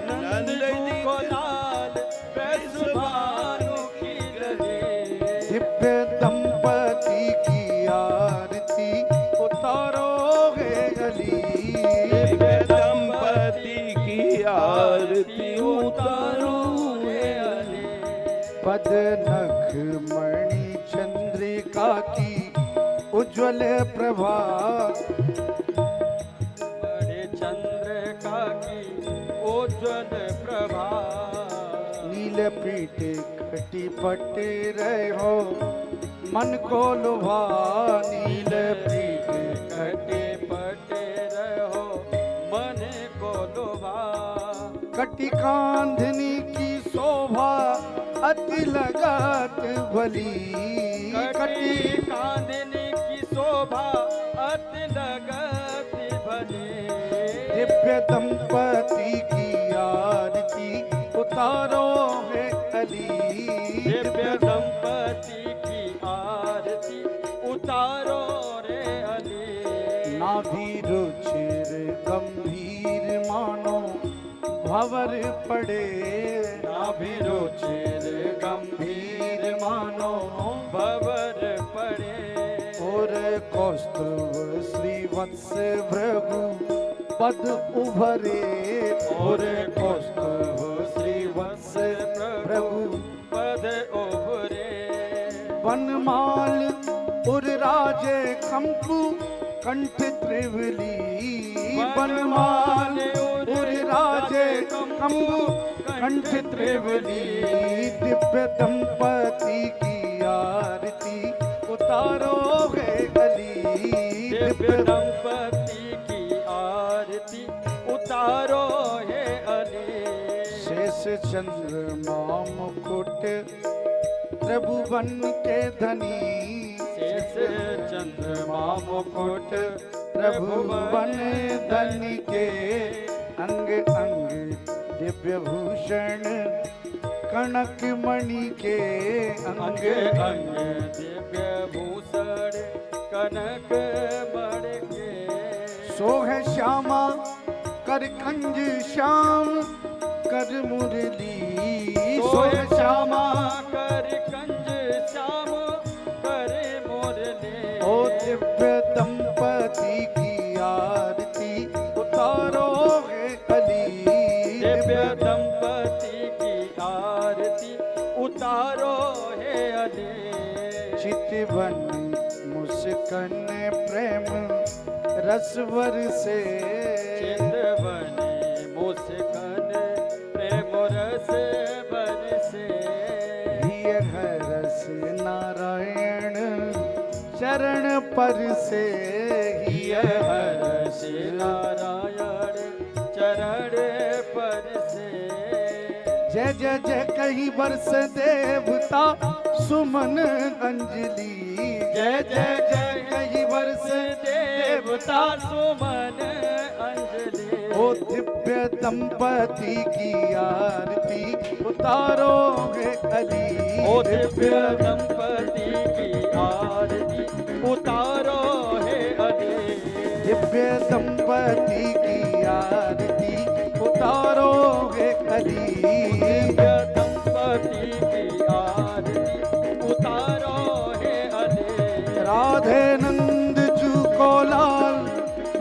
Speaker 2: नंदजू को लाल वृषभान की लली।
Speaker 1: दिव्य दंपति की आरती उतारो हे अली,
Speaker 3: दिव्य दंपति की आरती उतारो हे अली।
Speaker 1: पद नख मणि चंद्रिका की उज्ज्वल प्रभा,
Speaker 2: बड़े चंद्रिका की उज्ज्वल प्रभा।
Speaker 1: नील पीठे कटी पटे रहो मन को लुभा, नील पीठे
Speaker 2: कटे पटे रहो मन को लुभा।
Speaker 1: कटी कांधनी की शोभा अति लगत भली,
Speaker 2: कटी कांदनी की शोभा अति लगत भली।
Speaker 1: दिव्य दंपति की आरती उतारो हे अली,
Speaker 2: दिव्य दंपति की आरती उतारो रे अली।
Speaker 1: नाभि रुचिर गंभीर मानो भंवर पड़े,
Speaker 2: नाभि रुचिर गंभीर मानो भंवर पड़े।
Speaker 1: और कौस्तुभ श्रीवत्स भृगु पद उभरे, और कौस्तुभ श्रीवत्स भृगु
Speaker 2: पद उभरे।
Speaker 1: वनमाल उर राजे कंपु कंठ त्रिवली बनमाले उर राजे कंबु कंठ त्रिवली दिव्य दंपति की आरती उतारो है अली
Speaker 2: दिव्य दंपति की आरती उतारो है अली
Speaker 1: शेष चंद्रमा मुकुट त्रिभुवन के धनी
Speaker 2: शेष चंद्रमा मुकुट
Speaker 1: त्रिभुवन धनी के अंग अंग दिव्य भूषण कनक मणि के
Speaker 2: अंग अंग दिव्य भूषण कनक मणि के
Speaker 1: सोह श्यामा कर कंज श्याम कर मुरली
Speaker 2: सोह श्यामा कर कंज श्याम कर मुरली
Speaker 1: ओ दिव्य दंपति की आरती उतारो है अली
Speaker 2: दिव्य दंपति की आरती उतारो है अली
Speaker 1: चितवन मुस्कन प्रेम रसवर से
Speaker 2: चितवने मुस्कान प्रेम रस बरसे
Speaker 1: हिय हरस नारायण चरण पर से हिय
Speaker 2: हर्ष नारायण चरण पर से
Speaker 1: जय जय जय कही बरस देवता सुमन अंजलि जय जय जय कही बरस
Speaker 2: देवता सुमन अंजलि
Speaker 1: ओ दिव्य दंपति की आरती उतारो है अली
Speaker 2: ओ दिव्य दंपति की आरती उतारो है अली
Speaker 1: दिव्य दंपति की आरती उतारो है अली
Speaker 2: दिव्य दंपति की आरती उतारो है अली
Speaker 1: राधे नंद जू को लाल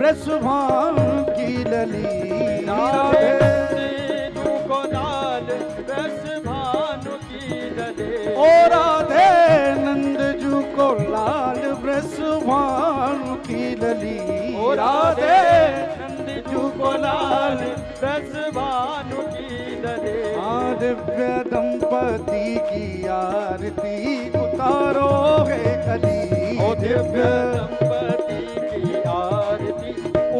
Speaker 1: वृषभान की लली
Speaker 2: राधे तू को लाल रस भानु की लले
Speaker 1: ओ राधे नंद जू को लाल वृषभान की लली
Speaker 2: ओ राधे नंद जू को लाल रस भानु की लले
Speaker 1: दिव्य दंपति की आरती उतारो है अली
Speaker 2: ओ दिव्य दंपति की आरती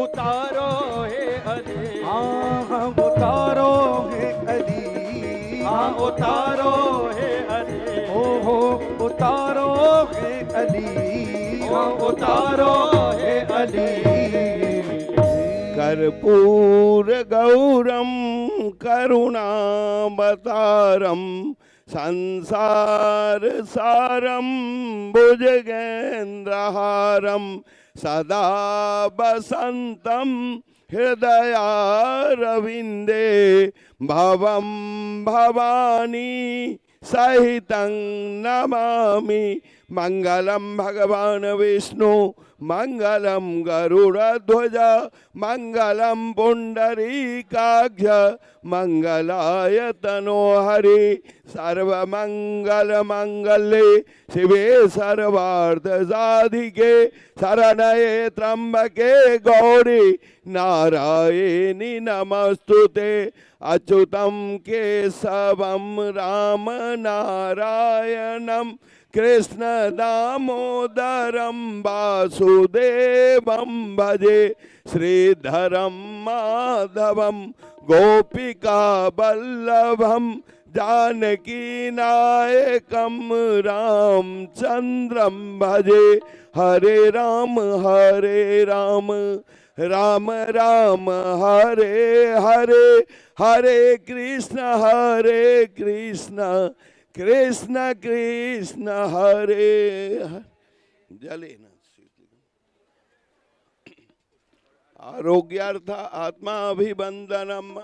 Speaker 2: उतारो है अली
Speaker 1: हाँ उतारो है अली
Speaker 2: हाँ उतारो है अली
Speaker 1: हो उतारो है अली
Speaker 2: हाँ उतारो है अली
Speaker 3: कर्पूर गौरम करुणावतारम संसार सारम भुजगेन्द्रहारम सदा वसंतम हृदयारविंदे भवम भवानी सहितं नमामि मंगलम भगवान विष्णु मंगलम गरुड़ध्वज मंगलम पुंडरीकाक्ष मंगलाय तनोहरि सर्वमंगल मंगले शिवे सर्वार्थ साधिके शरणये त्र्यंबके गौरी नारायणी नमस्तुते अच्युतं केशवं राम नारायणं कृष्ण दामोदरं वासुदेवं भजे श्रीधरं माधवं गोपिका वल्लभं जानकी नायकं रामचंद्रं भजे हरे राम राम राम हरे हरे हरे कृष्ण कृष्ण कृष्ण हरे जले न आरोग्यार्थ आत्मा अभिवंदनम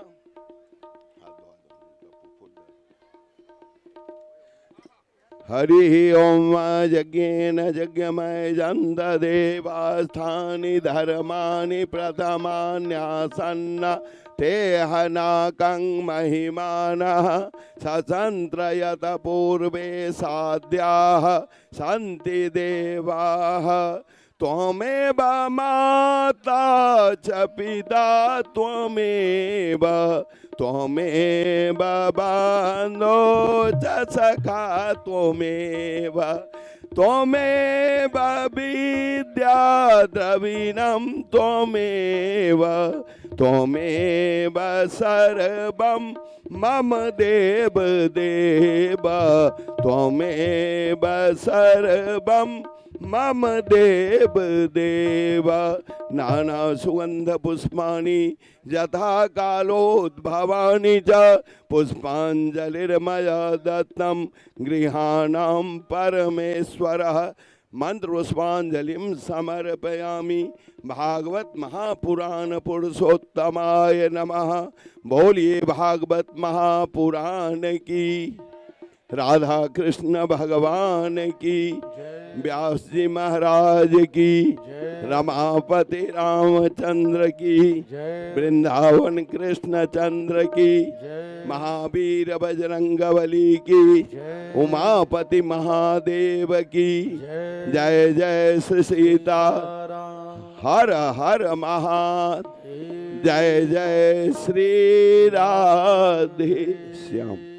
Speaker 3: हरि ओम यज्ञेन यज्ञमय जन्त देवास्थानि धर्माणि प्रथमान्यासन्न ते हनाकं महिमानः ससंत्रयत पूर्वे साध्याः सन्ति देवाः त्वमेव माता च पिता त्वमेव त्वमेव बान्धो च सखा त्वमेव त्वमेव विद्या द्रविणं त्वमेव त्वमेव सर्वं मम देव देव त्वमेव सर्वं मम देव देव। नाना सुगंध पुष्पाणि यथा कालोद्भवानि च पुष्पांजलिर्मया दत्तं गृहाणां परमेश्वरः। मंत्र पुष्पांजलिं समर्पयामि। भागवत महापुराण पुरुषोत्तमाय नमः। बोलिए भागवत महापुराण की। राधा कृष्ण भगवान की। व्यास जी महाराज की। रमापति रामचंद्र की। वृंदावन कृष्ण चंद्र की। महावीर बजरंगबली की। उमापति महादेव की। जय जय श्री सीता हर हर महादेव। जय जय श्री राधे श्याम।